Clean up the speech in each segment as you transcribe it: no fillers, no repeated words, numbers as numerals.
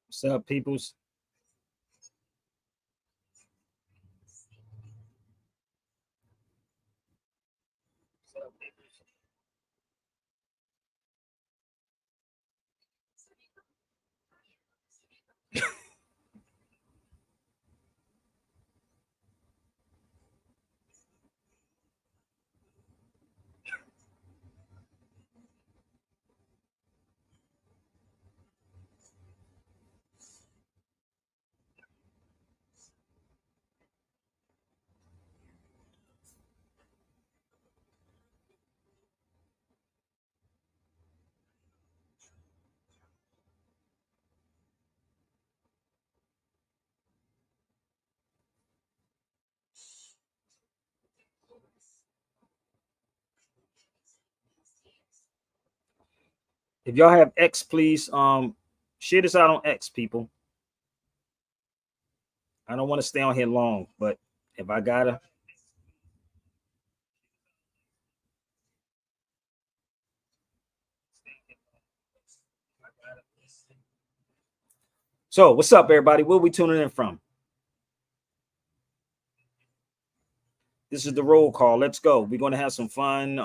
What's up, peoples? If y'all have X, please share this out on X, people. I don't want to stay on here long, but if I gotta. So, what's up, everybody? Where we tuning in from? This is the roll call. Let's go. We're gonna have some fun.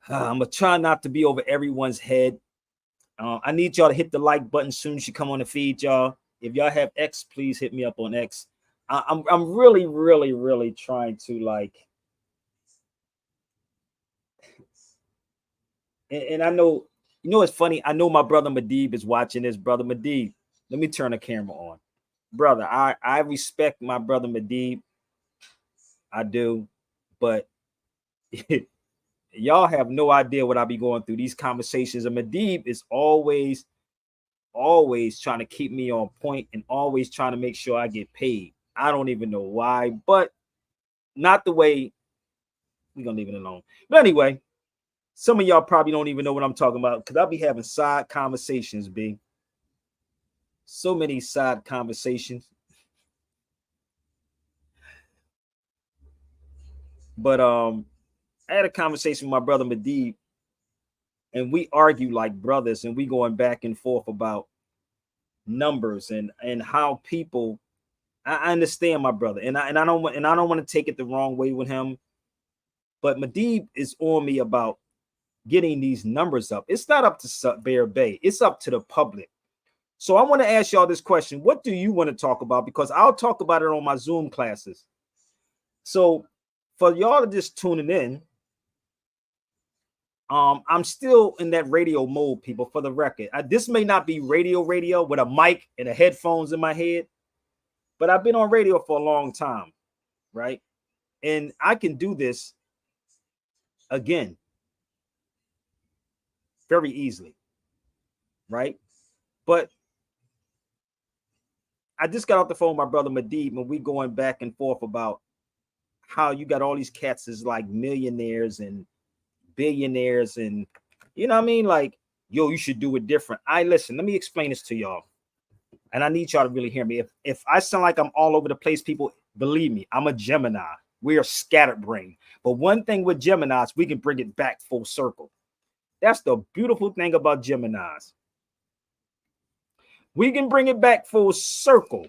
I'm gonna try not to be over everyone's head. I need y'all to hit the like button as soon as you come on the feed, y'all. If y'all have X, please hit me up on X. I'm really, really, really trying to like, and I know, it's funny. I know my brother Medib is watching this. Brother Medib, let me turn the camera on. Brother, I respect my brother Medib. I do, but y'all have no idea what I be going through. These conversations, and Medib is always trying to keep me on point and always trying to make sure I get paid. I don't even know why, but not the way. We're gonna leave it alone. But anyway, some of y'all probably don't even know what I'm talking about because I'll be having side conversations, B. So many side conversations. But I had a conversation with my brother Medib, and we argue like brothers, and we going back and forth about numbers and how people. I understand my brother, and I don't want to take it the wrong way with him. But Medib is on me about getting these numbers up. It's not up to Bear Bay. It's up to the public. So I want to ask y'all this question. What do you want to talk about? Because I'll talk about it on my Zoom classes. So for y'all to just tuning in, I'm still in that radio mode, people, for the record. This may not be radio with a mic and the headphones in my head, but I've been on radio for a long time, right? And I can do this again very easily, right? But I just got off the phone with my brother Medib, and we going back and forth about how you got all these cats as like millionaires and billionaires, and you know what I mean? Like, yo, you should do it different. Listen, let me explain this to y'all. And I need y'all to really hear me. If I sound like I'm all over the place, people, believe me, I'm a Gemini. We are scattered brain. But one thing with Geminis, we can bring it back full circle. That's the beautiful thing about Geminis. We can bring it back full circle.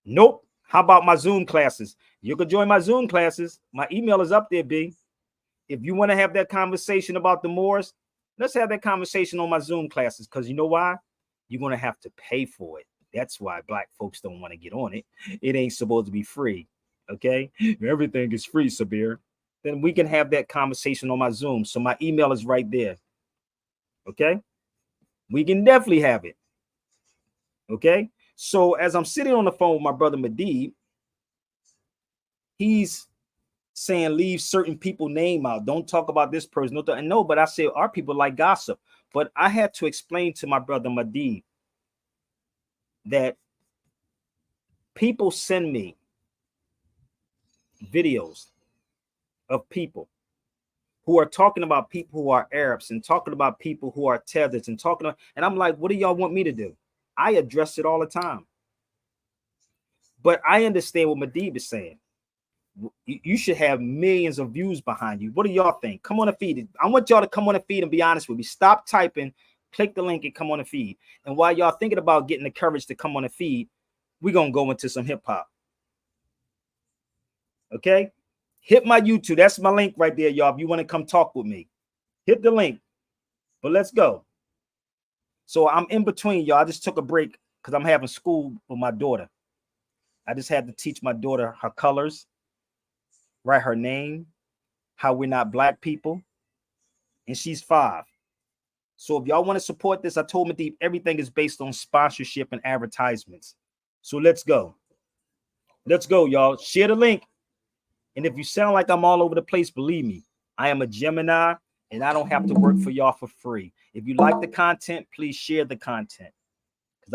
Nope. How about my Zoom classes? You can join my Zoom classes. My email is up there, B. If you want to have that conversation about the Moors, let's have that conversation on my Zoom classes. Because you know why? You're going to have to pay for it. That's why black folks don't want to get on it. It ain't supposed to be free. Okay? Everything is free, Sabir. Then we can have that conversation on my Zoom. So my email is right there. Okay? We can definitely have it. Okay? So as I'm sitting on the phone with my brother Medib, he's saying leave certain people name out. Don't talk about this person. And no, but I said our people like gossip. But I had to explain to my brother Madib that people send me videos of people who are talking about people who are Arabs and talking about people who are tethered and talking about, and I'm like, what do y'all want me to do? I address it all the time. But I understand what Madib is saying. You should have millions of views behind you. What do y'all think? Come on the feed. I want y'all to come on the feed and be honest with me. Stop typing, click the link and come on the feed. And while y'all thinking about getting the courage to come on the feed, we're going to go into some hip hop. Okay? Hit my YouTube. That's my link right there, y'all. If you want to come talk with me, hit the link. But let's go. So I'm in between, y'all. I just took a break because I'm having school with my daughter. I just had to teach my daughter her colors, write her name, how we're not black people, and she's 5. So if y'all want to support this, I told Madib everything is based on sponsorship and advertisements. So let's go. Let's go, y'all. Share the link. And if you sound like I'm all over the place, believe me, I am a Gemini and I don't have to work for y'all for free. If you like the content, please share the content. Because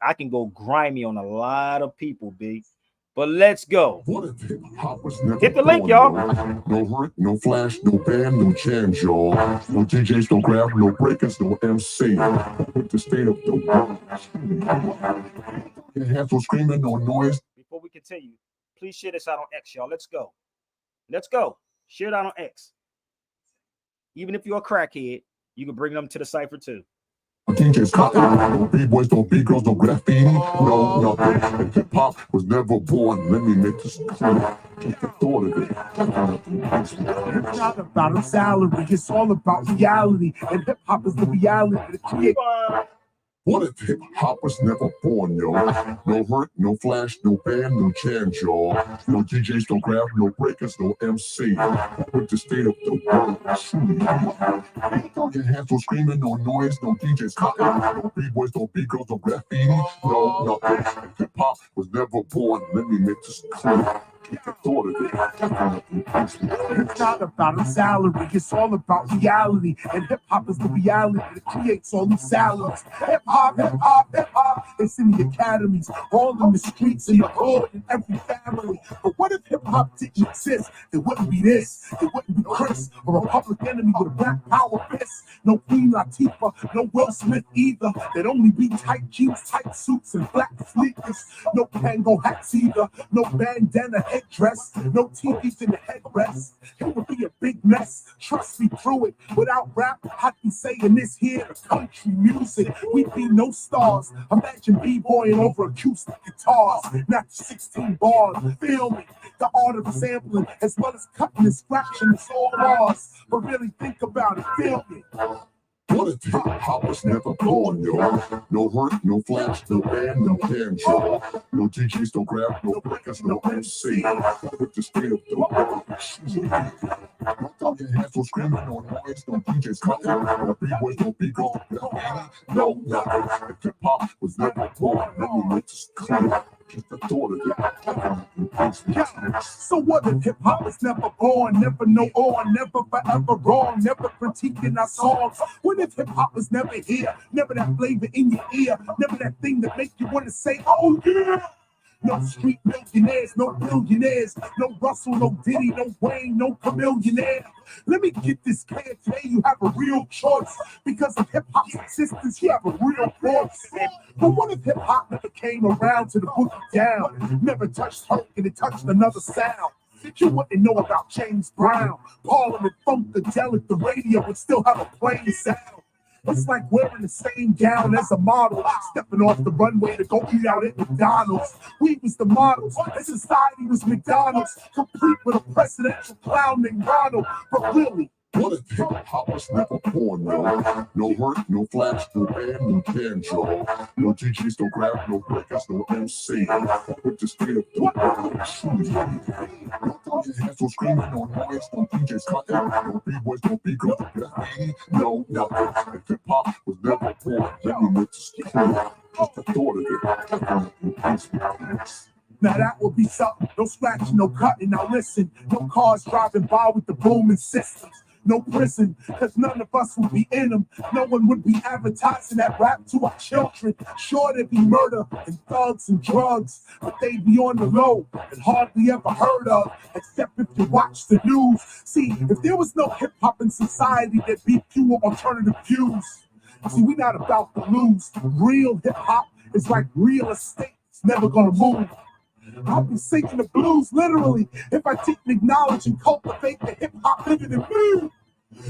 I can go grimy on a lot of people, B. But let's go. Hit the link, y'all. No hurt, no flash, no band, no jams, y'all. No DJs, no grab, no breakers, no MC. With the state of the world. Your hands were screaming, no noise. Before we continue, please share this out on X, y'all. Let's go. Let's go. Share it out on X. Even if you're a crackhead, you can bring them to the cipher too. DJs cut no B-boys, no B-girls, no graffiti, no nothing. Hip hop was never born. Let me make this clear. Just the thought of it. It's not about a salary, it's all about reality. And hip hop is the reality that creates. What if hip hop was never born, yo? No hurt, no flash, no band, no jams, y'all. No DJs, no grab, no breakers, no MC. With the state of the world. Your hands were screaming, no noise, no DJs cutting. No B-boys, no B-girls, no graffiti, no nothing. Hip hop was never born. Let me make this clear. The thought of it. It's not about a salary, it's all about reality. And hip hop is the reality that creates all these salaries. Hip hop, hip hop, hip hop. It's in the academies, all in the streets, in the hood, in every family. But what if hip hop didn't exist? It wouldn't be this. It wouldn't be Chris or a Public Enemy with a black power fist. No Queen Latifah, no Will Smith either. There'd only be tight jeans, tight suits, and black sneakers. No Kango hats either. No bandana headdress. No TVs in the headrest. It would be a big mess. Trust me through it. Without rap, I'd be saying this here, country music. We'd be no stars. Imagine b-boying over acoustic guitars. Not 16 bars. Feel me? The art of sampling, as well as cutting and scratching, it's all ours. But really think about it. Feel me? What if hip hop was never born, yo? No hurt, no flash, no band, no jams, yo. No DJs, no grab, no breakers, no MC. With the state of the world. Your hands were screaming, no noise, no DJs cutting. No B-boys, no B-girls, no nothing. Hip hop was never born. Let me make this clear. Just the thought of it. So what if hip hop was never born, never no on, never forever wrong, never critiquing our songs? What if hip hop was never here, never that flavor in your ear, never that thing that make you want to say, oh yeah? No street millionaires, no billionaires, no Russell, no Diddy, no Wayne, no Chameleonaire. Let me get this clear today, you have a real choice. Because of hip hop's existence, you have a real voice. But what if hip hop never came around to the boogie down? Never touched hope and it touched another sound. You wouldn't know about James Brown, Parliament, Funkadelic, the radio would still have a plain sound. It's like wearing the same gown as a model, stepping off the runway to go eat out at McDonald's. We was the models, and society was McDonald's, complete with a presidential clown named Ronald. But really, what if hip hop was never born, yo? No hurt, no flash, no band, no jams, yo. No DJs, no grab, no breakers, no MC. With the state of the world. Your hands were screaming, no noise, no DJs cutting. No B-boys, no B-girls, no graffiti, no nothing. Hip hop was never born. Let me make this clear. Just the thought of it. Now that would be something. No scratching, no cutting. Now listen, no cars driving by with the booming systems. No prison, cause none of us would be in them. No one would be advertising that rap to our children. Sure, there'd be murder and thugs and drugs, but they'd be on the low and hardly ever heard of, except if you watch the news. See, if there was no hip-hop in society, there'd be fewer alternative views. See, we not about to lose. Real hip-hop is like real estate. It's never gonna move. I'll be singing the blues literally if I teach and acknowledge and cultivate the hip-hop living in me.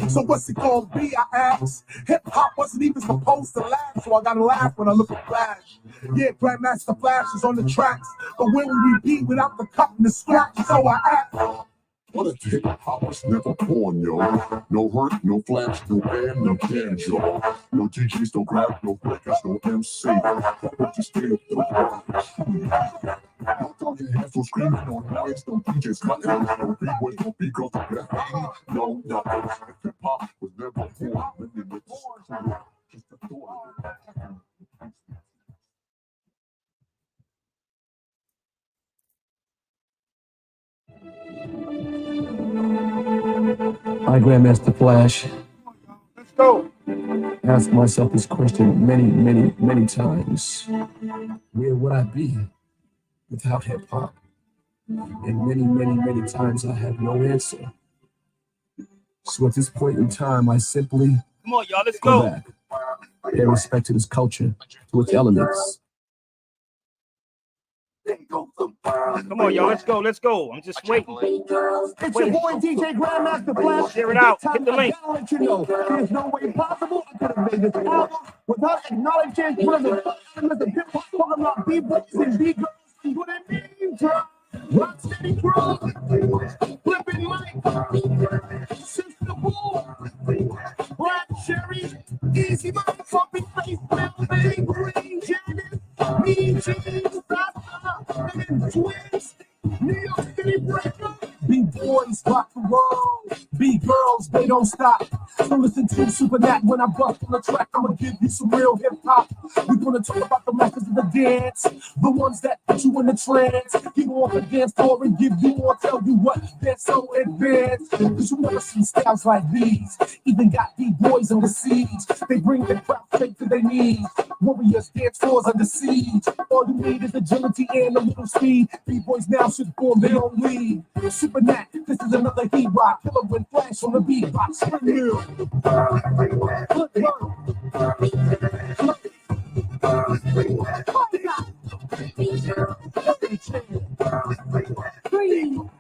So what's it gonna be, I ask? Hip-hop wasn't even supposed to laugh, so I gotta laugh when I look at Flash. Yeah, Grandmaster Flash is on the tracks, but where would we be without the cut and the scratch? So I ask. What if hip-hop was never born, yo? No hurt, no flash, no band, no banjo. No DJs, no grab, no breakers, no MC. But just stay up the no talking hands, no screaming, no noise, no DJs cutting, no B-boys, no B-girls, no graffiti, no nothing. If hip-hop was never born, then it was just a thought of it. I, Grandmaster Flash, Let's go. asked myself this question many times. Where would I be without hip hop? And many times I have no answer. So at this point in time, I simply Come on, y'all, let's go go. back, pay respect to this culture, to its elements. Come on, y'all, let's go. Let's go. I'm just waiting. It's your boy DJ Grandmaster Flash. Share it out. Hit the link. I gotta let you know, there's no way possible I could have made this album without acknowledging one of the elements of hip hop, talking about B-boys and B-girls and what it means, bro. Rock steady bro, flipping mic, sister bull, black cherry, easy motherfucking face, melting green jacket, mean jeans, rasta, and twins, New York City breaker. B-boys rock the world, B-girls, they don't stop. So listen to Super Nat when I bust on the track. I'ma give you some real hip-hop. We're gonna talk about the masters of the dance, the ones that put you in the trance. Get off the dance floor and give you more, tell you what, they're so advanced. Cause you never see styles like these. Even got B-boys on the siege. They bring the crowd straight to their knees. Warriors dance floors under siege. All you need is agility and a little speed. B-boys now should form their own league. Super Nat, this is another heat rock. Killer with Flash on the beatbox. Spring you.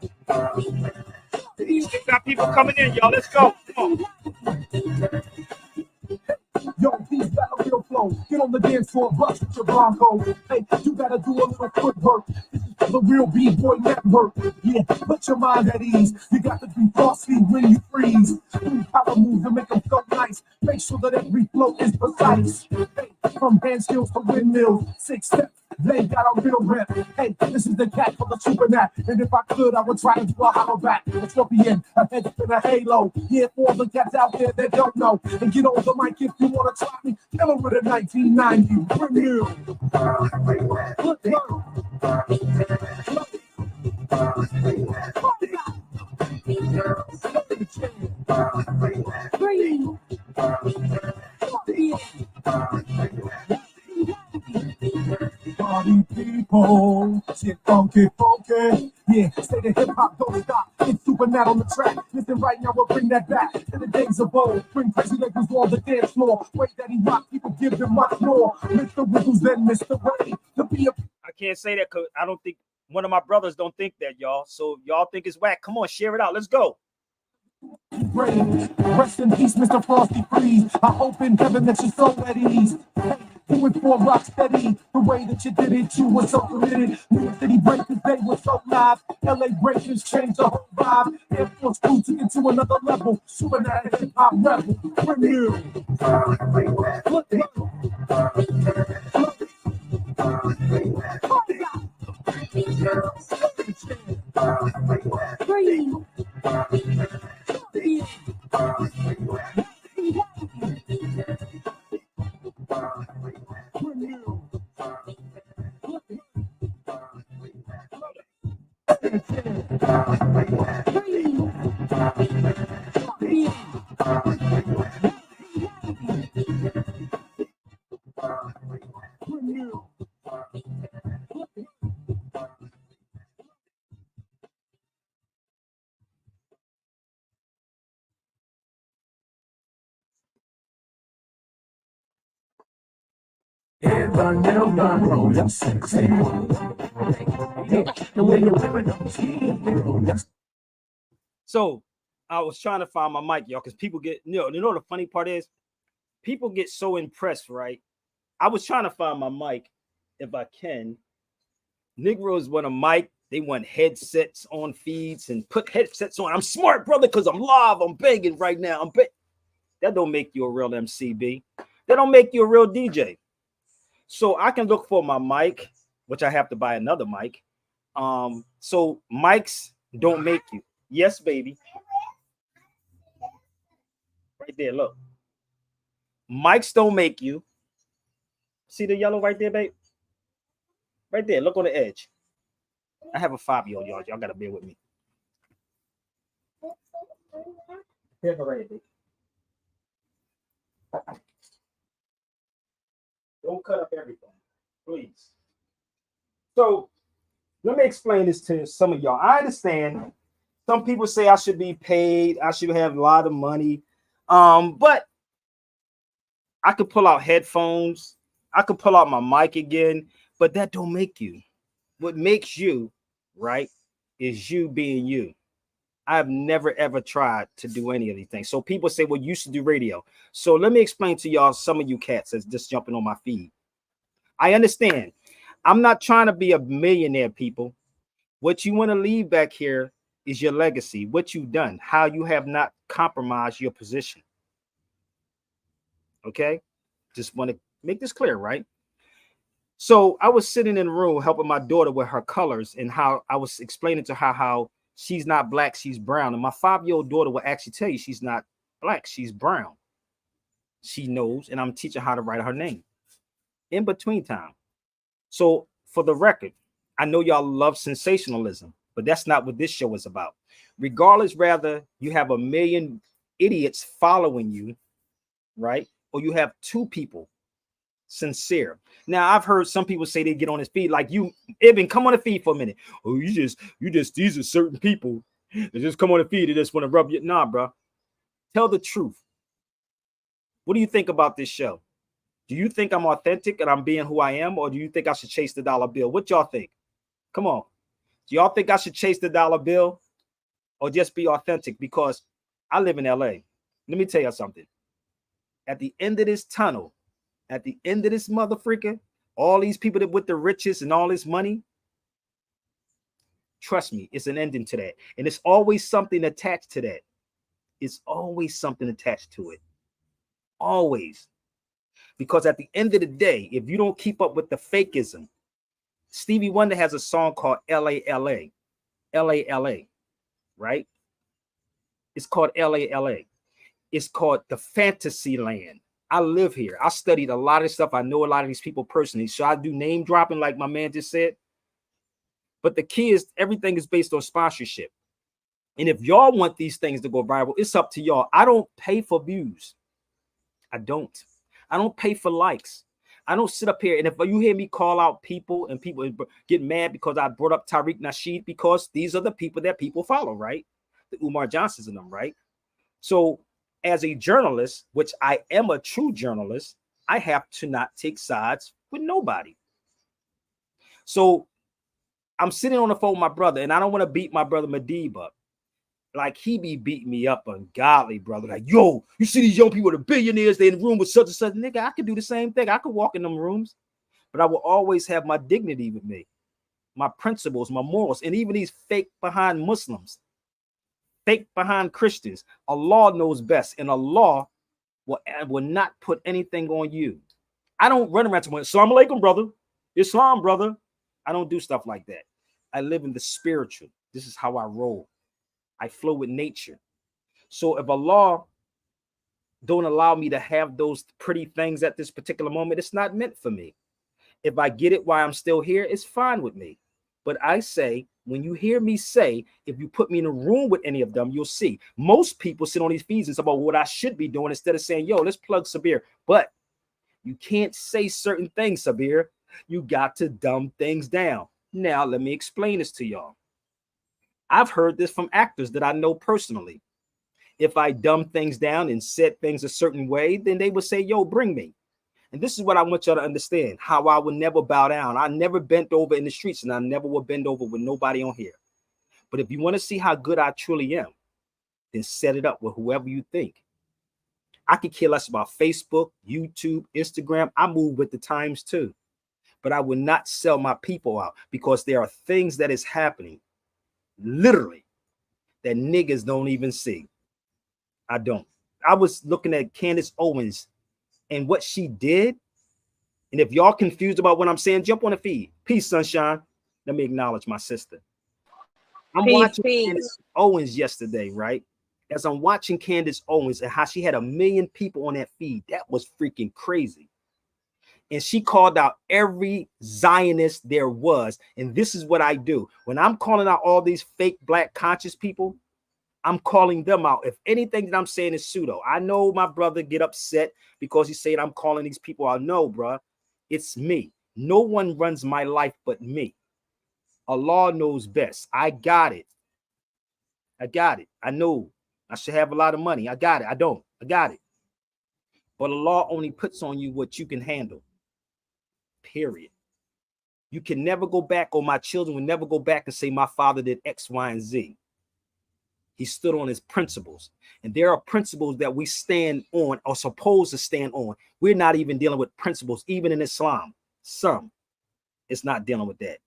Got people coming in, y'all. Let's go. Come on. Yo, these battlefield flows. Get on the dance floor, bust with your Bronco. Hey, you gotta do a little footwork. This is for the real B-boy network. Yeah, put your mind at ease. You got to be frosty when you freeze. Do power moves to make them so nice. Make sure that every flow is precise. Hey, from hand skills to windmills, 6 steps. They got a real rep. Hey, this is the cat for the Super Nat. And if I could, I would try to do a hollow back. A scorpion, a head and a halo. Yeah, for all the cats out there that don't know. And get on the mic if you want to try me. Tell them with a 1990. Bring you. Party people, shit funky. Yeah, say the hip hop don't stop. It's Super Nat on the track. Listen right now, we'll bring that back to the days of old. Bring crazy Lakers on the dance floor. Way that he rock, people give him much more. Mr. Wiggles, then Mr. Ray. To be a I can't say that because I don't think one of my brothers don't think that, y'all. So y'all think it's whack. Come on, share it out. Let's go. brave. Rest in peace, Mr. Frosty Freeze. I hope in heaven that you're so at ease. Hey, do it for rock steady. The way that you did it, you were so committed. New York City breakers, they were so live. LA breakers changed the whole vibe. Air Force Crew took it to another level. Super Nat hip hop rebel. Bring you. So I was trying to find my mic, y'all, because people get, you know, the funny part is people get so impressed, right? I was trying to find my mic if I can. Negroes want a mic, they want headsets on feeds and put headsets on. I'm smart, brother, because I'm live, I'm banging right now. That don't make you a real MCB. That don't make you a real DJ. So I can look for my mic, which I have to buy another mic. So mics don't make you. Yes, baby. Right there, look. Mics don't make you. See the yellow right there, babe? Right there, look on the edge. I have a 5-year-old, y'all. Y'all gotta bear with me. Here's the right, babe. Don't cut up everything, please. So let me explain this to some of y'all. I understand some people say I should be paid, I should have a lot of money. But I could pull out headphones, I could pull out my mic again, but that don't make you. What makes you, right, is you being you. I've never ever tried to do any of these things. So people say, well, you used to do radio. So let me explain to y'all, some of you cats that's just jumping on my feed. I understand. I'm not trying to be a millionaire, people. What you want to leave back here is your legacy, what you've done, how you have not compromised your position. Okay? Just want to make this clear, right? So I was sitting in the room helping my daughter with her colors and how I was explaining to her how she's not black, she's brown. And my 5-year-old daughter will actually tell you she's not black, she's brown. She knows, and I'm teaching her how to write her name in between time. So for the record, I know y'all love sensationalism, but that's not what this show is about. Regardless, rather you have a million idiots following you, right? Or you have 2 people sincere. Now I've heard some people say they get on his feed like you, Ibn, come on the feed for a minute. Oh, you just these are certain people that just come on the feed, they just want to rub you. Nah, bro. Tell the truth. What do you think about this show? Do you think I'm authentic and I'm being who I am, or do you think I should chase the dollar bill? What y'all think? Come on. Do y'all think I should chase the dollar bill or just be authentic? Because I live in LA. Let me tell you something. At the end of this tunnel, at the end of this motherfreaker, all these people that with the riches and all this money, trust me, it's an ending to that. And it's always something attached to that. It's always something attached to it. Always. Because at the end of the day, if you don't keep up with the fakeism, Stevie Wonder has a song called LALA. LALA, right? It's called LALA. It's called the fantasy land. I live here. I studied a lot of stuff. I know a lot of these people personally. So I do name dropping like my man just said. But the key is everything is based on sponsorship. And if y'all want these things to go viral, it's up to y'all. I don't pay for views. I don't pay for likes. I don't sit up here. And if you hear me call out people and people get mad because I brought up Tariq Nasheed, because these are the people that people follow, right? The Umar Johnsons and them, right? So as a journalist, which I am a true journalist, I have to not take sides with nobody. So I'm sitting on the phone with my brother, and I don't want to beat my brother Medib up. Like he be beating me up ungodly, brother. Like, yo, you see these young people, the billionaires, they in the room with such and such. Nigga, I could do the same thing. I could walk in them rooms, but I will always have my dignity with me, my principles, my morals, and even these fake behind Muslims, fake behind Christians. Allah knows best, and Allah will not put anything on you. I don't run around to Assalamu alaikum, brother. Islam, brother. I don't do stuff like that. I live in the spiritual. This is how I roll. I flow with nature. So if Allah don't allow me to have those pretty things at this particular moment, it's not meant for me. If I get it while I'm still here, it's fine with me. But I say, when you hear me say, if you put me in a room with any of them, you'll see. Most people sit on these feeds and say about what I should be doing instead of saying, yo, let's plug Sabir. But you can't say certain things, Sabir. You got to dumb things down. Now, let me explain this to y'all. I've heard this from actors that I know personally. If I dumb things down and said things a certain way, then they would say, yo, bring me. And this is what I want y'all to understand, how I would never bow down. I never bent over in the streets, and I never will bend over with nobody on here. But if you want to see how good I truly am, then set it up with whoever you think. I could care less about Facebook, YouTube, Instagram. I move with the times too. But I would not sell my people out because there are things that is happening, literally, that niggas don't even see. I don't. I was looking at Candace Owens and what she did. And if y'all confused about what I'm saying, jump on the feed. Peace, sunshine. Let me acknowledge my sister. I'm watching Candace Owens yesterday, right? As I'm watching Candace Owens and how she had 1 million people on that feed, that was freaking crazy. And she called out every Zionist there was. And this is what I do. When I'm calling out all these fake black conscious people, I'm calling them out. If anything that I'm saying is pseudo, I know my brother get upset because he said I'm calling these people out. No, bro, it's me. No one runs my life but me. Allah knows best. I got it. I got it. I know I should have a lot of money. I got it. I don't. I got it. But Allah only puts on you what you can handle. Period. You can never go back, or my children will never go back and say my father did X, Y, and Z. He stood on his principles. And there are principles that we stand on or supposed to stand on. We're not even dealing with principles, even in Islam. Some, it's not dealing with that.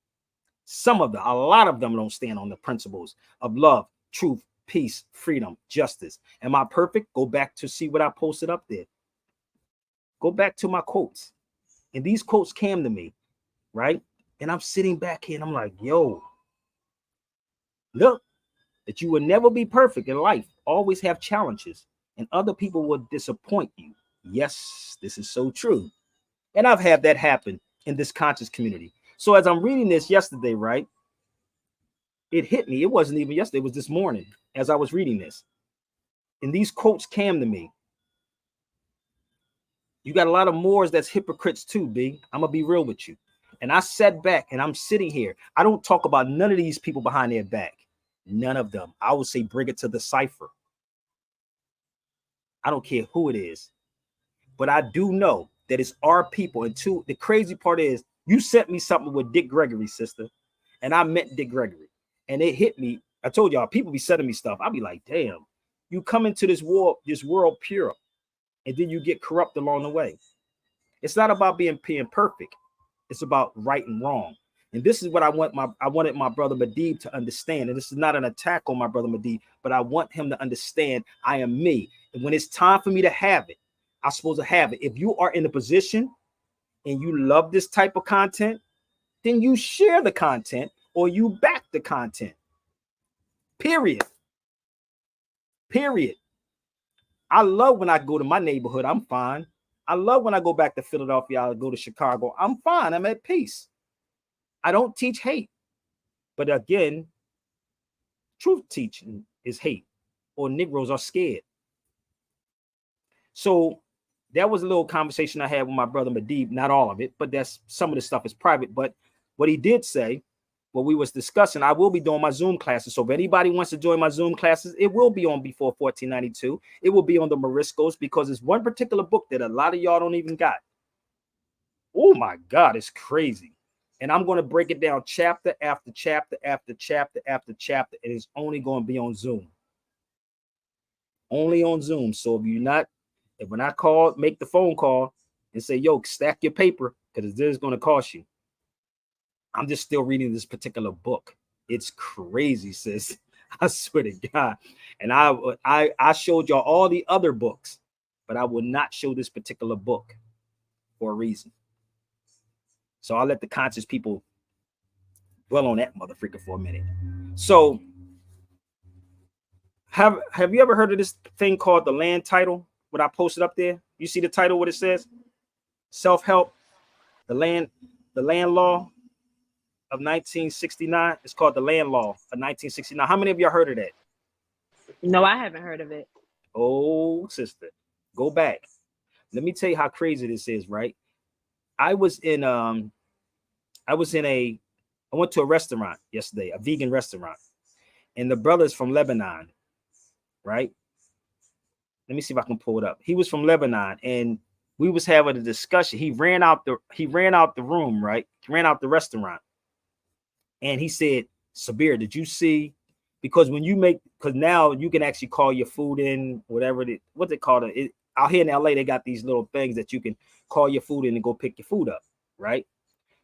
Some of them, a lot of them don't stand on the principles of love, truth, peace, freedom, justice. Am I perfect? Go back to see what I posted up there. Go back to my quotes. And these quotes came to me, right? And I'm sitting back here and I'm like, yo, look, that you will never be perfect in life. Always have challenges, and other people will disappoint you. Yes, this is so true. And I've had that happen in this conscious community. So as I'm reading this yesterday, right, it hit me. It wasn't even yesterday. It was this morning as I was reading this. And these quotes came to me. You got a lot of Moors that's hypocrites too, B. I'm going to be real with you. And I sat back and I'm sitting here. I don't talk about none of these people behind their back. None of them. I would say bring it to the cipher. I don't care who it is. But I do know that it's our people. And two, the crazy part is you sent me something with Dick Gregory, sister. And I met Dick Gregory. And it hit me. I told y'all, people be sending me stuff. I'll be like, damn, you come into this world pure. And then you get corrupt along the way. It's not about being perfect. It's about right and wrong. And this is what I wanted my brother Medib to understand. And this is not an attack on my brother Medib, but I want him to understand I am me. And when it's time for me to have it, I'm supposed to have it. If you are in a position and you love this type of content, then you share the content or you back the content. Period. Period. I love when I go to my neighborhood. I'm fine. I love when I go back to Philadelphia. I go to Chicago. I'm fine. I'm at peace. I don't teach hate. But again, truth teaching is hate, or Negroes are scared. So that was a little conversation I had with my brother Medib. Not all of it, but that's some of the stuff is private. But what he did say, what we was discussing, I will be doing my Zoom classes. So if anybody wants to join my Zoom classes, it will be on Before 1492. It will be on the Moriscos, because it's one particular book that a lot of y'all don't even got. Oh my God, it's crazy. And I'm going to break it down chapter after chapter after chapter after chapter. And it's only going to be on Zoom. Only on Zoom. So if when I call, make the phone call and say, yo, stack your paper, because this is going to cost you. I'm just still reading this particular book. It's crazy, sis. I swear to God. And I showed y'all all the other books, but I will not show this particular book for a reason. So I'll let the conscious people dwell on that motherfucker for a minute. So have you ever heard of this thing called the land title? What I posted up there? You see the title, what it says? Self-help, the land law. of 1969. It's called the Land Law of 1969. How many of y'all heard of that? No, I haven't heard of it. Oh, sister, go back. Let me tell you how crazy this is, right? I went to a restaurant yesterday, a vegan restaurant, and the brother's from Lebanon, right? Let me see if I can pull it up. He was from Lebanon, and we was having a discussion. He ran out the room, right? He ran out the restaurant, and he said, "Sabir, did you see?" Because now you can actually call your food in, what they call it. Out here in LA, they got these little things that you can call your food in and go pick your food up, right?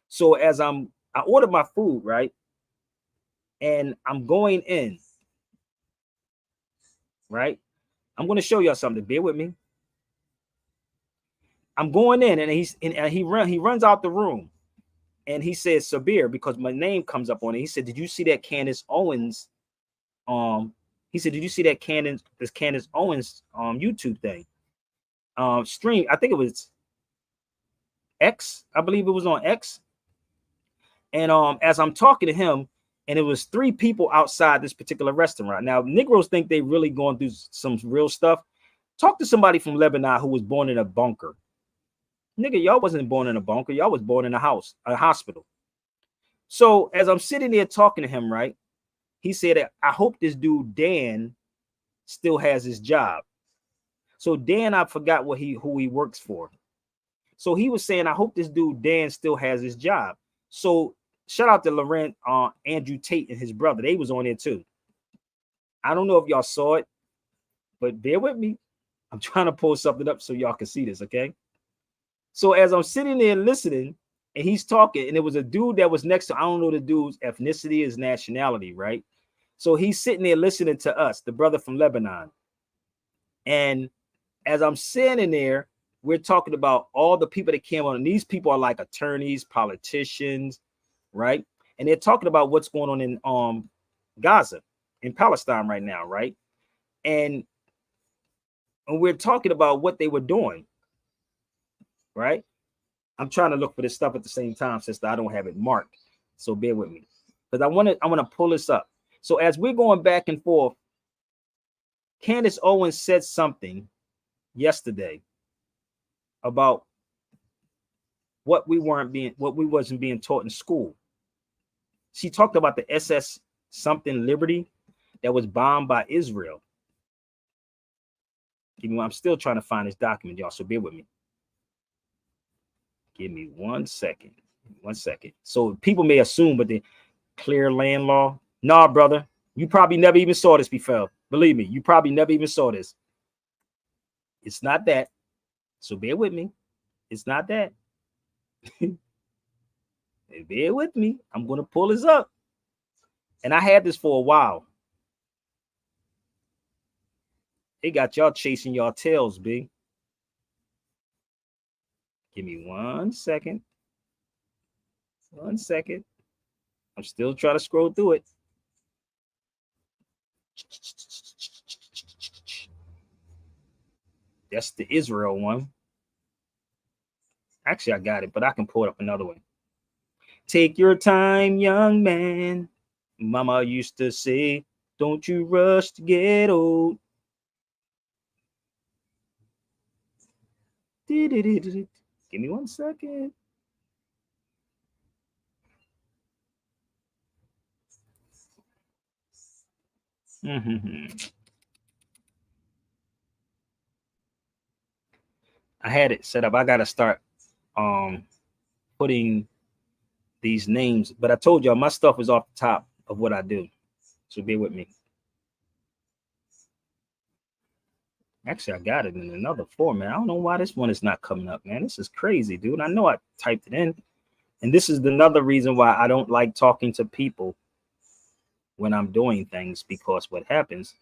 So as I ordered my food, right, and I'm going in, right. I'm going to show y'all something. Bear with me. I'm going in, and he runs out the room, and he says Sabir, because my name comes up on it. He said, "Did you see that Candace Owens?" He said, "Did you see that Candace Owens YouTube thing? Stream? I think it was X. I believe it was on X." And as I'm talking to him, and it was 3 people outside this particular restaurant. Now, Negroes think they really going through some real stuff. Talk to somebody from Lebanon who was born in a bunker. Nigga, y'all wasn't born in a bunker. Y'all was born in a hospital. So as I'm sitting there talking to him, right, he said, "I hope this dude Dan still has his job." So Dan, I forgot who he works for. So he was saying, "I hope this dude Dan still has his job." So shout out to Laurent, Andrew Tate and his brother. They was on there too. I don't know if y'all saw it, but bear with me. I'm trying to pull something up so y'all can see this, okay? So as I'm sitting there listening, and he's talking, and it was a dude that was next to, I don't know the dude's ethnicity, his nationality, right? So he's sitting there listening to us, the brother from Lebanon. And as I'm sitting there, we're talking about all the people that came on, and these people are like attorneys, politicians, right? And they're talking about what's going on in Gaza, in Palestine right now, right? And we're talking about what they were doing, right? I'm trying to look for this stuff at the same time, sister. I don't have it marked, so bear with me, because I want to pull this up. So as we're going back and forth, Candace Owens said something yesterday about what we wasn't being taught in school. She talked about the SS something Liberty that was bombed by Israel. I'm still trying to find this document, y'all, so bear with me. Give me 1 second. 1 second. So people may assume, but the clear land law. Nah, brother, you probably never even saw this before. Believe me, you probably never even saw this. It's not that. So bear with me. It's not that. Bear with me. I'm going to pull this up. And I had this for a while. It got y'all chasing y'all tails, B. Give me 1 second. 1 second. I'm still trying to scroll through it. That's the Israel one. Actually, I got it, but I can pull it up another one. Take your time, young man. Mama used to say, don't you rush to get old. Give me 1 second. I had it set up. I got to start putting these names, but I told y'all my stuff is off the top of what I do. So bear with me. Actually, I got it in another format. I don't know why this one is not coming up, man. This is crazy, dude. I know I typed it in. And this is another reason why I don't like talking to people when I'm doing things, because what happens,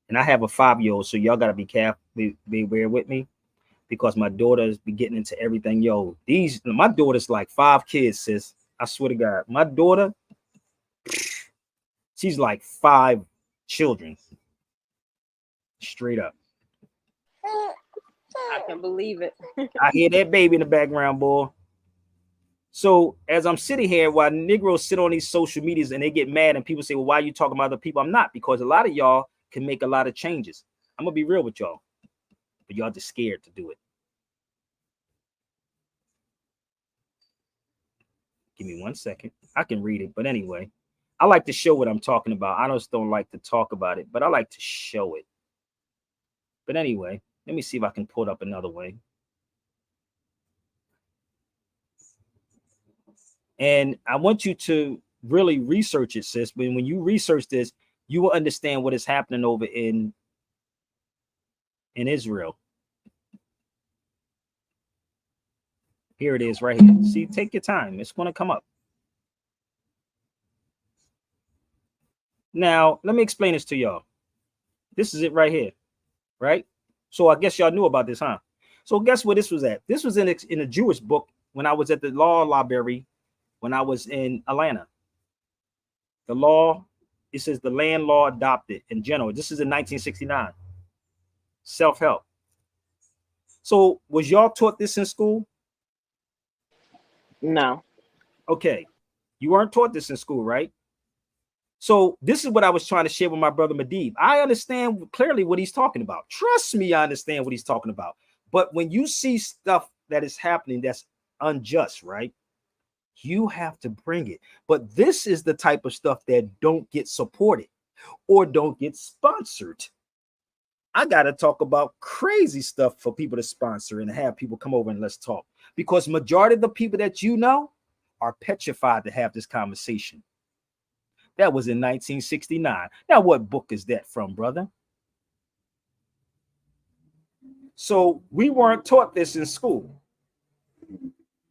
and I have a 5-year-old, so y'all got to be careful, beware with me, because my daughter's be getting into everything. Yo, my daughter's like 5 kids, sis. I swear to God, my daughter, she's like 5 children. Straight up. I can believe it. I hear that baby in the background, boy. So as I'm sitting here, while Negroes sit on these social medias and they get mad and people say, well, why are you talking about other people? I'm not, because a lot of y'all can make a lot of changes. I'm gonna be real with y'all, but y'all just scared to do it. Give me 1 second. I can read it, but anyway, I like to show what I'm talking about. I just don't like to talk about it, but I like to show it. But anyway, let me see if I can pull it up another way. And I want you to really research it, sis. But when you research this, you will understand what is happening over in Israel. Here it is right here. See, take your time. It's going to come up. Now, let me explain this to y'all. This is it right here, right? So I guess y'all knew about this, huh? So guess where this was at? This was in a Jewish book when I was at the law library when I was in Atlanta. The law, it says the land law adopted in general. This is in 1969. Self-help. So was y'all taught this in school? No. Okay. You weren't taught this in school, right? So this is what I was trying to share with my brother Medib. I understand clearly what he's talking about. Trust me, I understand what he's talking about. But when you see stuff that is happening that's unjust, right? You have to bring it. But this is the type of stuff that don't get supported or don't get sponsored. I got to talk about crazy stuff for people to sponsor and have people come over and let's talk. Because majority of the people that you know are petrified to have this conversation. That was in 1969. Now, what book is that from, brother? So we weren't taught this in school.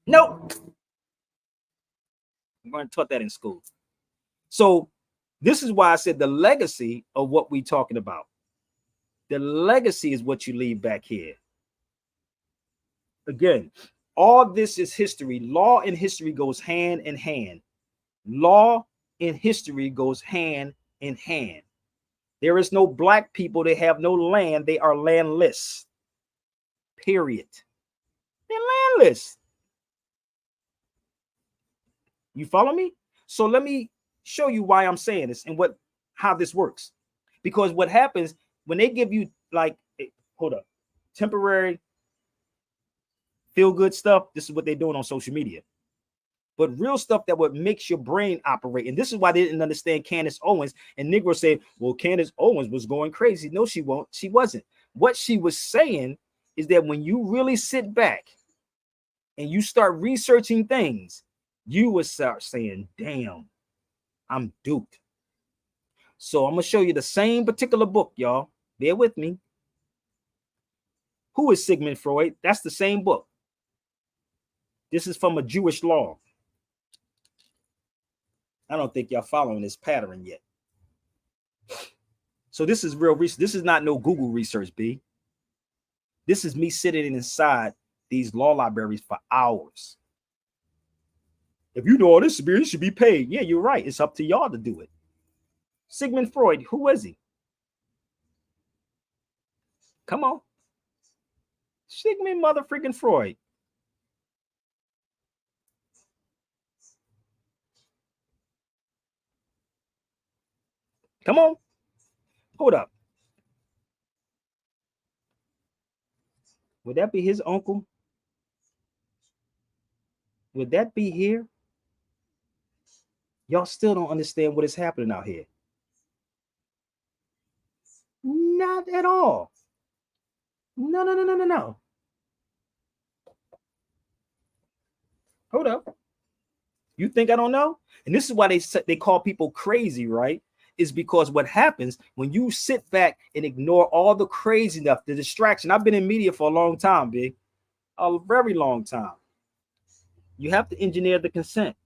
Nope. We weren't taught that in school. So this is why I said the legacy of what we're talking about. The legacy is what you leave back here. Again, all this is history. Law and history goes hand in hand. Law and history goes hand in hand. There is no black people. They have no land. They are landless. Period. They're landless. You follow me? So let me show you why I'm saying this and how this works. Because what happens when they give you like, hold up, temporary feel good stuff, this is what they're doing on social media. But real stuff that would make your brain operate. And this is why they didn't understand Candace Owens. And Negro said, well, Candace Owens was going crazy. No, she won't. She wasn't. What she was saying is that when you really sit back and you start researching things, you will start saying, damn, I'm duped. So I'm going to show you the same particular book, y'all. Bear with me. Who is Sigmund Freud? That's the same book. This is from a Jewish law. I don't think y'all following this pattern yet. So this is real research. This is not no Google research, B. This is me sitting inside these law libraries for hours. If you know all this, you should be paid. Yeah, you're right. It's up to y'all to do it. Sigmund Freud, who is he? Come on. Sigmund mother freaking Freud. Come on. Hold up. Would that be his uncle? Would that be here? Y'all still don't understand what is happening out here. Not at all. No. Hold up. You think I don't know? And this is why they call people crazy, right? Is because what happens when you sit back and ignore all the crazy stuff, the distraction. I've been in media for a long time, big, a very long time. You have to engineer the consent.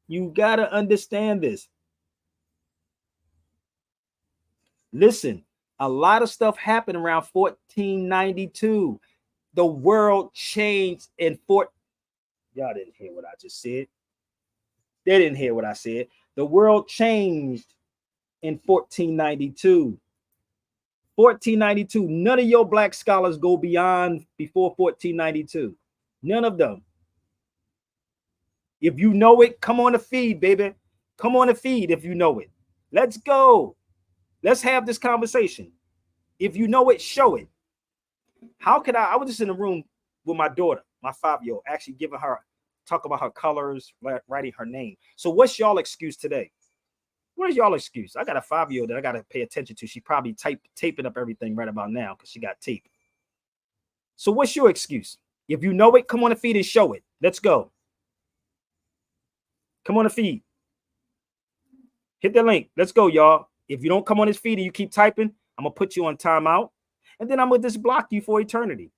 You got to understand this. Listen, a lot of stuff happened around 1492. The world changed in Y'all didn't hear what I just said. They didn't hear what I said. The world changed in 1492. 1492. None of your black scholars go before 1492. None of them. If you know it, come on the feed, baby. Come on the feed if you know it. Let's go. Let's have this conversation. If you know it, show it. How could I was just in the room with my daughter, my 5-year-old, actually giving her, talk about her colors, writing her name. So what's y'all excuse today? What is y'all excuse? I got a 5-year-old that I got to pay attention to. She probably taping up everything right about now because she got tape. So what's your excuse? If you know it, come on the feed and show it. Let's go. Come on the feed. Hit the link. Let's go, y'all. If you don't come on this feed and you keep typing, I'm going to put you on timeout. And then I'm going to just block you for eternity.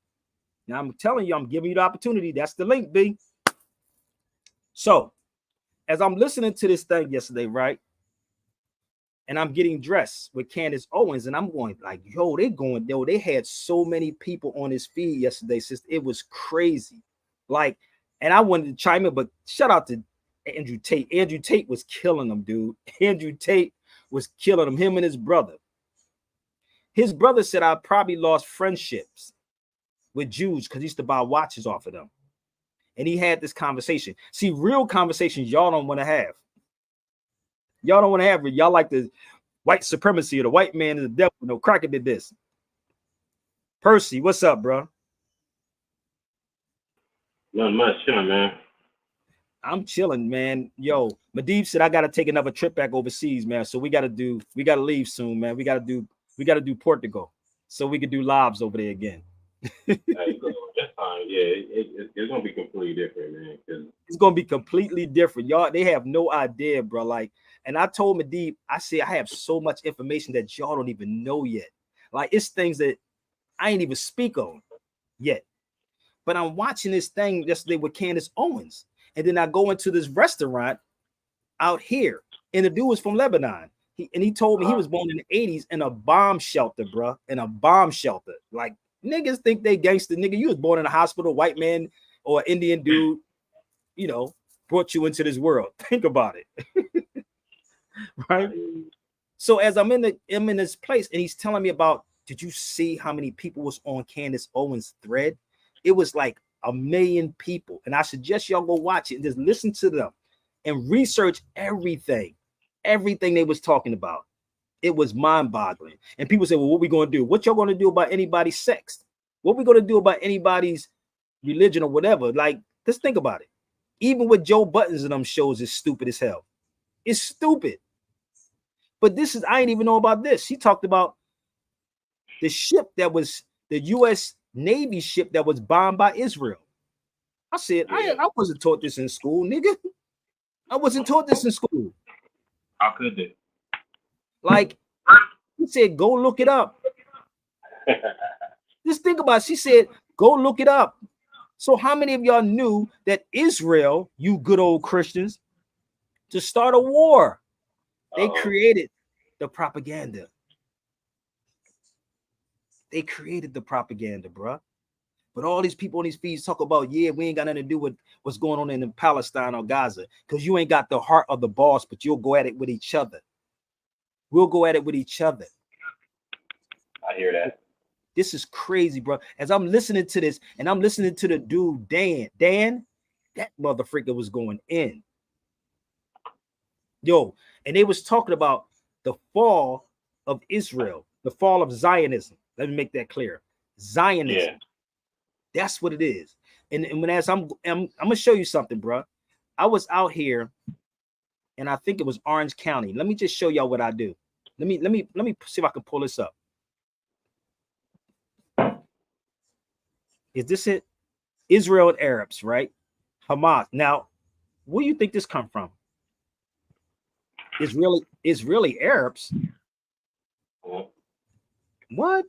Now, I'm telling you, I'm giving you the opportunity. That's the link, B. So, as I'm listening to this thing yesterday, right? And I'm getting dressed with Candace Owens, and I'm going like, yo, they had so many people on this feed yesterday, sis. It was crazy. Like, and I wanted to chime in, but shout out to Andrew Tate. Andrew Tate was killing them, dude. Andrew Tate was killing them, him and his brother. His brother said, I probably lost friendships with Jews because he used to buy watches off of them. And he had this conversation. See, real conversations y'all don't want to have. Y'all don't want to have it. Y'all like the white supremacy or the white man is the devil. No, Crocker did this. Percy, what's up, bro? Not much, man. I'm chilling, man. Yo, Medivh said I gotta take another trip back overseas, man. So we gotta leave soon, man. We gotta do Portugal so we could do lives over there again. Hey, that's fine. Yeah, it's gonna be completely different, man. It's gonna be completely different. Y'all, they have no idea, bro. Like, and I told Medivh, I said I have so much information that y'all don't even know yet. Like, it's things that I ain't even speak on yet. But I'm watching this thing yesterday with Candace Owens. And then I go into this restaurant out here, and the dude was from Lebanon. He told me he was born in the 80s in a bomb shelter, bro. In a bomb shelter. Like, niggas think they gangster, nigga. You was born in a hospital, white man or Indian dude, you know, brought you into this world. Think about it. Right? So as I'm in this place, and he's telling me about, did you see how many people was on Candace Owens' thread? It was like 1 million people. And I suggest y'all go watch it and just listen to them and research everything they was talking about. It was mind-boggling. And people say, well, what we going to do? What y'all going to do about anybody's sex? What we going to do about anybody's religion or whatever? Like, let's think about it. Even with Joe Buttons and them shows is stupid as hell. It's stupid. But I ain't even know about this. She talked about the ship that was the U.S. Navy ship that was bombed by Israel. I said, I wasn't taught this in school, nigga. I wasn't taught this in school. How could they? Like, he said, go look it up. Just think about it. She said, go look it up. So how many of y'all knew that Israel, you good old Christians, to start a war, they created the propaganda. They created the propaganda, bruh. But all these people on these feeds talk about, yeah, we ain't got nothing to do with what's going on in Palestine or Gaza, because you ain't got the heart of the boss, but you'll go at it with each other. We'll go at it with each other. I hear that. This is crazy, bro. As I'm listening to this, and I'm listening to the dude, Dan, that motherfucker was going in. Yo, and they was talking about the fall of Israel, the fall of Zionism. Let me make that clear. Zionism. Yeah. That's what it is. And when I'm gonna show you something, bro. I was out here, and I think it was Orange County. Let me just show y'all what I do. Let me see if I can pull this up. Is this it? Israel and Arabs, right? Hamas. Now, where do you think this come from? Israeli Arabs. What?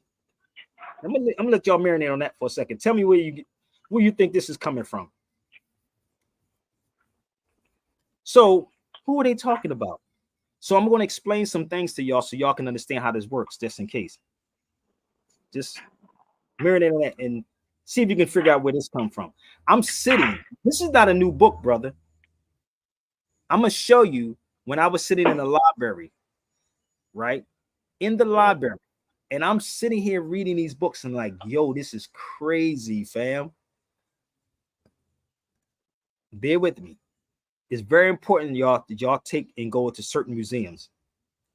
I'm gonna let y'all marinate on that for a second. Tell me where you think this is coming from. So, who are they talking about? So I'm going to explain some things to y'all so y'all can understand how this works, just in case. Just marinate on that and see if you can figure out where this come from. I'm sitting. This is not a new book, brother. I'm gonna show you when I was sitting in the library, right? In the library. And I'm sitting here reading these books and like, yo, this is crazy, fam. Bear with me. It's very important, y'all, that y'all take and go to certain museums.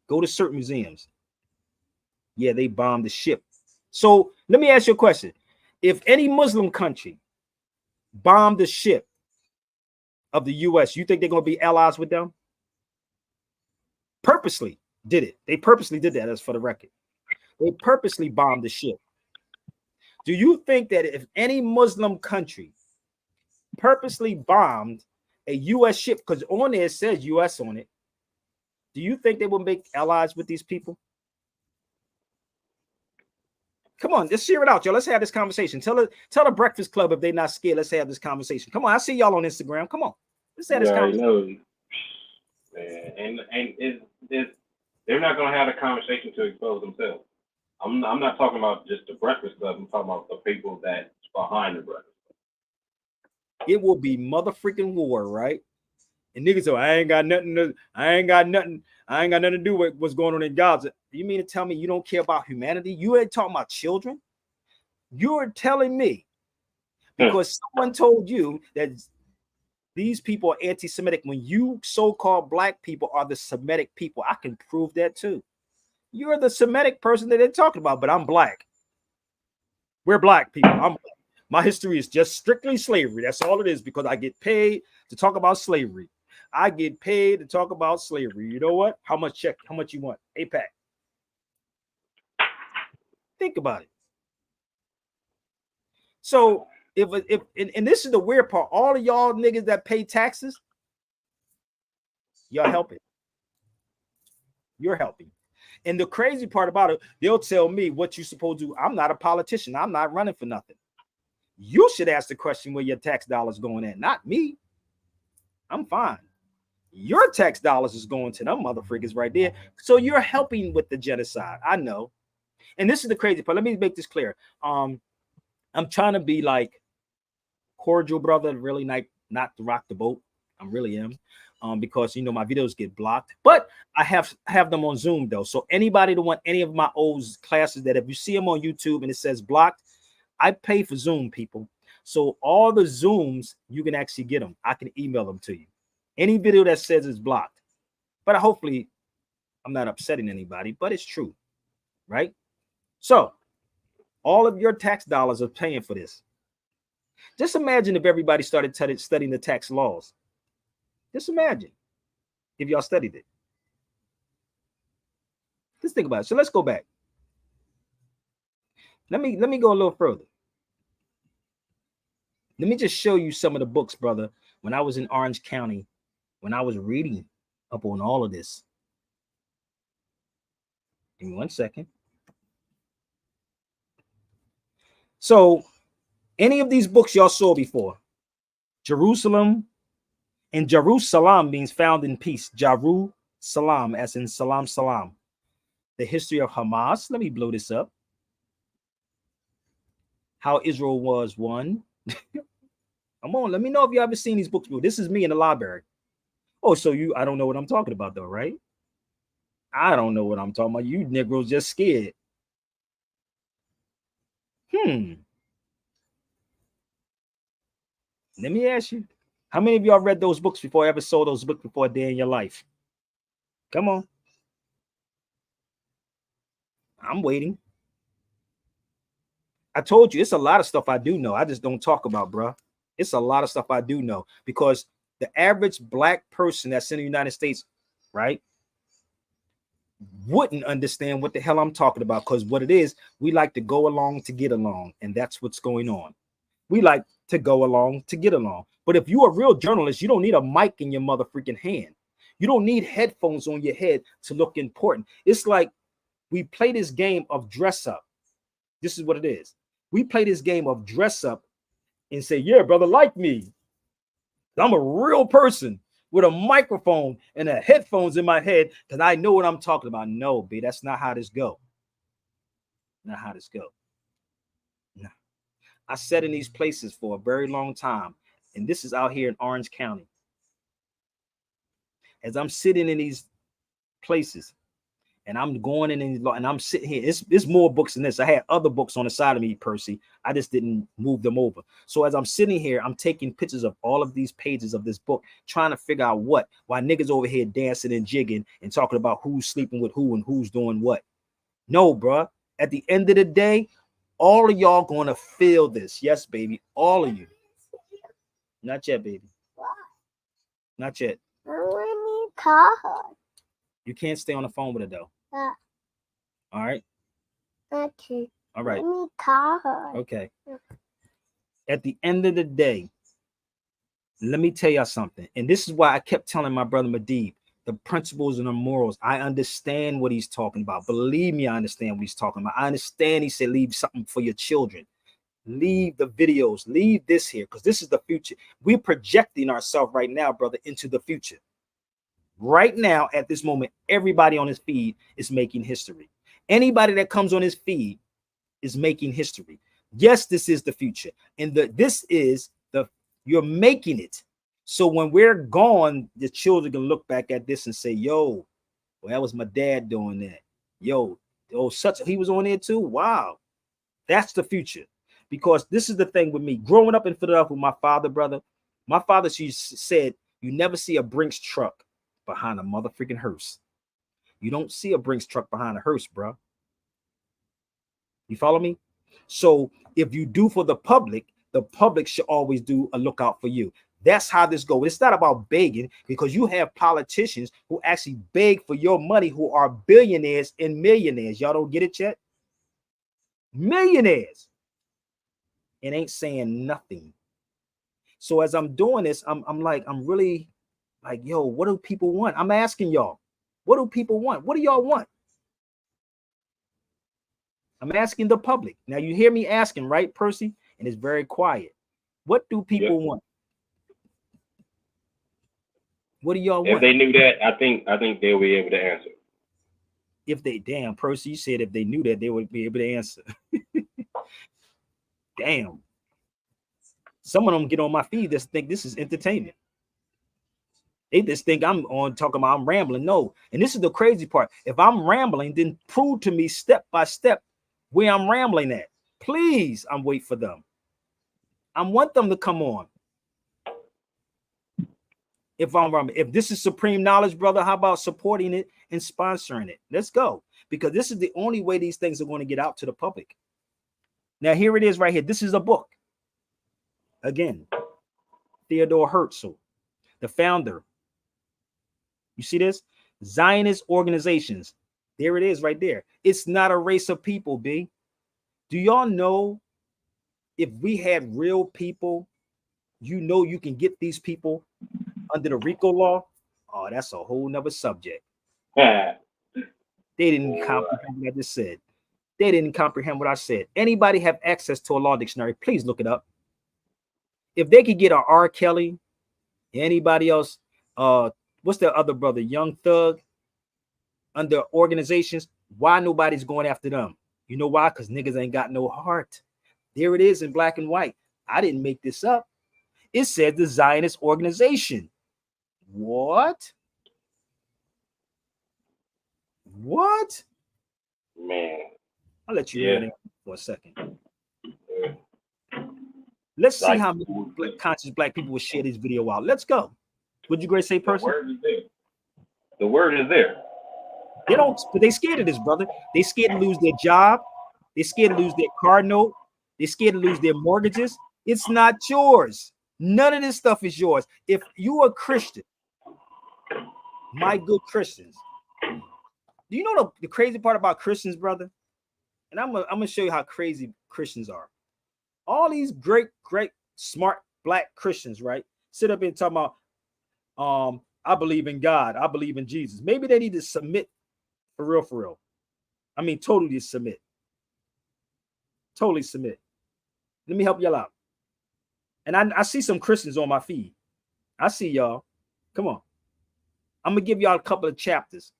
Go to certain museums. Yeah, they bombed the ship. So let me ask you a question. If any Muslim country bombed the ship of the US, you think they're going to be allies with them? Purposely did it. They purposely did that, as for the record. They purposely bombed the ship. Do you think that if any Muslim country purposely bombed a US ship, because on there it says US on it, do you think they will make allies with these people? Come on, let's share it out, y'all. Let's have this conversation. Tell the Breakfast Club if they're not scared. Let's have this conversation. Come on, I see y'all on Instagram. Come on, let's have this conversation. Know, man. And they're not gonna have a conversation to expose themselves. I'm not talking about just the Breakfast Club. I'm talking about the people that's behind the Breakfast Club. It will be motherfucking war, right? And niggas say, I ain't got nothing to do with what's going on in Gaza. You mean to tell me you don't care about humanity? You ain't talking about children? You're telling me because someone told you that these people are anti-Semitic when you so-called black people are the Semitic people. I can prove that too. You're the Semitic person that they're talking about, but I'm black. We're black people. I'm black. My history is just strictly slavery. That's all it is, because I get paid to talk about slavery. I get paid to talk about slavery. You know what? How much check? How much you want? APAC. Think about it. So if and this is the weird part, all of y'all niggas that pay taxes, y'all helping. You're helping. And the crazy part about it, they'll tell me what you're supposed to do. I'm not a politician. I'm not running for nothing. You should ask the question where your tax dollars going at, not me. I'm fine. Your tax dollars is going to them motherfuckers right there. So you're helping with the genocide. I know. And this is the crazy part. Let me make this clear. I'm trying to be like cordial, brother, really not to rock the boat. I really am. Because my videos get blocked, but I have them on Zoom though. So anybody that want any of my old classes, that if you see them on YouTube and it says blocked, I pay for Zoom, people. So all the Zooms, you can actually get them. I can email them to you. Any video that says it's blocked. But hopefully I'm not upsetting anybody, but it's true, right? So all of your tax dollars are paying for this. Just imagine if everybody started studying the tax laws. Just imagine if y'all studied it. Just think about it. So let's go back. Let me go a little further. Let me just show you some of the books, brother. When I was in Orange County, when I was reading up on all of this. Give me 1 second. So any of these books y'all saw before, Jerusalem, and Jerusalem means found in peace. Jerusalem, as in salam, salam. The history of Hamas. Let me blow this up. How Israel was one. Come on, let me know if you ever seen these books. This is me in the library. Oh, so I don't know what I'm talking about though, right? I don't know what I'm talking about. You Negroes just scared. Let me ask you. How many of y'all read those books before, ever saw those books before a day in your life? Come on. I'm waiting. I told you, it's a lot of stuff I do know. I just don't talk about, bro. It's a lot of stuff I do know, because the average black person that's in the United States, right, wouldn't understand what the hell I'm talking about, because what it is, we like to go along to get along, and that's what's going on. We like to go along to get along. But if you're a real journalist, you don't need a mic in your motherfucking hand. You don't need headphones on your head to look important. It's like we play this game of dress up. This is what it is. We play this game of dress up and say, yeah, brother, like me. I'm a real person with a microphone and the headphones in my head because I know what I'm talking about. No, B, that's not how this go. Not how this go. No. I sat in these places for a very long time, and this is out here in Orange County. As I'm sitting in these places, and I'm going in and I'm sitting here. It's more books than this. I had other books on the side of me, Percy. I just didn't move them over. So as I'm sitting here, I'm taking pictures of all of these pages of this book, trying to figure out why niggas over here dancing and jigging and talking about who's sleeping with who and who's doing what. No, bruh. At the end of the day, all of y'all gonna feel this. Yes, baby. All of you. Not yet, baby. Not yet. I call her. You can't stay on the phone with her though. All right. Okay. All right. Let me call her. Okay. At the end of the day, let me tell y'all something. And this is why I kept telling my brother Medib, the principles and the morals. I understand what he's talking about. Believe me, I understand what he's talking about. I understand he said leave something for your children. Leave the videos. Leave this here because this is the future. We're projecting ourselves right now, brother, into the future. Right now, at this moment, everybody on his feed is making history. Anybody that comes on his feed is making history. Yes, this is the future. And you're making it. So when we're gone, the children can look back at this and say, yo, well, that was my dad doing that. Yo, he was on there too. Wow. That's the future. Because this is the thing with me. Growing up in Philadelphia with my father, brother, my father, she said, you never see a Brinks truck behind a motherfucking hearse. You don't see a Brinks truck behind a hearse, bro. You follow me? So if you do for the public should always do a lookout for you. That's how this goes. It's not about begging because you have politicians who actually beg for your money who are billionaires and millionaires. Y'all don't get it yet? Millionaires. And ain't saying nothing. So as I'm doing this, I'm really like, yo, what do people want? I'm asking y'all, what do people want? What do y'all want? I'm asking the public. Now you hear me asking, right, Percy? And it's very quiet. What do people want? What do y'all want? If they knew that, I think they'll be able to answer. If they, damn, Percy, you said if they knew that, they would be able to answer. Damn. Some of them get on my feed just think this is entertainment. They just think I'm rambling. No. And this is the crazy part. If I'm rambling, then prove to me step by step where I'm rambling at. Please, I'm waiting for them. I want them to come on. If this is supreme knowledge, brother, how about supporting it and sponsoring it? Let's go. Because this is the only way these things are going to get out to the public. Now, here it is right here. This is a book. Again, Theodore Herzl, the founder. You see this? Zionist organizations. There it is right there. It's not a race of people, B. Do y'all know if we had real people, you know you can get these people under the RICO law? Oh, that's a whole nother subject. They didn't comprehend what I just said. They didn't comprehend what I said. Anybody have access to a law dictionary? Please look it up. If they could get a R. Kelly, anybody else, what's the other brother, Young Thug, under organizations, why nobody's going after them? You know why? Because niggas ain't got no heart. There it is in black and white. I didn't make this up. It said the Zionist organization. What? What? Man. I'll let you read it for a second. Let's see how many conscious black people will share this video out. Let's go. Would you great say, person? The word is there. The word is there. They don't, but they scared of this, brother. They scared to lose their job. They scared to lose their car note. They scared to lose their mortgages. It's not yours. None of this stuff is yours. If you are a Christian, my good Christians, do you know the crazy part about Christians, brother? And I'm gonna show you how crazy Christians are. All these great, smart black Christians, right? Sit up and talk about, I believe in God. I believe in Jesus. Maybe they need to submit for real. I mean, totally submit. Totally submit. Let me help y'all out. And I see some Christians on my feed. I see y'all. Come on. I'm going to give y'all a couple of chapters.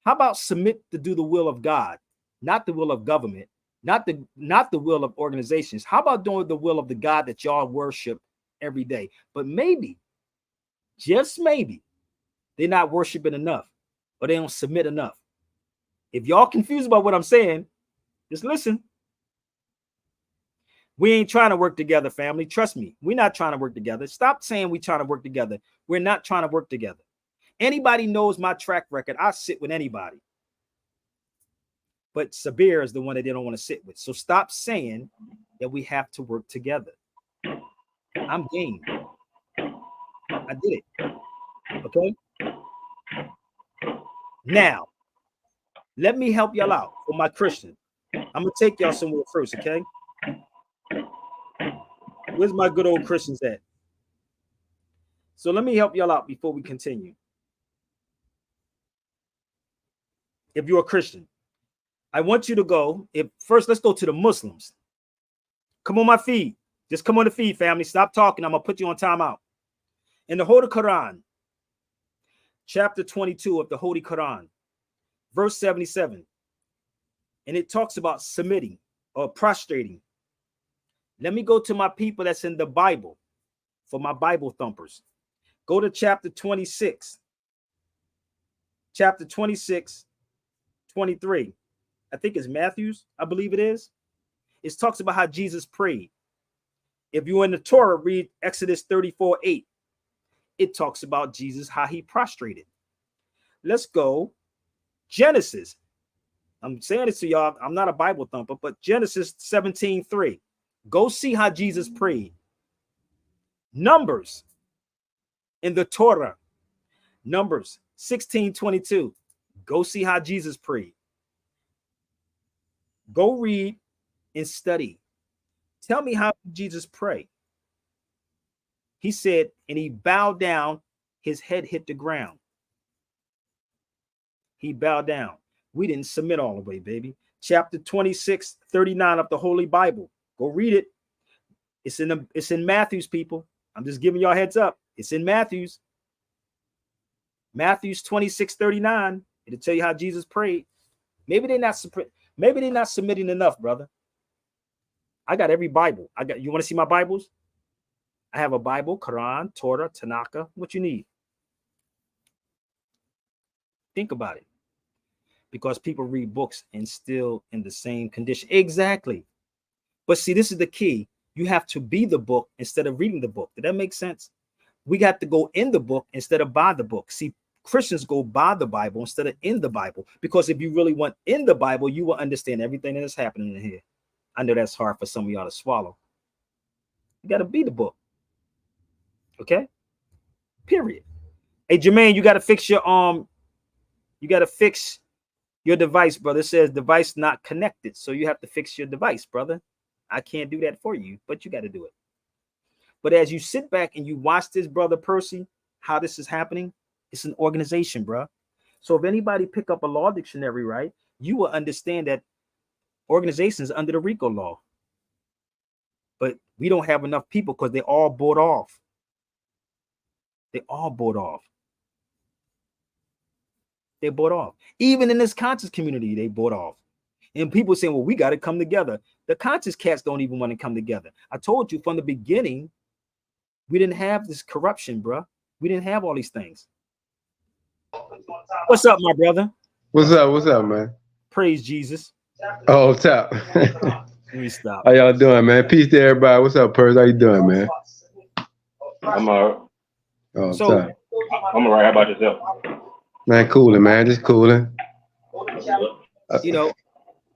How about submit to do the will of God, not the will of government, not the will of organizations. How about doing the will of the God that y'all worship every day? But maybe, just maybe, they're not worshiping enough or they don't submit enough. If y'all confused about what I'm saying, just listen. We ain't trying to work together, family. Trust me, we're not trying to work together. Stop saying we trying to work together. We're not trying to work together. Anybody knows my track record. I sit with anybody. But Sabir is the one that they don't want to sit with. So stop saying that we have to work together. I'm game. I did it. Okay? Now, let me help y'all out for my Christian. I'm going to take y'all somewhere first, okay? Where's my good old Christians at? So let me help y'all out before we continue. If you're a Christian, I want you to go. First, let's go to the Muslims. Come on my feed. Just come on the feed, family. Stop talking. I'm going to put you on timeout. In the Holy Quran, chapter 22 of the Holy Quran, verse 77, and it talks about submitting or prostrating. Let me go to my people that's in the Bible for my Bible thumpers. Go to chapter 26. Chapter 26, 23. I think it's Matthew's, I believe it is. It talks about how Jesus prayed. If you're in the Torah, read Exodus 34:8. It talks about Jesus, how he prostrated. Let's go. Genesis. I'm saying this to y'all. I'm not a Bible thumper, but Genesis 17:3. Go see how Jesus prayed. Numbers in the Torah. Numbers 16:22. Go see how Jesus prayed. Go read and study. Tell me how Jesus prayed. He said, and he bowed down, his head hit the ground. He bowed down. We didn't submit all the way, baby. Chapter 26:39 of the Holy Bible. Go read it. It's in Matthew's, people. I'm just giving y'all a heads up. It's in Matthew's. Matthew's 26:39. It'll tell you how Jesus prayed. Maybe they're not submitting enough, brother. I got every Bible. You want to see my Bibles? I have a Bible, Quran, Torah, Tanakh. What you need? Think about it. Because people read books and still in the same condition. Exactly. But see, this is the key. You have to be the book instead of reading the book. Did that make sense? We got to go in the book instead of by the book. See, Christians go by the Bible instead of in the Bible. Because if you really went in the Bible, you will understand everything that is happening in here. I know that's hard for some of y'all to swallow. You got to be the book. Okay? Period. Hey, Jermaine, you got to fix your device, brother. It says device not connected. So you have to fix your device, brother. I can't do that for you, but you got to do it. But as you sit back and you watch this, brother Percy, how this is happening, it's an organization, bro. So if anybody pick up a law dictionary, right, you will understand that organizations under the RICO law. But we don't have enough people because they all bought off. They all bought off. They bought off. Even in this conscious community, they bought off. And people saying, well, we got to come together. The conscious cats don't even want to come together. I told you from the beginning, we didn't have this corruption, bro. We didn't have all these things. What's up, my brother? What's up? What's up, man? Praise Jesus. Oh, top. Let me stop. How y'all doing, man? Peace to everybody. What's up, Purse? How you doing, man? I'm all right. Oh, So- top. I'm all right. How about yourself? Man, cooling, man. Just cooling. You know,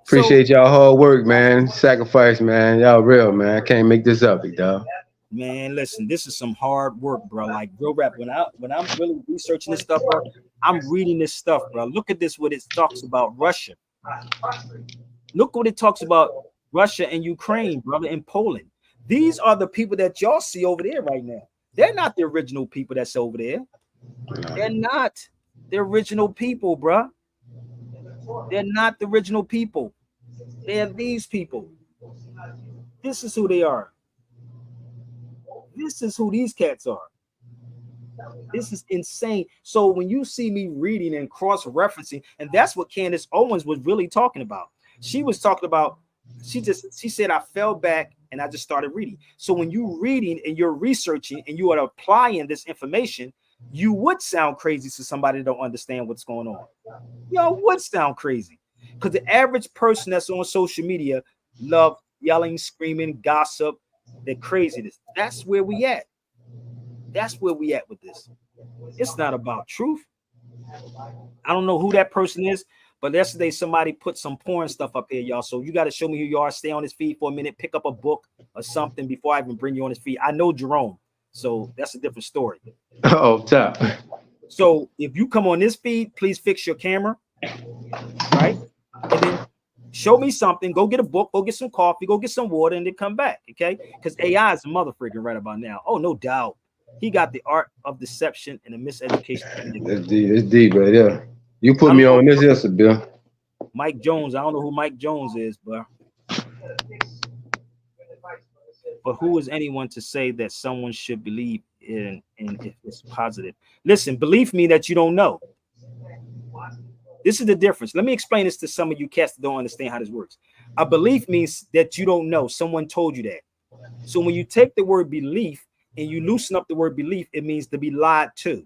Appreciate y'all hard work, man. Sacrifice, man. Y'all real, man. I can't make this up, big dog. man, listen, this is some hard work, bro. Like real rap. When I'm really researching this stuff, bro, I'm reading this stuff, bro. Look at this, what it talks about Russia. Look what it talks about Russia and Ukraine, brother, and Poland. These are the people that y'all see over there right now. They're not the original people that's over there. They're not the original people, bro. They're not the original people. They're these people. This is who they are. This is who these cats are. This is insane. So when you see me reading and cross-referencing, and that's what Candace Owens was really talking about. She was talking about, she said, I fell back and I just started reading. So when you're reading and you're researching and you are applying this information, you would sound crazy to somebody that don't understand what's going on. Y'all would sound crazy. Because the average person that's on social media love yelling, screaming, gossip, they're craziness. That's where we at. That's where we at with this. It's not about truth. I don't know who that person is, but yesterday somebody put some porn stuff up here, y'all. So you got to show me who you are. Stay on his feed for a minute, pick up a book or something before I even bring you on his feed. I know Jerome, so that's a different story. Oh, top. So if you come on this feed, please fix your camera, right? And then show me something. Go get a book, go get some coffee, go get some water, and then come back, okay? Because AI is a mother freaking right about now. Oh, no doubt. He got the art of deception and the miseducation. It's deep, right there. You put me on this yesterday, Bill. Mike Jones. I don't know who Mike Jones is, but who is anyone to say that someone should believe in if it's positive? Listen, believe me that you don't know. This is the difference. Let me explain this to some of you cats that don't understand how this works. A belief means that you don't know. Someone told you that. So when you take the word belief and you loosen up the word belief, it means to be lied to.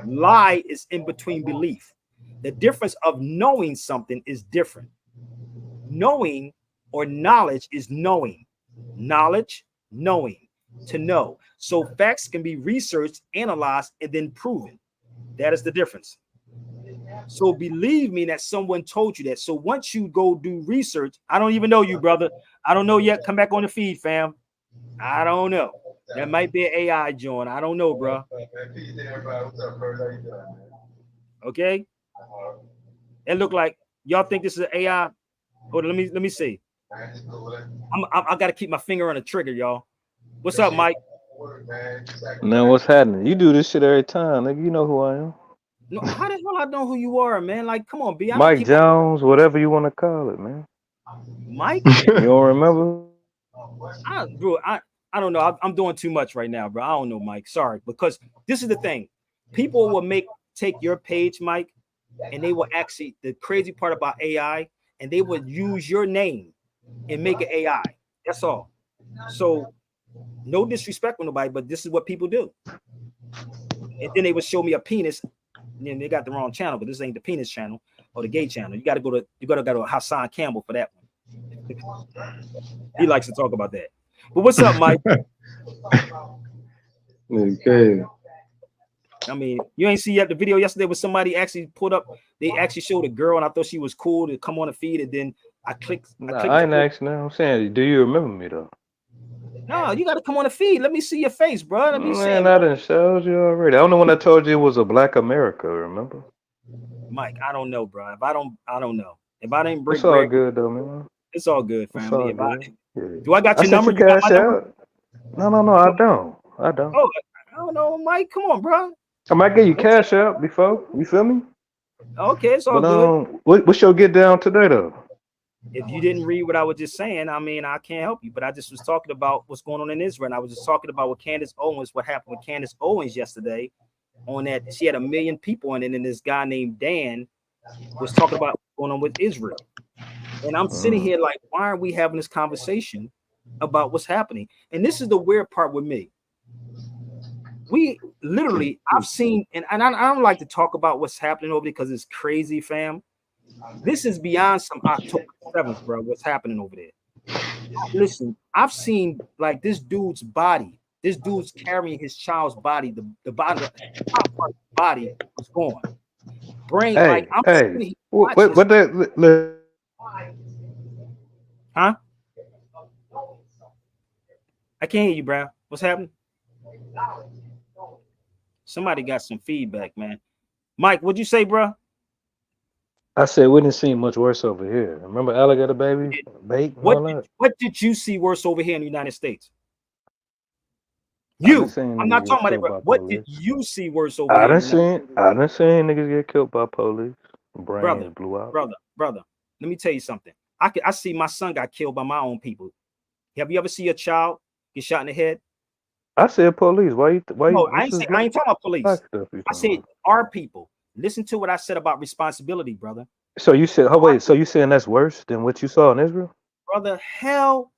Lie is in between belief. The difference of knowing something is different. Knowing or knowledge is knowing. Knowledge, knowing, to know. So facts can be researched, analyzed, and then proven. That is the difference. So believe me that someone told you that. So once you go do research, I don't even know you, brother. I don't know yet. Come back on the feed, fam. I don't know. That might be an AI joint. I don't know, bro. Okay. It look like y'all think this is an AI. Hold on, let me see. I gotta keep my finger on the trigger, y'all. What's up, Mike? Man, what's happening? You do this shit every time, nigga. You know who I am. No, how the hell I know who you are, man? Like, come on, B. Mike Jones, whatever you want to call it, man. Mike? You don't remember? I don't know. I'm doing too much right now, bro. I don't know, Mike. Sorry, because this is the thing. People will take your page, Mike, and they will actually, the crazy part about AI, and they would use your name and make an AI. That's all. So no disrespect on nobody, but this is what people do. And then they would show me a penis, and then they got the wrong channel, but this ain't the penis channel or the gay channel. You gotta go to Hassan Campbell for that one. He likes to talk about that. But what's up, Mike? Okay. I mean, you ain't see yet the video yesterday where somebody actually put up, they actually showed a girl, and I thought she was cool to come on the feed, and then I clicked. I ain't asking that. I'm saying, do you remember me though? No, you got to come on the feed. Let me see your face, bro. Let me see. Man, I done showed you already. I'm the one that told you it was a Black America. Remember? Mike, I don't know, bro. I don't know. If I didn't break, it's all good though, man. It's all good, family. Do I got your number? You cash out? No, I don't. Oh, I don't know, Mike. Come on, bro. I might get you cash out before. You feel me? Okay, it's all good. What's your get down today though? If you didn't read what I was just saying, I mean, I can't help you. But I just was talking about what's going on in Israel. And I was just talking about what happened with Candace Owens yesterday. On that, she had 1 million people in it, and this guy named Dan was talking about what's going on with Israel. And I'm sitting here like, why are we having this conversation about what's happening? And this is the weird part with me. We literally, I've seen, and I don't like to talk about what's happening over there because it's crazy, fam. This is beyond some October 7th, bro. What's happening over there? Listen, I've seen like this dude's body. This dude's carrying his child's body. The body, the top part of the body is gone. Brain, hey, like I'm hey, what that? Huh? I can't hear you, bro. What's happening? Somebody got some feedback, man. Mike, what'd you say, bro? I said we didn't see much worse over here. Remember alligator baby? Bait? What did you see worse over here in the United States? I'm not talking about it, bro. What did you see worse over here? I done seen niggas get killed by police. Brains blew out. Brother, let me tell you something. I see my son got killed by my own people. Have you ever seen a child get shot in the head? I said police. Why? No, I ain't talking about police. I said our people. Listen to what I said about responsibility, brother. So you said, so you saying that's worse than what you saw in Israel? Brother, hell,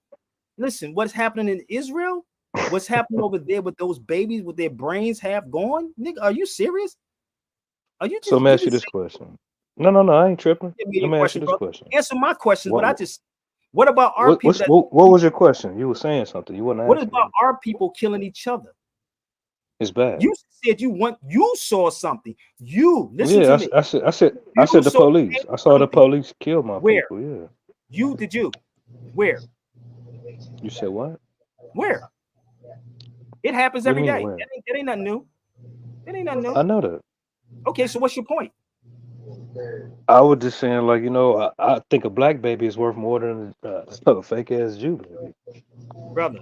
listen, what's happening in Israel? What's happening over there with those babies with their brains half gone? Nigga, are you serious? Are you just, so let me ask you this question. No, I ain't tripping. Give me Let your me ask you question, this bro. question. Answer my questions, but What what about our what people that what was your question? You were saying something. You wasn't what asking about me. our people killing each other? It's bad. You said you saw something. You listen Yeah, to me. I said You the saw police. I saw the something. police kill my Where? people. Yeah. Did you? Where? You said what? Where? It happens What do every you mean day. where? That ain't nothing new. That ain't nothing I new. know that. Okay, so what's your point? I was just saying, like, you know, I think a black baby is worth more than a fake ass Jew baby. Brother,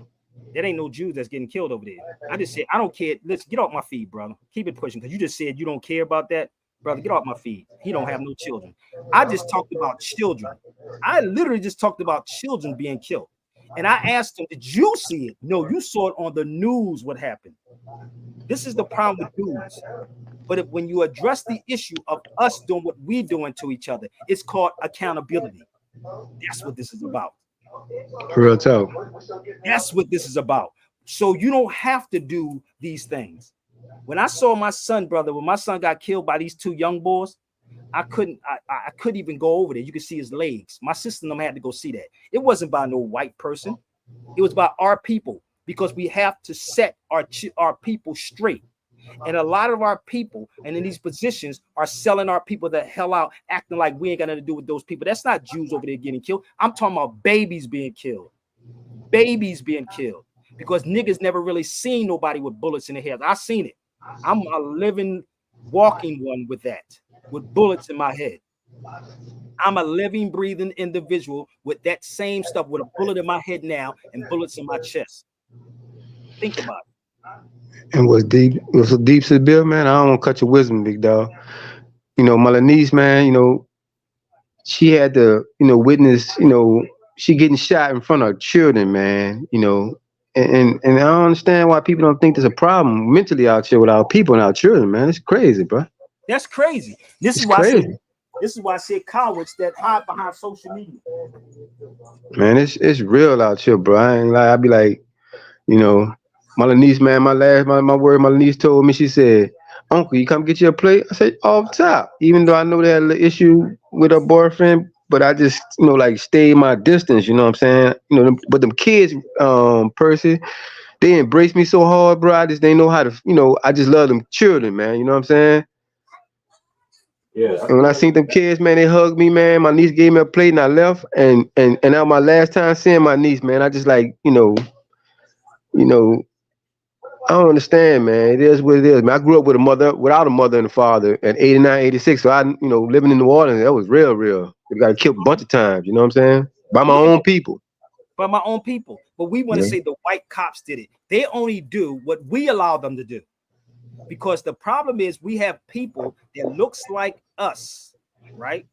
there ain't no Jews that's getting killed over there. I just said I don't care. Let's get off my feed, brother. Keep it pushing because you just said you don't care about that. Brother, get off my feed. He don't have no children. I just talked about children. I literally just talked about children being killed. And I asked him, did you see it? No, you saw it on the news what happened. This is the problem with news. But when you address the issue of us doing what we're doing to each other, it's called accountability. That's what this is about. Real talk. That's what this is about. So you don't have to do these things. When I saw my son, brother, when my son got killed by these two young boys, I couldn't even go over there. You could see his legs. My sister and them had to go see that. It wasn't by no white person. It was by our people, because we have to set our people straight. And a lot of our people and in these positions are selling our people the hell out, acting like we ain't got nothing to do with those people. That's not Jews over there getting killed. I'm talking about babies being killed. Babies being killed. Because niggas never really seen nobody with bullets in their head. I seen it. I'm a living, walking one with that, with bullets in my head. I'm a living, breathing individual with that same stuff, with a bullet in my head now and bullets in my chest. Think about it. And what's deep, what's so deep to the bill, man? I don't want to cut your wisdom, big dog. You know, my niece, man, you know, she had to, you know, witness, you know, she getting shot in front of children, man, you know. And I don't understand why people don't think there's a problem mentally out here with our people and our children, man. It's crazy, bro. That's crazy. This is why I said cowards that hide behind social media. Man, it's real out here, bro. I ain't lie. I be like, you know, my niece, man, my word, my niece told me, she said, "Uncle, you come get your plate?" I said, "Off top." Even though I know they had an issue with her boyfriend, but I just, you know, like stay my distance, you know what I'm saying? You know, but them kids, Percy, they embrace me so hard, bro. I just they know how to, you know, I just love them children, man. You know what I'm saying? Yeah. And when I seen them kids, man, they hugged me, man. My niece gave me a plate and I left. And now my last time seeing my niece, man, I just like, you know, I don't understand, man. It is what it is, man. I grew up with without a mother and a father at 89, 86. So I, you know, living in New Orleans, that was real. We got killed a bunch of times, you know what I'm saying? By my own people. By my own people. But we want to say the white cops did it. They only do what we allow them to do. Because the problem is we have people that looks like us, right?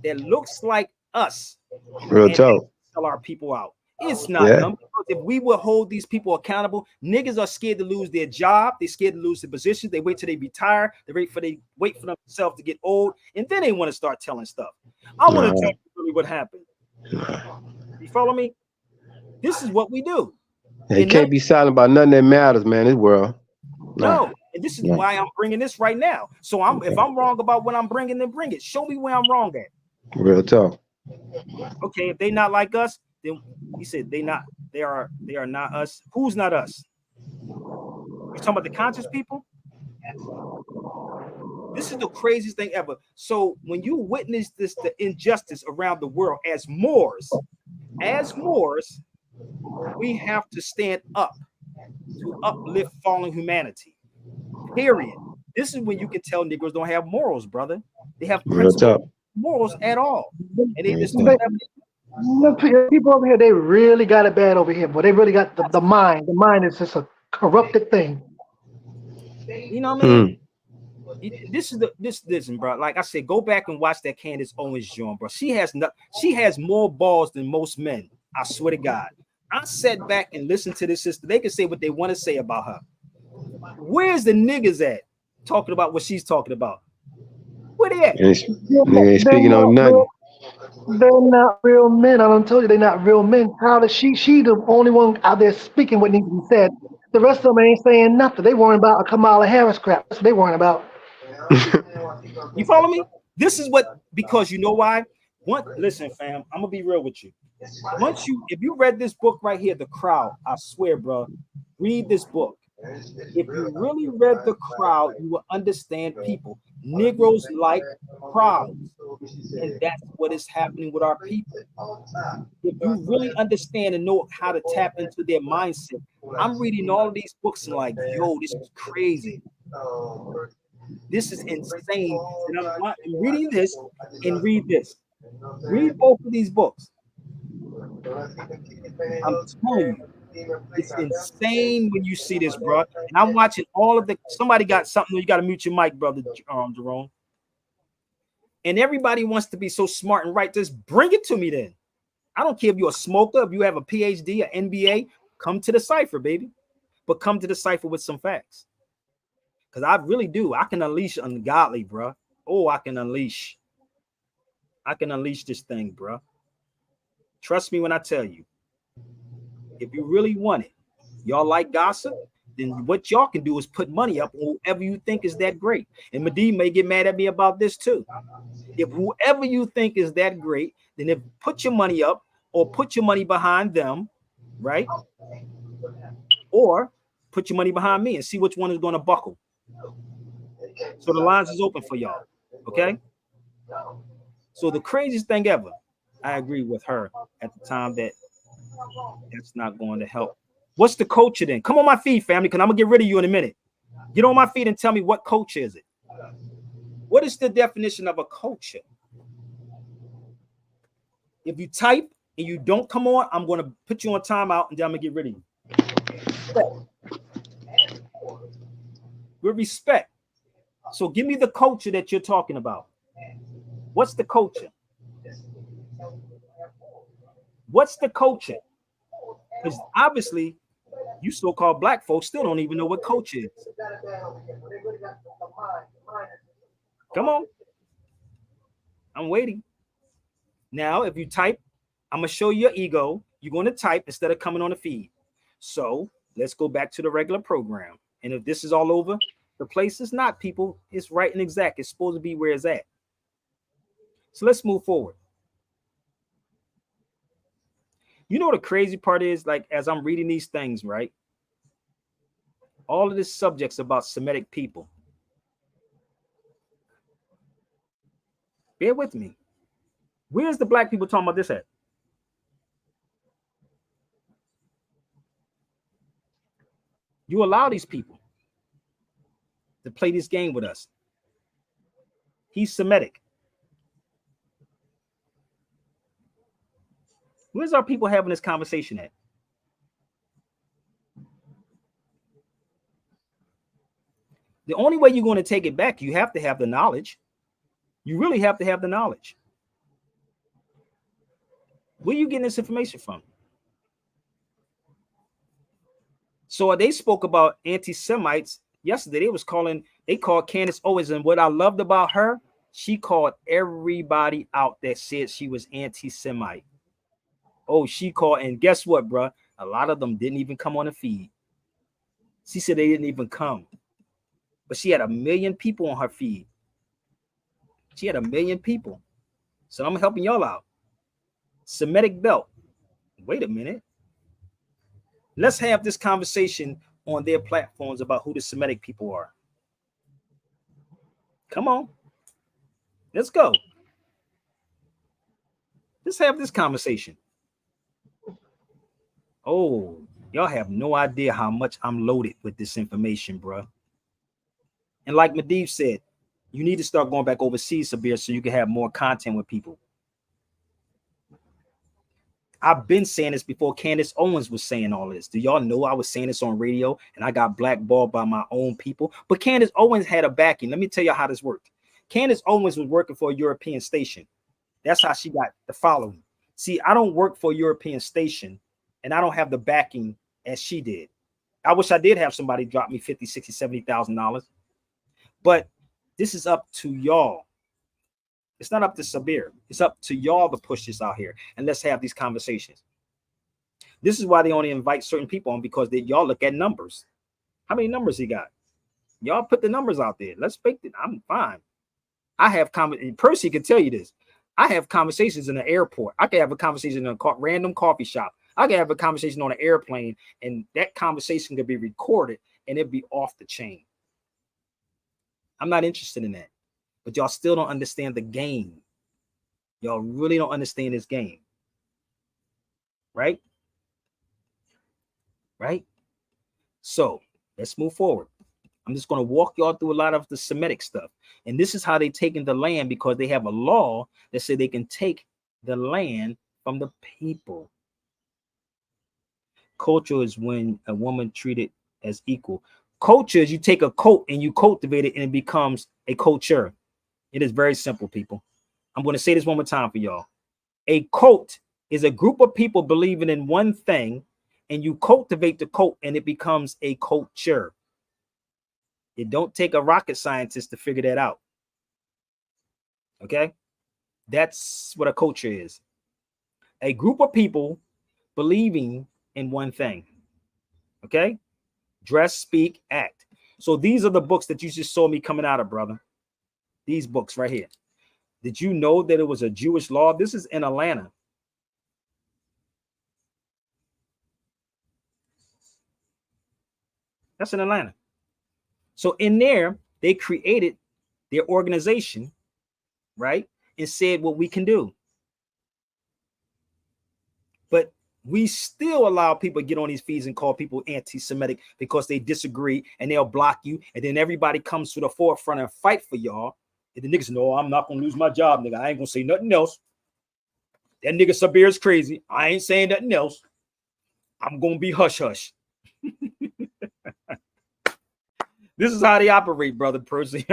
That looks like us. Real talk. Sell our people out. It's not them. Because if we will hold these people accountable, niggas are scared to lose their job. They're scared to lose their positions. They wait till they retire. They wait for themselves to get old, and then they want to start telling stuff. I want to tell you really what happened. You follow me? This is what we do. Yeah, you can't be silent about nothing that matters, man. This world. No, and this is why I'm bringing this right now. So if I'm wrong about what I'm bringing, then bring it. Show me where I'm wrong at. Real talk. Okay, if they not like us, then he said they are not us. Who's not us? You talking about the conscious people? This is the craziest thing ever. So when you witness the injustice around the world as Moors, we have to stand up to uplift fallen humanity. Period. This is when you can tell Negroes don't have morals, brother. They have principles, morals at all, and they just don't have. People over here, they really got it bad over here, but they really got the mind. The mind is just a corrupted thing. You know what I mean? Listen, bro. Like I said, go back and watch that Candace Owens joint, bro. She has more balls than most men. I swear to God. I sat back and listened to this sister. They can say what they want to say about her. Where's the niggas at talking about what she's talking about? Where they at? They ain't speaking on nothing. They're not real men. I done told you they're not real men. How does she the only one out there speaking what needs to be said? The rest of them ain't saying nothing. They worrying about a Kamala Harris crap. That's what they worrying about. You follow me? This is what, because you know why? Listen, fam, I'm gonna be real with you. If you read this book right here, The Crowd, I swear, bro, read this book. If you really read The Crowd, you will understand people. Negroes like crowds, and that's what is happening with our people. If you really understand and know how to tap into their mindset, I'm reading all of these books and like, yo, this is crazy. This is insane. And I'm reading this and read this. Read both of these books. I'm telling you, it's insane when you see this, bro. And I'm watching all of the. Somebody got something. You got to mute your mic, brother Jerome. And everybody wants to be so smart and right. Just bring it to me then. I don't care if you're a smoker, if you have a PhD, an MBA, come to the cipher, baby. But come to the cipher with some facts. Because I really do. I can unleash ungodly, bro. Oh, I can unleash this thing, bro. Trust me when I tell you. If you really want it, y'all like gossip, then what y'all can do is put money up on whoever you think is that great. And Medee may get mad at me about this too. If whoever you think is that great, then put your money up or put your money behind them, right? Or put your money behind me and see which one is going to buckle. So the lines is open for y'all, okay? So the craziest thing ever, I agree with her at the time that that's not going to help. What's the culture then? Come on my feed, family, because I'm going to get rid of you in a minute. Get on my feed and tell me what culture is it? What is the definition of a culture? If you type and you don't come on, I'm going to put you on timeout and then I'm going to get rid of you. With respect. So give me the culture that you're talking about. What's the culture? What's the culture? Because obviously, you so-called black folks still don't even know what culture is. Come on. I'm waiting. Now, if you type, I'm going to show you your ego. You're going to type instead of coming on the feed. So let's go back to the regular program. And if this is all over, the place is not, people. It's right and exact. It's supposed to be where it's at. So let's move forward. You know, the crazy part is, like, as I'm reading these things, right? All of this subjects about Semitic people. Bear with me. Where's the black people talking about this at? You allow these people to play this game with us. He's Semitic. Where's our people having this conversation at? The only way you're going to take it back, you have to have the knowledge. You really have to have the knowledge. Where are you getting this information from? So they spoke about anti-Semites yesterday. They called Candace Owens, and what I loved about her, she called everybody out that said she was anti-Semite. Oh, she called, and guess what, bro? A lot of them didn't even come on the feed. She said they didn't even come. But she had 1 million people on her feed. She had 1 million people. So I'm helping y'all out. Semitic belt. Wait a minute. Let's have this conversation on their platforms about who the Semitic people are. Come on. Let's go. Let's have this conversation. Oh, y'all have no idea how much I'm loaded with this information, bro. And like Medivh said, you need to start going back overseas, Sabir, so you can have more content with people. I've been saying this before Candace Owens was saying all this. Do y'all know I was saying this on radio and I got blackballed by my own people? But Candace Owens had a backing. Let me tell you how this worked. Candace Owens was working for a European station. That's how she got the following. See, I don't work for a European station and I don't have the backing as she did. I wish I did have somebody drop me $50,000, $60,000, $70,000. But this is up to y'all. It's not up to Sabir. It's up to y'all to push this out here. And let's have these conversations. This is why they only invite certain people on, because y'all look at numbers. How many numbers he got? Y'all put the numbers out there. Let's fake it. I'm fine. I have Percy can tell you this. I have conversations in the airport. I can have a conversation in a random coffee shop. I can have a conversation on an airplane, and that conversation could be recorded and it'd be off the chain. I'm not interested in that. But y'all still don't understand the game. Y'all really don't understand this game. Right? Right? So let's move forward. I'm just going to walk y'all through a lot of the Semitic stuff. And this is how they taken the land, because they have a law that say they can take the land from the people. Culture is when a woman treated as equal. Culture is you take a coat and you cultivate it and it becomes a culture. It is very simple, people. I'm going to say this one more time for y'all. A cult is a group of people believing in one thing, and you cultivate the cult and it becomes a culture. It don't take a rocket scientist to figure that out. Okay? That's what a culture is. A group of people believing in one thing. Okay? Dress, speak, act. So these are the books that you just saw me coming out of, brother. These books right here. Did you know that it was a Jewish law? This is in Atlanta. That's in Atlanta. So in there, they created their organization, right? And said what we can do. But we still allow people to get on these feeds and call people anti-Semitic because they disagree, and they'll block you. And then everybody comes to the forefront and fight for y'all. And the niggas know, I'm not going to lose my job, nigga. I ain't going to say nothing else. That nigga Sabir is crazy. I ain't saying nothing else. I'm going to be hush-hush. This is how they operate, brother Percy.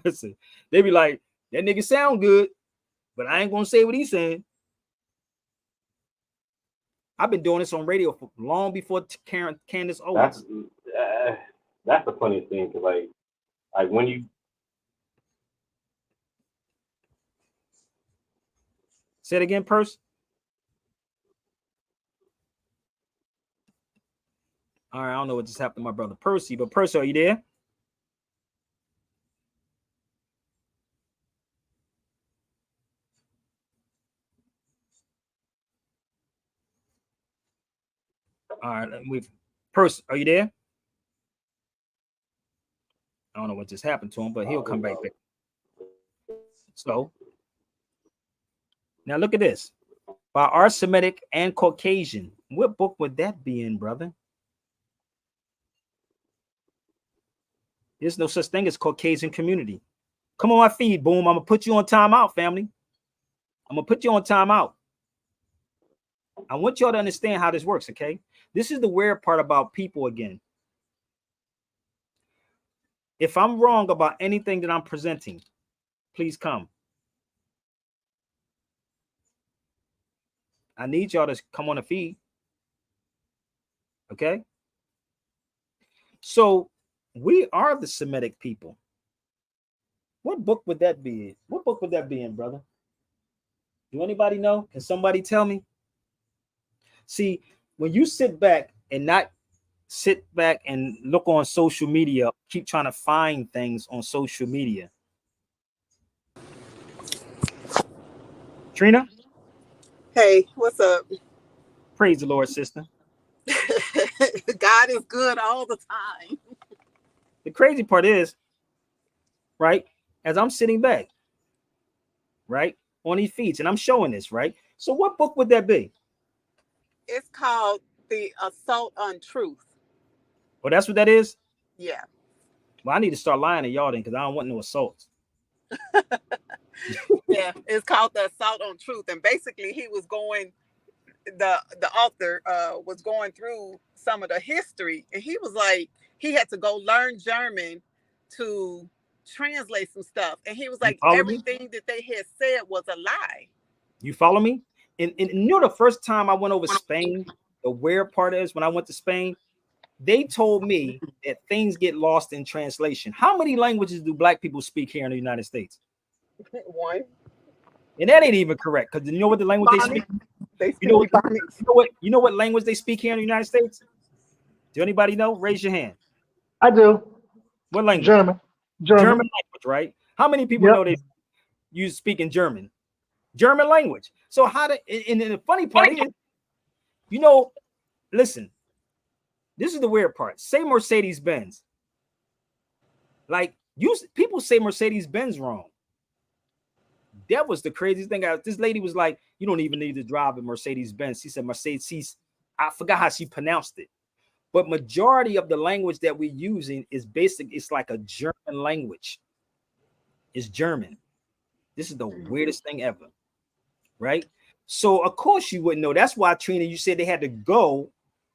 Listen, they be like, that nigga sound good, but I ain't going to say what he's saying. I've been doing this on radio for long before Candace Owens. That's the funniest thing, because like when you say it again, Percy. All right, I don't know what just happened to my brother Percy, but Percy, are you there? All right, Percy, are you there? I don't know what just happened to him, but he'll come back there. So now look at this. By our Semitic and Caucasian, what book would that be in, brother? There's no such thing as Caucasian community. Come on my feed, boom. I'm gonna put you on timeout, family. I'm gonna put you on timeout. I want y'all to understand how this works, okay? This is the weird part about people again. If I'm wrong about anything that I'm presenting, please come. I need y'all to come on the feed. Okay? So we are the Semitic people. What book would that be in? What book would that be in, brother? Do anybody know? Can somebody tell me? See, when you sit back and not sit back and look on social media, keep trying to find things on social media. Trina? Hey, what's up? Praise the Lord, sister. God is good all the time. The crazy part is, right, as I'm sitting back, right, on these feeds, and I'm showing this, right? So what book would that be? It's called The Assault on Truth. Well, that's what that is? Yeah. Well, I need to start lying to y'all then, because I don't want no assaults. Yeah, it's called The Assault on Truth. And basically he was going, the author was going through some of the history, and he was like, he had to go learn German to translate some stuff. And he was like, everything that they had said was a lie. You follow me? And you know, the first time I went over Spain, the weird part is when I went to Spain, they told me that things get lost in translation. How many languages do black people speak here in the United States? One. And that ain't even correct, because you know what the language they speak? You know what language they speak here in the United States? Do anybody know? Raise your hand. I do. What language? German. German language, right? How many people know they you speaking German language. So how to, and the funny part is, you know, listen, this is the weird part. Say Mercedes-Benz. Like, people say Mercedes-Benz wrong. That was the craziest thing. This lady was like, you don't even need to drive a Mercedes-Benz. She said Mercedes. I forgot how she pronounced it. But majority of the language that we're using is basic. It's like a German language. It's German. This is the weirdest thing ever, right? So of course you wouldn't know. That's why, Trina, you said they had to go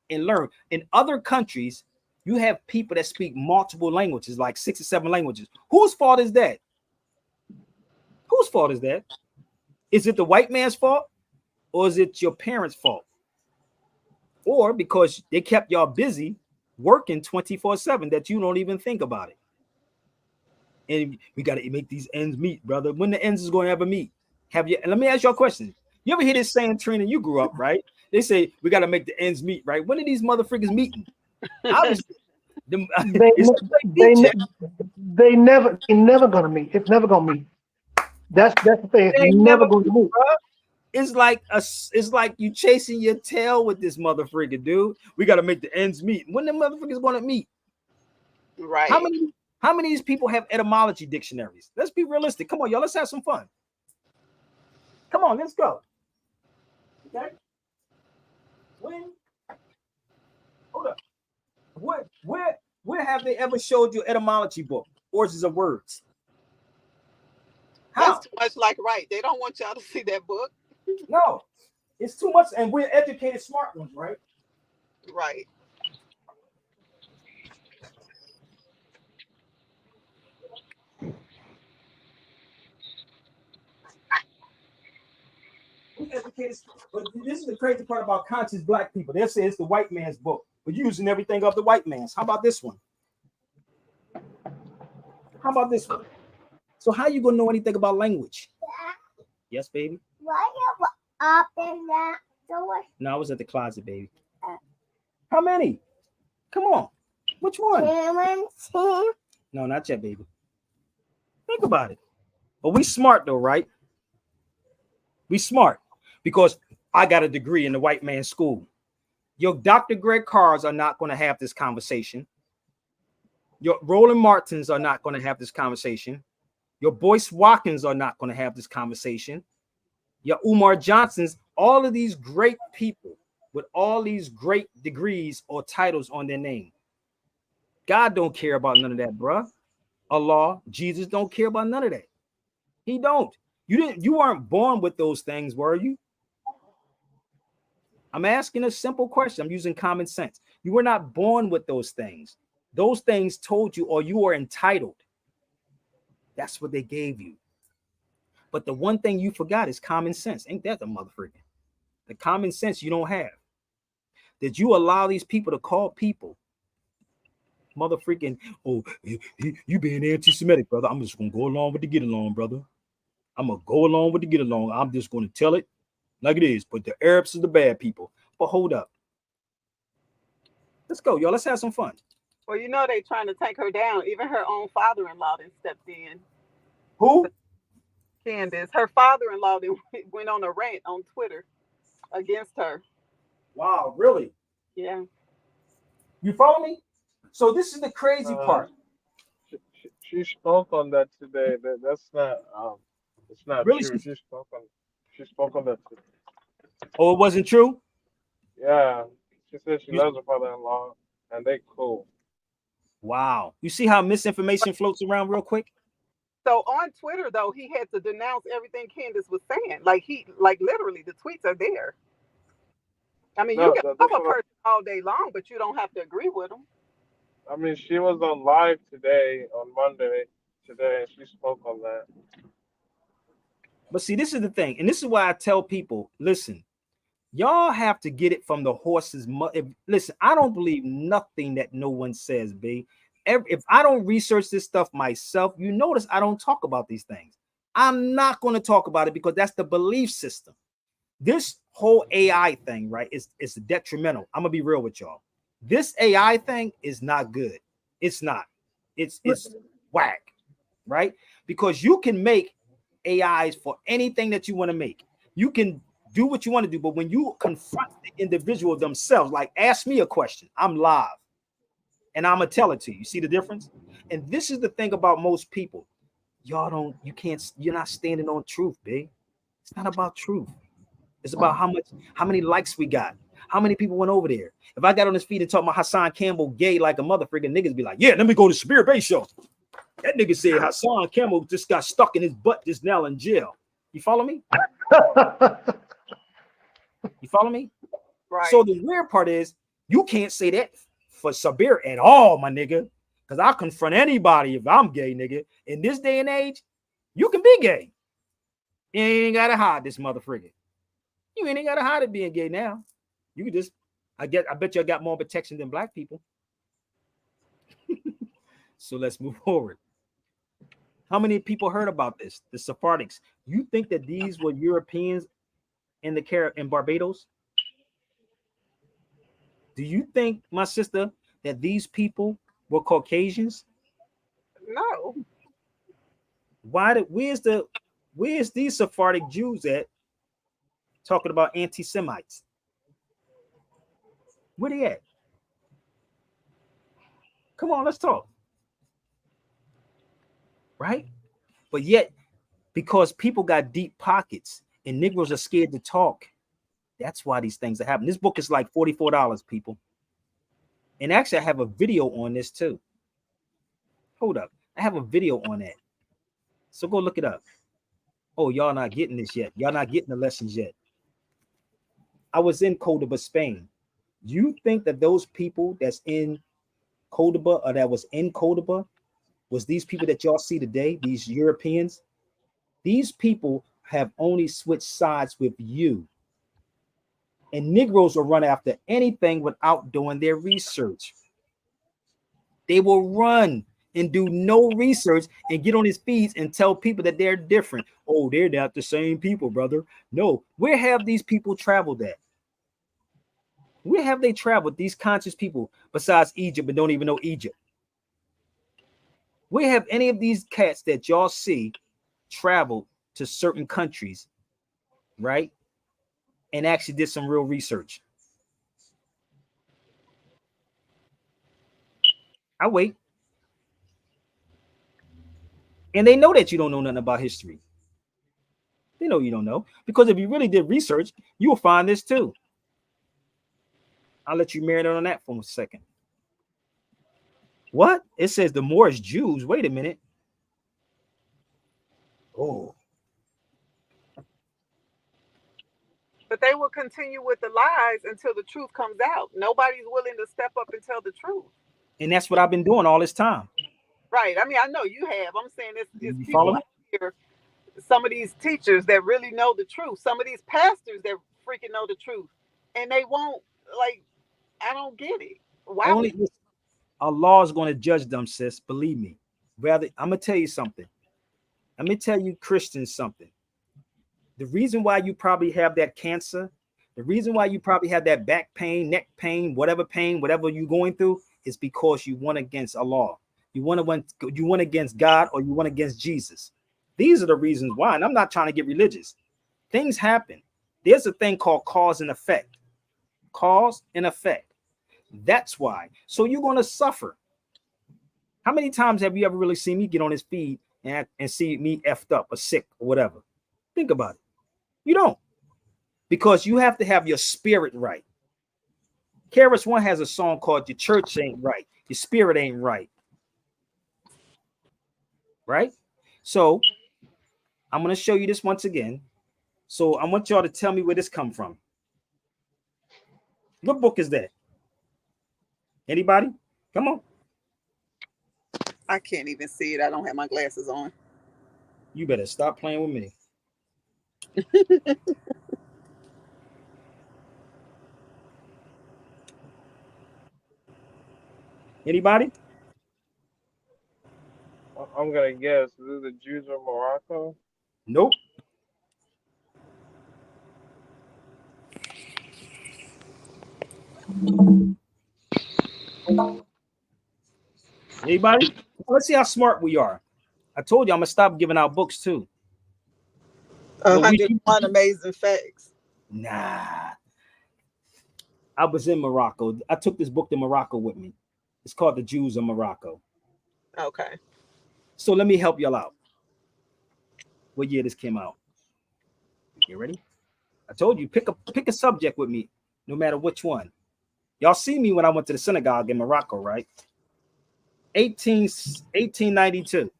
and learn. In other countries, you have people that speak multiple languages, like 6 or 7 languages. Whose fault is that? Whose fault is that? Is it the white man's fault, or is it your parents' fault? Or because they kept y'all busy working 24/7 that you don't even think about it. And we got to make these ends meet, brother. When the ends is going to ever meet? Have you? And let me ask you a question. You ever hear this saying, Trina? You grew up, right? They say we got to make the ends meet, right? When are these motherfuckers meeting? Obviously, they never gonna meet. It's never gonna meet. That's the thing. It's never gonna meet. It's like you chasing your tail with this motherfucker, dude. We got to make the ends meet. When the motherfuckers going to meet? Right. How many of these people have etymology dictionaries? Let's be realistic. Come on, y'all. Let's have some fun. Come on, let's go. Okay. Hold up. Where have they ever showed you etymology book, origins of words? How? That's too much like right. They don't want y'all to see that book. No, it's too much, and we're educated, smart ones, right? Right. We're educated, but this is the crazy part about conscious black people. They'll say it's the white man's book, but you're using everything of the white man's. How about this one? How about this one? So how you gonna know anything about language? Yes, baby. Why you up in that door? No, I was at the closet, baby. How many? Come on. Which one? No, not yet, baby. Think about it. But we smart though, right? We smart because I got a degree in the white man's school. Your Dr. Greg Carrs are not going to have this conversation. Your Roland Martins are not going to have this conversation. Your Boyce Watkins are not going to have this conversation. Your Umar Johnsons, all of these great people with all these great degrees or titles on their name. God don't care about none of that, bruh. Allah, Jesus don't care about none of that. He don't. You weren't born with those things, were you? I'm asking a simple question. I'm using common sense. You were not born with those things. Those things told you, or you are entitled. That's what they gave you. But the one thing you forgot is common sense. Ain't that the motherfucker? The common sense you don't have. Did you allow these people to call people motherfucking, oh, you being anti-Semitic, brother? I'm just gonna go along with the get along, brother. I'm gonna go along with the get along. I'm just gonna tell it like it is. But the Arabs are the bad people. But hold up. Let's go, y'all. Let's have some fun. Well, you know they trying to take her down. Even her own father-in-law then stepped in. Who? Candace. Her father-in-law then went on a rant on Twitter against her. Wow, really? Yeah. You follow me? So this is the crazy part. She spoke on that today. That's not it's not really true. She spoke on that today. Oh, it wasn't true? Yeah. She said she loves her father-in-law and they cool. Wow. You see how misinformation floats around real quick? So on Twitter, though, he had to denounce everything Candace was saying. Like literally, the tweets are there. I mean, you can love a person all day long, but you don't have to agree with them. I mean, she was on live today, on Monday today, and she spoke on that. But see, this is the thing, and this is why I tell people, listen, y'all have to get it from the horse's mouth. Listen, I don't believe nothing that no one says, B. If I don't research this stuff myself, you notice I don't talk about these things. I'm not going to talk about it because that's the belief system. This whole AI thing, right, is detrimental. I'm going to be real with y'all. This AI thing is not good. It's not. It's whack, right? Because you can make AIs for anything that you want to make. You can do what you want to do, but when you confront the individual themselves, like ask me a question, I'm live and I'm gonna tell it to you. See the difference? And this is the thing about most people. You're not standing on truth, babe. It's not about truth. It's about how many likes we got, how many people went over there. If I got on his feet and talked about Hassan Campbell gay like a mother freaking, niggas be like, yeah, let me go to Spirit Bay show. That nigga said Hassan Campbell just got stuck in his butt just now in jail. You follow me? You follow me? Right. So the weird part is you can't say that for Sabir at all, my nigga. Because I'll confront anybody if I'm gay, nigga. In this day and age, you can be gay. You ain't gotta hide this motherfucker. You ain't gotta hide it being gay now. You can just, I bet you I got more protection than black people. So let's move forward. How many people heard about this? The Sephardics. You think that these were Europeans in Barbados? Do you think, my sister, that these people were Caucasians? No. Where's these Sephardic Jews at talking about anti-Semites? Where they at? Come on, let's talk. Right? But yet, because people got deep pockets and Negroes are scared to talk, that's why these things are happening. This book is like $44, people. And actually, I have a video on this too. Hold up. I have a video on that. So go look it up. Oh, y'all not getting this yet. Y'all not getting the lessons yet. I was in Cordoba, Spain. You think that those people that's in Cordoba or that was in Cordoba was these people that y'all see today, these Europeans? These people have only switched sides with you. And Negroes will run after anything without doing their research. They will run and do no research and get on his feeds and tell people that they're different. Oh, they're not the same people, brother. No, where have these people traveled at? Where have they traveled, these conscious people, besides Egypt, and don't even know Egypt? Where have any of these cats that y'all see traveled to certain countries, right? And actually did some real research? I wait. And they know that you don't know nothing about history. They know you don't know. Because if you really did research, you will find this too. I'll let you marinate on that for a second. What? It says the Moorish Jews. Wait a minute. Oh. But they will continue with the lies until the truth comes out. Nobody's willing to step up and tell the truth. And that's what I've been doing all this time. Right. I mean, I know you have. I'm saying it's follow people me? out here, some of these teachers that really know the truth, some of these pastors that freaking know the truth, and they won't, like, I don't get it. Why? Only Allah is going to judge them, sis. Believe me. Rather, I'm going to tell you something. Let me tell you Christians something. The reason why you probably have that cancer, the reason why you probably have that back pain, neck pain, whatever you're going through, is because you went against Allah. You went against God, or you went against Jesus. These are the reasons why. And I'm not trying to get religious. Things happen. There's a thing called cause and effect. Cause and effect. That's why. So you're going to suffer. How many times have you ever really seen me get on his feed and see me effed up or sick or whatever? Think about it. You don't. Because you have to have your spirit right. KRS-One has a song called Your Church Ain't Right. Your spirit ain't right. Right? So I'm going to show you this once again. So I want y'all to tell me where this come from. What book is that? Anybody? Come on. I can't even see it. I don't have my glasses on. You better stop playing with me. Anybody? I'm gonna guess. Is it the Jews of Morocco? Nope. Anybody? Let's see how smart we are. I told you I'm gonna stop giving out books too. But we, 101 Amazing Facts. nah. I was in Morocco. I took this book to Morocco with me. It's called The Jews of Morocco. Okay. So let me help y'all out. What year this came out? You ready? I told you, pick a subject with me, no matter which one. Y'all see me when I went to the synagogue in Morocco, right? 1892.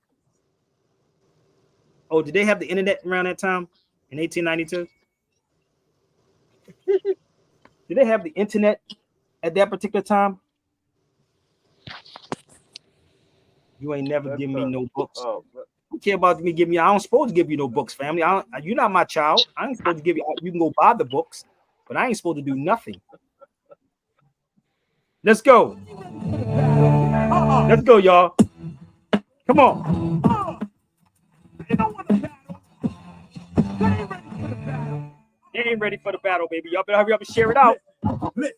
Oh, did they have the internet around that time in 1892? Did they have the internet at that particular time? You ain't never give me no books. Who care about me giving me? I don't supposed to give you no books, family. You're not my child. I ain't supposed to give you. You can go buy the books, but I ain't supposed to do nothing. Let's go. Let's go, y'all. Come on. They ain't ready for the battle, baby. Y'all better hurry up and share it out. Listen.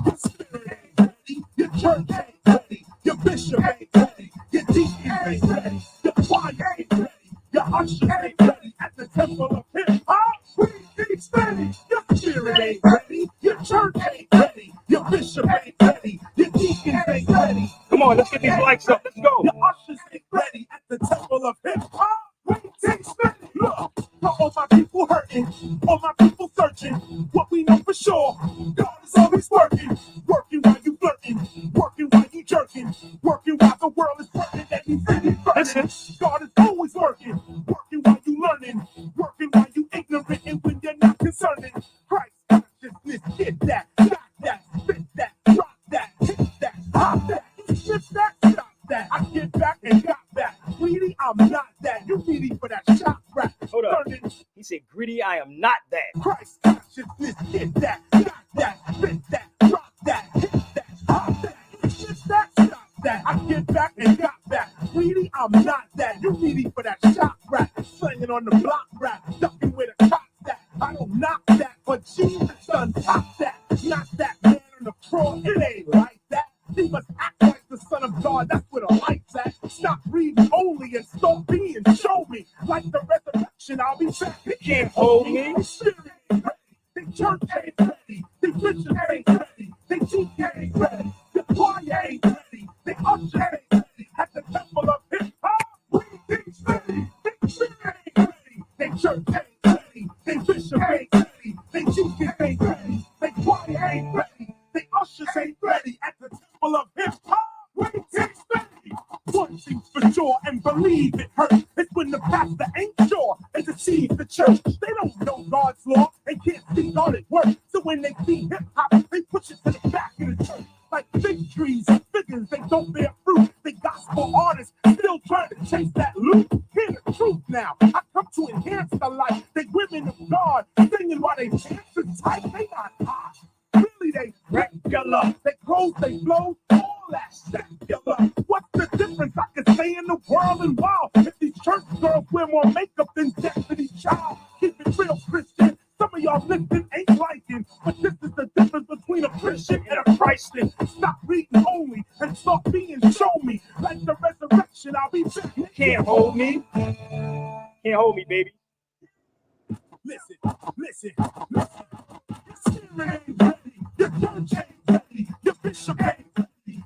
Your spirit ain't ready. Your church ain't ready. Your bishop ain't ready. Your deacon ain't ready. Your choir ain't ready. Your usher ain't ready. At the temple of hip hop, we need steady. Your spirit ain't ready. Your church ain't ready. Your bishop ain't ready. Your deacon ain't ready. Come on, let's get these lights up. Let's go. Your ushers ain't ready. At the temple of hip hop, we need steady. Look, for all my people hurting, all my people searching. What we know for sure, God is always working. Working while you flirting, working while you jerking, working while the world is burning and you feeling burning. God is always working, working while you learning, working while you ignorant and when you're not concerning. Christ consciousness, get that, got that, spit that, drop that, hit that, hop that, flip that, stop that. I get back and got back. Greedy, I'm not that. You needy for that shot rap. Hold up. He said, "Greedy, I am not that." Christ consciousness, get that, got that, spit that, drop that, hit that, hop that, flip that, stop that. I get back and got back. Greedy, I'm not that. You needy for that shot rap. Slinging on the block rap, ducking with a cop that. I don't knock that, but Jesus done top that. Not that man on the cross, it ain't like that. He must act like the Son of God, that's where the light's at. Stop reading only and start being, show me. Like the resurrection, I'll be back. They can't hold me. Spirit ain't ready. They church ain't ready. They bishop ain't ready. They teacher ain't ready. The choir ain't ready. They usher ain't ready. At the temple of hip hop, we teach ready. They spirit ain't ready. They church ain't ready. They bishop ain't ready. They teacher ain't ready. They choir ain't ready. They ushers ain't ready. At the temple of hip hop, we teach ready. One thing's for sure, and believe it hurts. It's when the pastor ain't sure and deceives the church. They don't know God's law and can't see God at work. So when they see hip hop, they push it to the back of the church. Like fig trees and figures, they don't bear fruit. They gospel artists still trying to chase that loot. Hear the truth now. I come to enhance the life. They women of God singing while they dance and tight. They not hot. Really, they regular. They clothes, they flow, all that secular. What's the difference? I could stay in the world and wow. If these church girls wear more makeup than Destiny Child, keep it real, Christian. Some of y'all listen ain't liking, but this is the difference between a Christian and a Christian. Stop reading only and start being show me. Like the resurrection, I'll be back. You can't hold me. Can't hold me, baby. Listen. Your spirit ain't ready. Your church ain't ready. Your bishop ain't ready.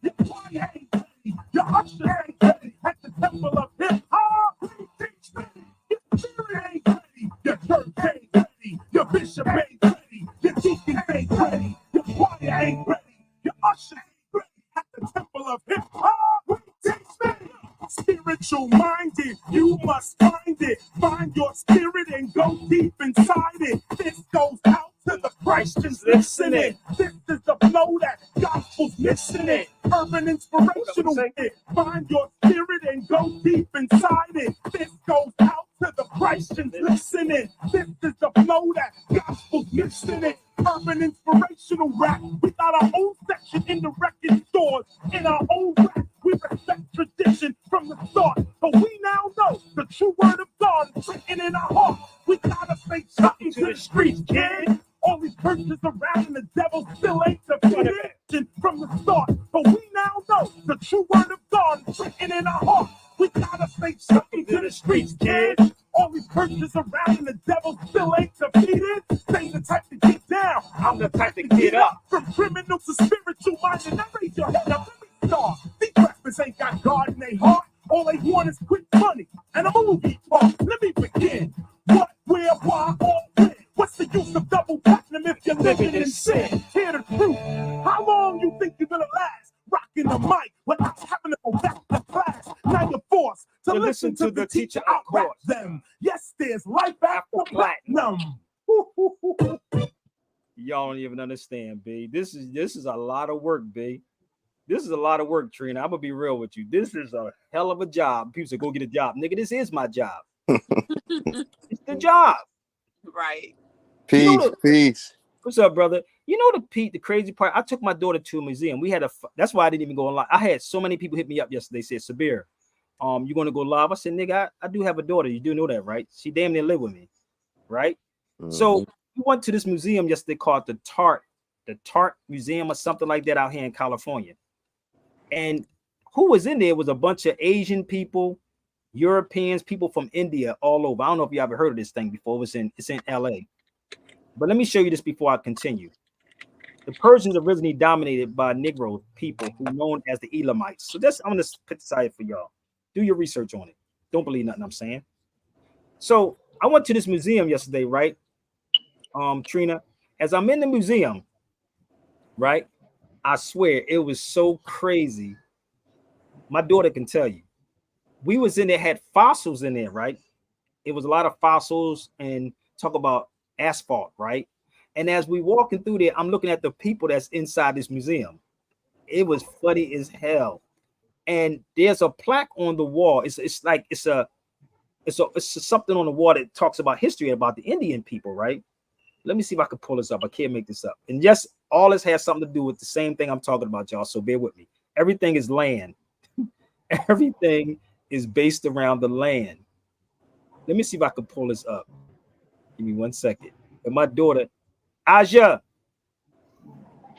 Your choir ain't ready. Your usher ain't ready. At the temple of hip hop, we teach ready. Your spirit ain't ready. Your church ain't ready. Your bishop ain't ready. Your deacon ain't ready. Your choir ain't ready. Your usher ain't ready. At the temple of hip hop, we teach ready. Spiritual minded, you must find it. Find your spirit and go deep inside it. This goes out to the Christians listening. This is the flow that gospel's missing it. Urban inspirational hit. Find your spirit and go deep inside it. This goes out to the Christians listening. This is the flow that gospel's missing it. Urban inspirational rap. We got our own section in the record stores. In our own rap, we respect tradition from the start. But we now know the true word of God is written in our heart. We gotta say something to the streets, kid. All these churches around and the devil still ain't defeated from the start. But we now know the true word of God is written in our heart. We gotta say something to the streets. streets, kid. All these purchases around and the devil still ain't defeated. They ain't the type to get down. I'm the type to get up. From criminal to spiritual minded. Now raise your head up. Let me start. These rappers ain't got God in their heart. All they want is quick money and a movie part. Let me begin. What, where, why, or when? What's the use of double platinum if you're living in sin? Hear the truth. How long you think you're gonna last? Rocking the mic without having to go back to class. Now you're forced to listen to the teacher out them. Yes, there's life after platinum. Y'all don't even understand, B. This is a lot of work, B. This is a lot of work, Trina. I'm gonna be real with you. This is a hell of a job. People say, go get a job. Nigga, this is my job. It's the job. Right. Peace, peace. What's up, brother? You know the crazy part? I took my daughter to a museum. We had that's why I didn't even go online. I had so many people hit me up yesterday, said, Sabir, you gonna go live? I said, nigga, I do have a daughter. You do know that, right? She damn near live with me, right? So we went to this museum yesterday called the Tart Museum or something like that out here in California. And who was in there was a bunch of Asian people, Europeans, people from India, all over. I don't know if you ever heard of this thing before. It's in LA. But let me show you this before I continue. The Persians originally dominated by Negro people who known as the Elamites. So I'm gonna put this out for y'all. Do your research on it. Don't believe nothing I'm saying. So I went to this museum yesterday, right? Trina, as I'm in the museum, right? I swear it was so crazy. My daughter can tell you. We was in there, had fossils in there, right? It was a lot of fossils and talk about asphalt, right? And as we walking through there, I'm looking at the people that's inside this museum. It was funny as hell. And there's a plaque on the wall. It's something on the wall that talks about history about the Indian people, right? Let me see if I can pull this up. I can't make this up. And yes, all this has something to do with the same thing I'm talking about, y'all. So bear with me. Everything is land. Everything is based around the land. Let me see if I can pull this up. Give me 1 second. And my daughter, Aja,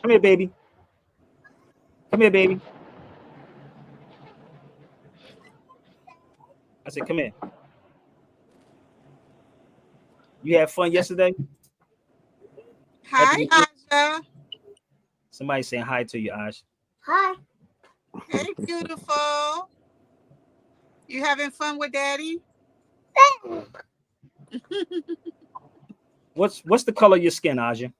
come here, baby. Come here, baby. I said, come here. You had fun yesterday? Hi, Aja. Somebody saying hi to you, Aja. Hi. Hey, beautiful. You having fun with Daddy? What's the color of your skin, Aja?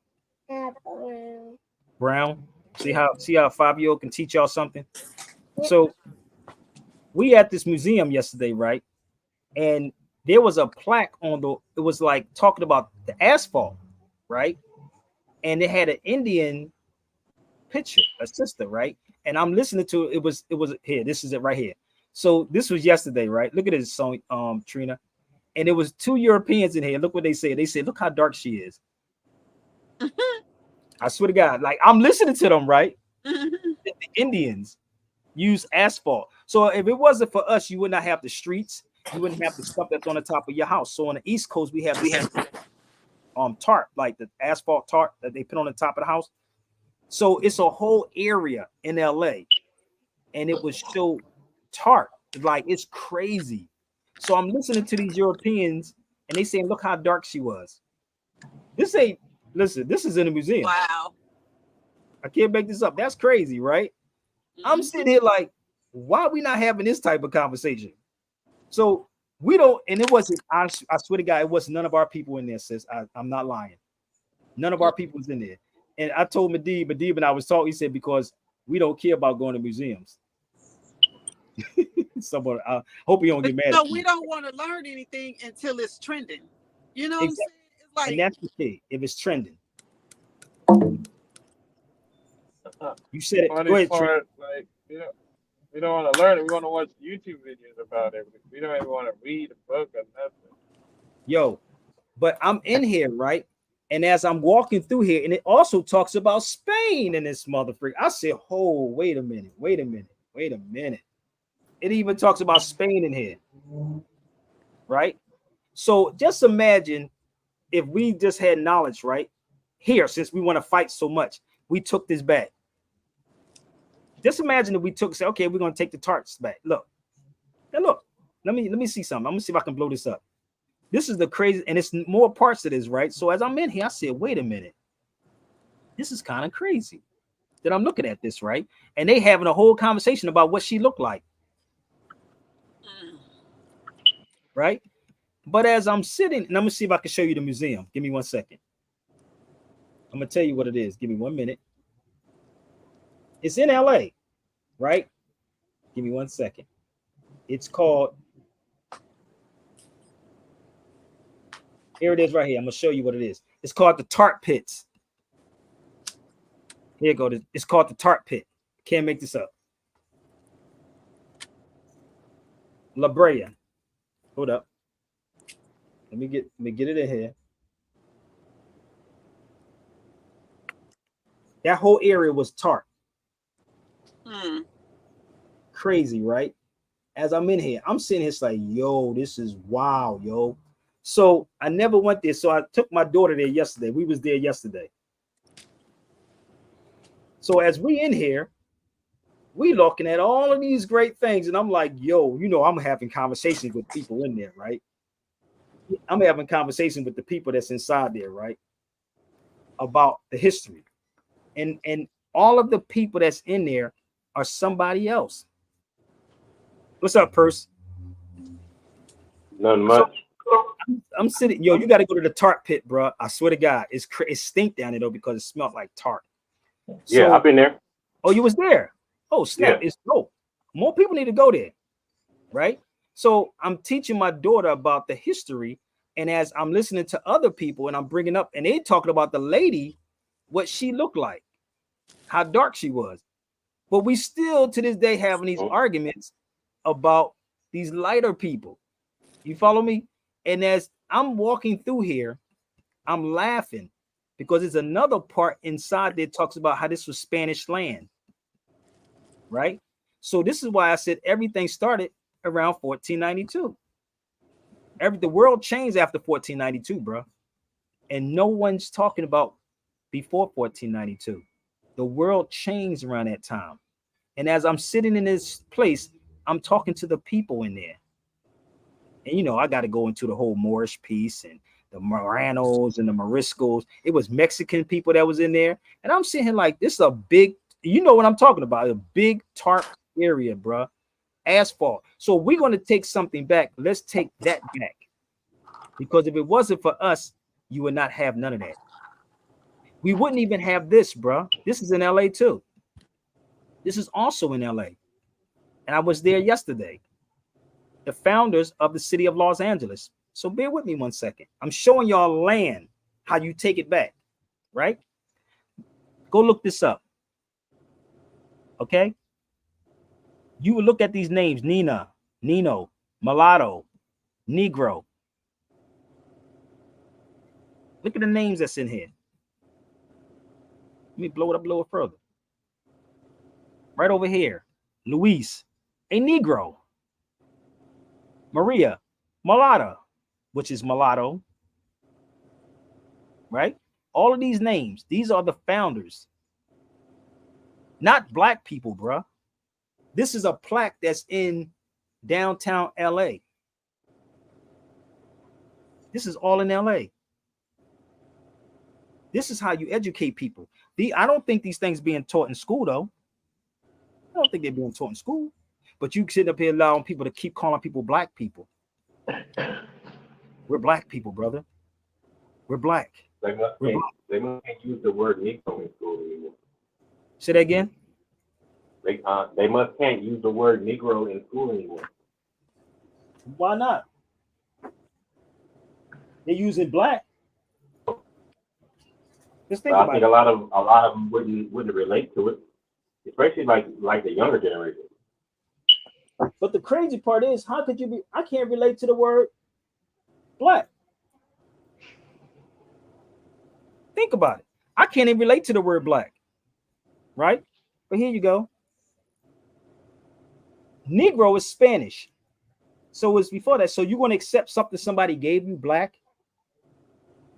Brown. See how a 5-year-old can teach y'all something? So we at this museum yesterday, right? And there was a plaque it was like talking about the asphalt, right? And it had an Indian picture, a sister, right? And I'm listening to it. It was here. This is it right here. So this was yesterday, right? Look at this song, Trina. And it was 2 Europeans in here. Look what they said. They said, look how dark she is. I swear to God, like I'm listening to them, right? The Indians use asphalt. So if it wasn't for us, you would not have the streets. You wouldn't have the stuff that's on the top of your house. So on the East Coast, we have tarp, like the asphalt tarp that they put on the top of the house. So it's a whole area in LA, and it was so tarp, like it's crazy. So I'm listening to these Europeans, and they saying, "Look how dark she was." This is in a museum. Wow. I can't make this up. That's crazy, right? I'm sitting here like, why are we not having this type of conversation? So we don't, and it wasn't, I swear to God, it was none of our people in there, sis. I'm not lying. None of our people was in there. And I told Medib and I was talking, he said, because we don't care about going to museums. Someone, I hope you don't get mad. So we don't want to learn anything until it's trending. You know what I'm saying? It's like, and that's the thing. If it's trending, you said it. Go ahead, part, like, we don't want to learn it. We want to watch YouTube videos about it. We don't even want to read a book or nothing. Yo, but I'm in here, right? And as I'm walking through here, and it also talks about Spain in this motherfucker. I said, oh, wait a minute. It even talks about Spain in here, right? So just imagine if we just had knowledge, right? Here, since we want to fight so much, we took this back. Just imagine if we say, okay, we're going to take the tarts back. Look. let me see something. I'm gonna see if I can blow this up. This is the crazy, and it's more parts of this, right? So as I'm in here, I said, wait a minute, this is kind of crazy that I'm looking at this, right? And they having a whole conversation about what she looked like, right? But as I'm sitting, and I'm gonna see if I can show you the museum. Give me 1 second. I'm gonna tell you what it is. Give me 1 minute. It's in LA, right? Give me 1 second. It's called, here it is right here. I'm gonna show you what it is. It's called the Tart Pits. Here you go. It's called the Tart Pit. Can't make this up. La Brea. Hold up. Let me get it in here. That whole area was tart. Crazy, right? As I'm in here, I'm sitting here, it's like, yo, this is wow, yo. So I never went there. So I took my daughter there yesterday. We was there yesterday. So as we in here, we looking at all of these great things, and I'm like, yo, you know, I'm having conversations with people in there, right? I'm having conversations with the people that's inside there, right? About the history. And all of the people that's in there are somebody else. What's up, Purse? Nothing much. I'm sitting, yo, you got to go to the Tart Pit, bro. I swear to God, it stink down there though because it smelled like tart. Yeah, I've been there. Oh, you was there? Oh, snap! Yeah. It's dope. More people need to go there, right? So I'm teaching my daughter about the history, and as I'm listening to other people, and I'm bringing up, and they talking about the lady, what she looked like, how dark she was, but we still to this day having these arguments about these lighter people. You follow me? And as I'm walking through here, I'm laughing because there's another part inside that talks about how this was Spanish land, right? So this is why I said everything started around 1492. The world changed after 1492, bro. And no one's talking about before 1492. The world changed around that time. And as I'm sitting in this place, I'm talking to the people in there. And, you know, I got to go into the whole Moorish piece and the Moranos and the Moriscos. It was Mexican people that was in there. And I'm sitting here like, this is a big, you know what I'm talking about, a big tarp area, bro. Asphalt. So we're going to take something back. Let's take that back. Because if it wasn't for us, you would not have none of that. We wouldn't even have this, bro. This is in LA too. This is also in LA. And I was there yesterday. The founders of the city of Los Angeles. So bear with me 1 second. I'm showing y'all land, how you take it back, right? Go look this up. Okay? You would look at these names: Nina, Nino, Mulatto, Negro. Look at the names that's in here. Let me blow it up a little further. Right over here, Luis, a Negro. Maria, Mulatto, which is mulatto. Right? All of these names, these are the founders. Not black people, bruh. This is a plaque that's in downtown LA. This is all in LA. This is how you educate people. I don't think these things being taught in school, though. I don't think they're being taught in school. But you sit up here allowing people to keep calling people black people. We're black people, brother. We're black. They must can't use the word Negro in school anymore. Say that again. They must can't use the word Negro in school anymore. Why not? They're using black. Just think about I think it. a lot of them wouldn't relate to it, especially like the younger generation. But the crazy part is, how could you be? I can't relate to the word black. Think about it. I can't even relate to the word black, right? But here you go. Negro is Spanish. So it's before that. So you want to accept something somebody gave you, black?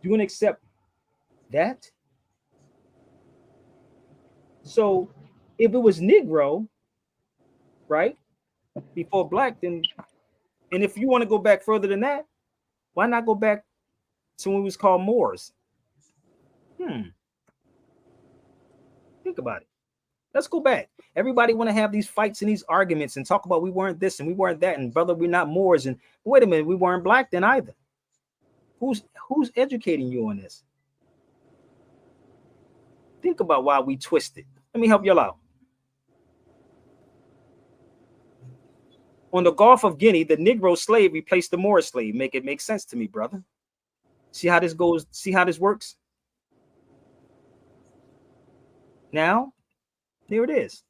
You want to accept that? So if it was Negro, right, before black, then And if you want to go back further than that, why not go back to when it was called Moors? Think about it. Let's go back. Everybody want to have these fights and these arguments and talk about we weren't this and we weren't that, and brother, we're not Moors, and wait a minute, we weren't black then either. Who's educating you on this? Think about why we twisted. Let me help y'all out. On the Gulf of Guinea, the Negro slave replaced the Moor slave. Make it make sense to me, brother. See how this goes? See how this works? Now, there it is.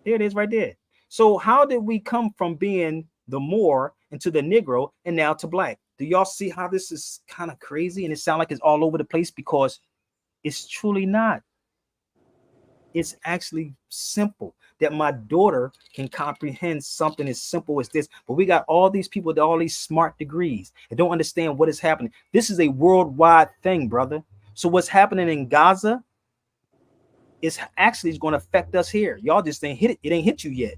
There it is right there. So how did we come from being the Moor into the Negro and now to black? Do y'all see how this is kind of crazy and it sounds like it's all over the place? Because it's truly not. It's actually simple that my daughter can comprehend something as simple as this. But we got all these people with all these smart degrees and don't understand what is happening. This is a worldwide thing, brother. So what's happening in Gaza is actually going to affect us here. Y'all just ain't hit it. It ain't hit you yet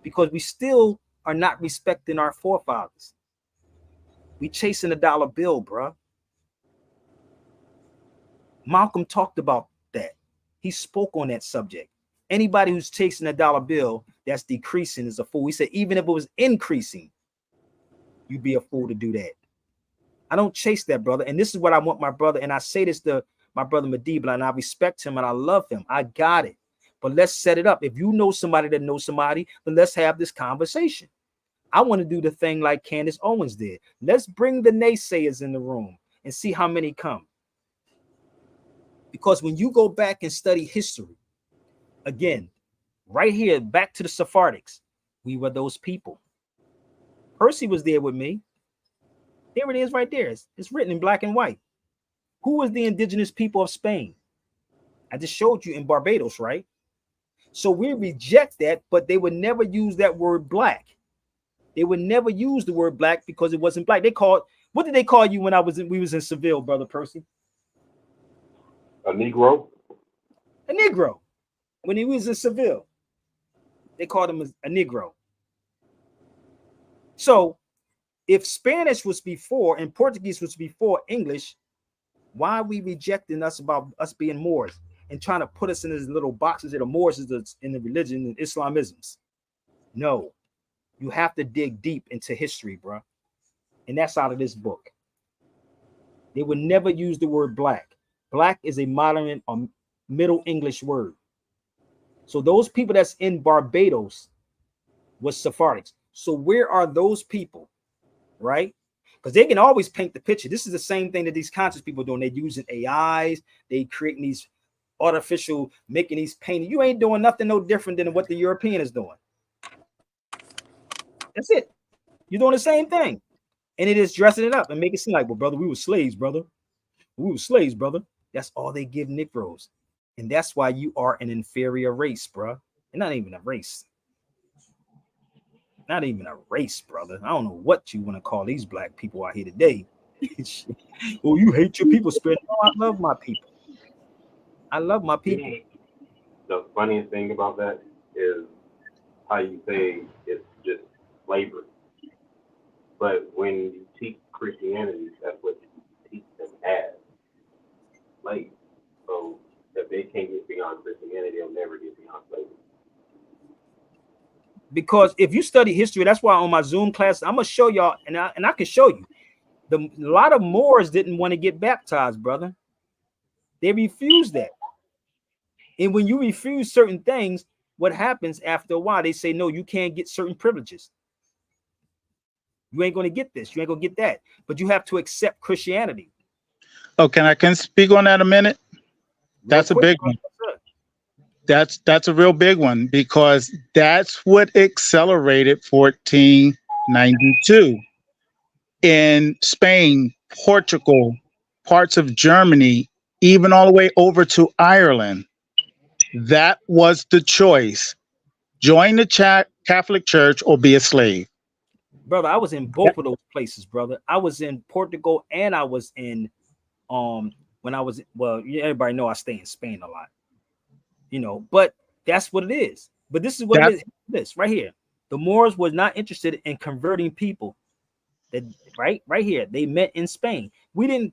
because we still are not respecting our forefathers. We chasing a dollar bill, bro. Malcolm talked about that. He spoke on that subject. Anybody who's chasing a dollar bill that's decreasing is a fool. He said, even if it was increasing, you'd be a fool to do that. I don't chase that, brother. And this is what I want my brother. And I say this to my brother Medib, and I respect him and I love him. I got it. But let's set it up. If you know somebody that knows somebody, then let's have this conversation. I want to do the thing like Candace Owens did. Let's bring the naysayers in the room and see how many come. Because when you go back and study history, again, right here, back to the Sephardics, we were those people. Percy was there with me. There it is right there. It's written in black and white. Who was the indigenous people of Spain? I just showed you in Barbados, right? So we reject that, but they would never use that word black. They would never use the word black because it wasn't black. They called, what did they call you when we was in Seville, brother Percy? A Negro. A Negro. When he was in Seville, they called him a Negro. So if Spanish was before and Portuguese was before English, why are we rejecting us about us being Moors and trying to put us in these little boxes that are Moors in the religion and Islamisms? No, you have to dig deep into history, bro. And that's out of this book. They would never use the word black. Black is a modern or Middle English word. So those people that's in Barbados was Sephardics. So where are those people, right? Because they can always paint the picture. This is the same thing that these conscious people are doing. They're using AIs. They creating these artificial, making these paintings. You ain't doing nothing no different than what the European is doing. That's it. You're doing the same thing. And it is dressing it up and make it seem like, well, brother, we were slaves, brother. We were slaves, brother. That's all they give Negroes. And that's why you are an inferior race, bro. And not even a race. Not even a race, brother. I don't know what you want to call these black people out here today. Oh, you hate your people, Spirit. No, I love my people. I love my people. The funniest thing about that is how you say it's just slavery. But when you teach Christianity, that's what you teach them as slaves. So if they can't get beyond Christianity, they'll never get beyond slavery. Because if you study history, that's why on my Zoom class, I'm gonna show y'all, and I can show you. A lot of Moors didn't want to get baptized, brother. They refused that. And when you refuse certain things, what happens after a while? They say, no, you can't get certain privileges. You ain't going to get this. You ain't going to get that. But you have to accept Christianity. Oh, can I speak on that a minute? That's a big one. That's a real big one, because that's what accelerated 1492 in Spain, Portugal, parts of Germany, even all the way over to Ireland. That was the choice. Join the Catholic Church or be a slave. Brother, I was in both of those places, brother. I was in Portugal and I was in when I was, well, everybody know I stay in Spain a lot. You know, but that's what it is. But this is what it is. This right here. The Moors was not interested in converting people. That right here. They met in Spain. We didn't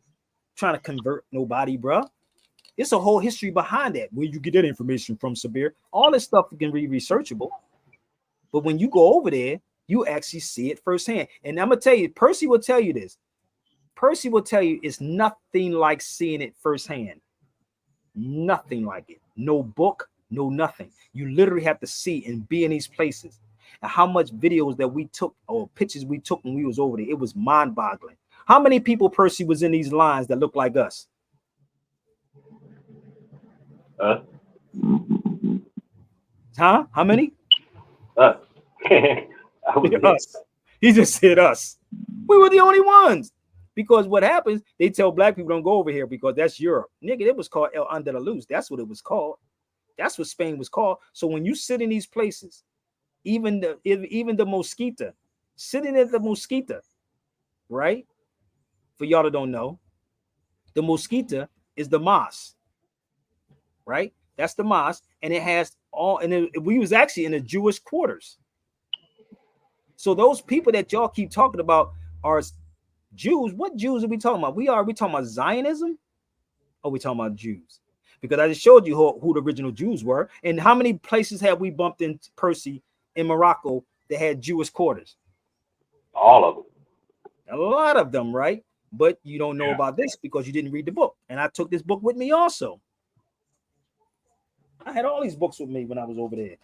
try to convert nobody, bro. It's a whole history behind that. Where you get that information from, Sabir? All this stuff can be researchable. But when you go over there, you actually see it firsthand. And I'm gonna tell you, Percy will tell you this. Percy will tell you it's nothing like seeing it firsthand. Nothing like it. No book, no nothing. You literally have to see and be in these places. And how much videos that we took or pictures we took when we was over there, it was mind-boggling. How many people, Percy, was in these lines that look like us? Huh? How many? Us. Us. He just said us. We were the only ones. Because what happens, they tell black people don't go over here because that's Europe. Nigga, it was called El Andalus. That's what it was called. That's what Spain was called. So when you sit in these places, even the Mosquita, sitting at the Mosquita, right? For y'all that don't know, the Mosquita is the mosque, right? That's the mosque, and it has all. And we was actually in the Jewish quarters. So those people that y'all keep talking about are Jews. What Jews are we talking about? We talking about Zionism, or we talking about Jews? Because I just showed you who the original Jews were, and how many places have we bumped into, Percy, in Morocco that had Jewish quarters? All of them. A lot of them, right? But you don't know about this because you didn't read the book. And I took this book with me also. I had all these books with me when I was over there.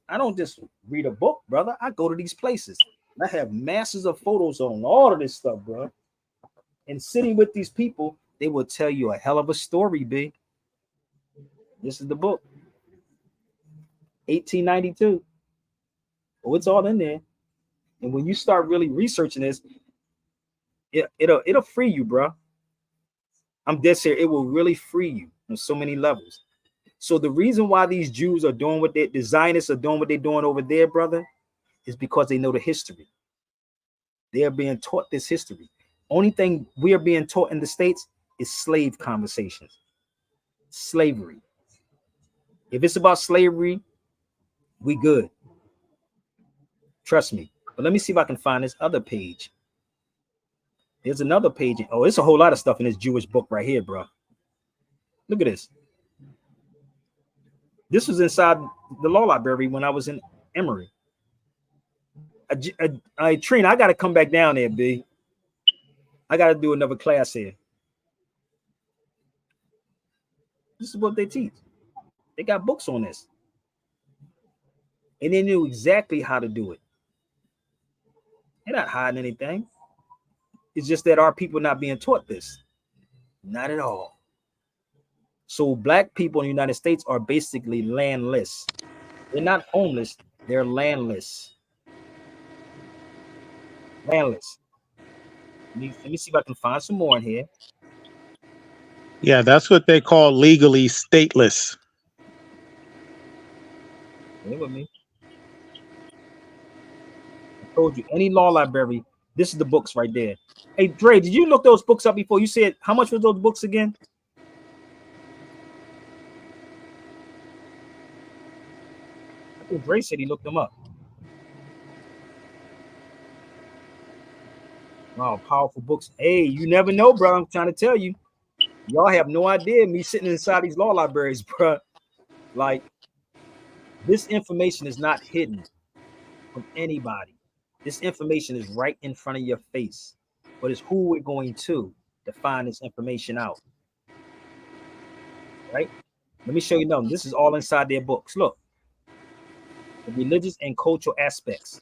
I don't just read a book, brother. I go to these places. I have masses of photos on all of this stuff, bro. And sitting with these people, they will tell you a hell of a story, B. This is the book. 1892. Oh, it's all in there. And when you start really researching this, it'll free you, bro. I'm dead serious. It will really free you on so many levels. So the reason why these Jews are doing what the Zionists are doing what they're doing over there, brother, is because they know the history. They are being taught this history. Only thing we are being taught in the States is slave conversations. Slavery. If it's about slavery, we good. Trust me. But let me see if I can find this other page. There's another page. Oh, it's a whole lot of stuff in this Jewish book right here, bro. Look at this. This was inside the law library when I was in Emory. Trina, I got to come back down there, B. I got to do another class here. This is what they teach. They got books on this. And they knew exactly how to do it. They're not hiding anything. It's just that our people are not being taught this. Not at all. So black people in the United States are basically landless. They're not homeless. They're landless. Landless. Let me see if I can find some more in here. Yeah, that's what they call legally stateless. Stay with me. I told you, any law library, this is the books right there. Hey, Dre, did you look those books up before? You said, how much was those books again? I think Dre said he looked them up. Wow, powerful books. Hey, you never know, bro. I'm trying to tell you. Y'all have no idea me sitting inside these law libraries, bro. Like, this information is not hidden from anybody. This information is right in front of your face. But it's who we're going to find this information out. Right? Let me show you something. This is all inside their books. Look. The religious and cultural aspects.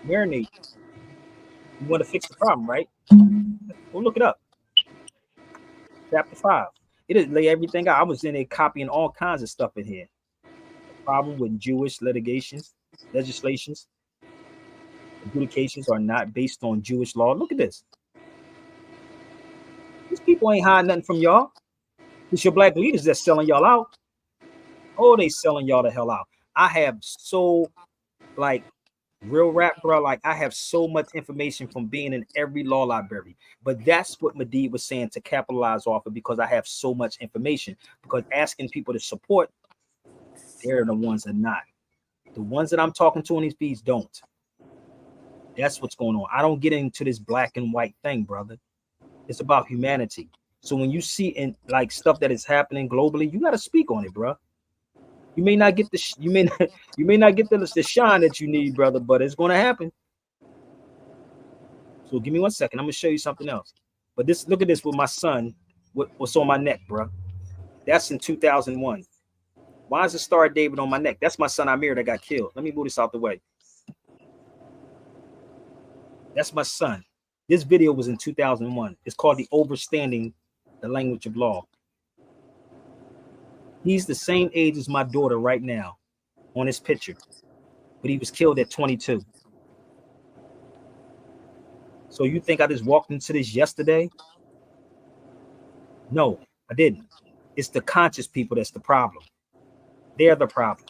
Marinate. You want to fix the problem, right? Go look it up. Chapter 5. It'll lay everything out. I was in there copying all kinds of stuff in here. The problem with Jewish legislations, adjudications are not based on Jewish law. Look at this. These people ain't hiding nothing from y'all. It's your black leaders that's selling y'all out. Oh, they selling y'all the hell out. I have so, like, Real rap, bro. Like I have so much information from being in every law library. But that's what Medivh was saying to capitalize off of, because I have so much information. Because asking people to support, they're the ones that are not. The ones that I'm talking to in these beats don't. That's what's going on. I don't get into this black and white thing, brother. It's about humanity. So when you see in like stuff that is happening globally, you got to speak on it, bro. You may not get the you may not get the shine that you need, brother, but it's going to happen. So give me 1 second. I'm gonna show you something else. But this, look at this with my son. What's on my neck, bro? That's in 2001. Why is the Star of David on my neck? That's my son Amir that got killed. Let me move this out the way. That's my son. This video was in 2001. It's called The Overstanding the Language of Law. He's the same age as my daughter right now on this picture, but he was killed at 22. So you think I just walked into this yesterday? No, I didn't. It's the conscious people that's the problem. They're the problem.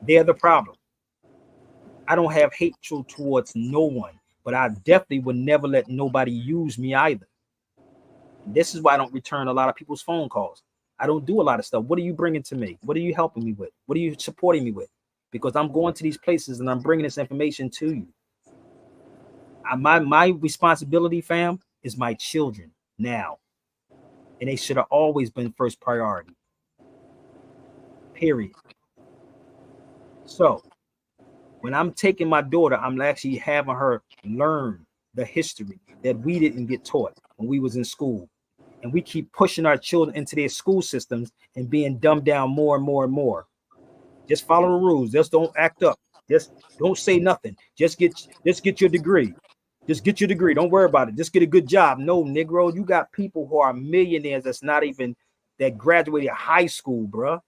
They're the problem. I don't have hatred towards no one, but I definitely would never let nobody use me either. This is why I don't return a lot of people's phone calls. I don't do a lot of stuff. What are you bringing to me? What are you helping me with? What are you supporting me with? Because I'm going to these places and I'm bringing this information to you. My responsibility, fam, is my children now. And they should have always been first priority. Period. So when I'm taking my daughter, I'm actually having her learn the history that we didn't get taught when we was in school. And we keep pushing our children into their school systems and being dumbed down more and more and more. Just follow the rules. Just don't act up. Just don't say nothing. Just get your degree. Just get your degree. Don't worry about it. Just get a good job. No, Negro, you got people who are millionaires that's not even that graduated high school, bruh.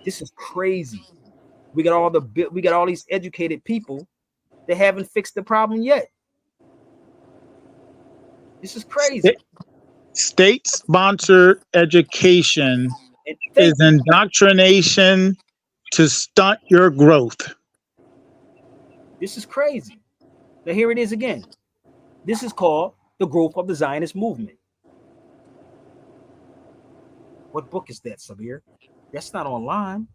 This is crazy. We got all these educated people that haven't fixed the problem yet. This is crazy. State-sponsored education is indoctrination to stunt your growth. This is crazy. Now here it is again. This is called The Growth of the Zionist Movement. What book is that, Sabir? That's not online.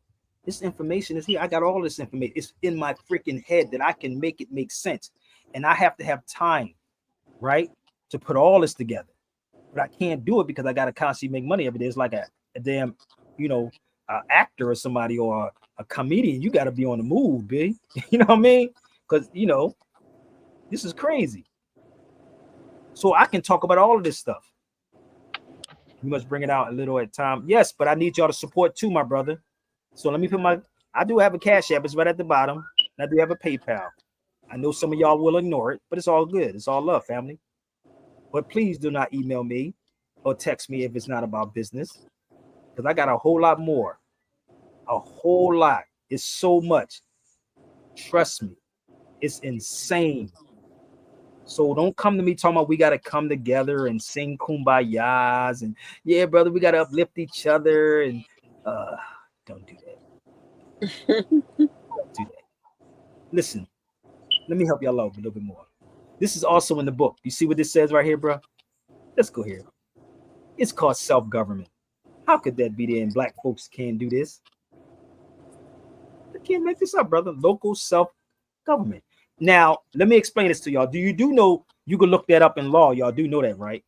This information is here. I got all this information. It's in my freaking head that I can make it make sense. And I have to have time, right, to put all this together. But I can't do it because I got to constantly make money every day. It's like a damn, actor or somebody or a comedian. You got to be on the move, B. You know what I mean? Because, this is crazy. So I can talk about all of this stuff. You must bring it out a little at a time. Yes, but I need y'all to support too, my brother. So let me put I do have a Cash App. It's right at the bottom. And I do have a PayPal. I know some of y'all will ignore it, but it's all good. It's all love, family. But please do not email me or text me if it's not about business, because I got a whole lot more. A whole lot. It's so much. Trust me. It's insane. So don't come to me talking about we got to come together and sing kumbayas and yeah, brother, we got to uplift each other and don't do that. Don't do that. Listen, let me help y'all out a little bit more. This is also in the book. You see what this says right here, bro? Let's go here. It's called self-government. How could that be there and black folks can't do this? They can't make this up, brother. Local self-government. Now, let me explain this to y'all. Do know you can look that up in law? Y'all do know that, right?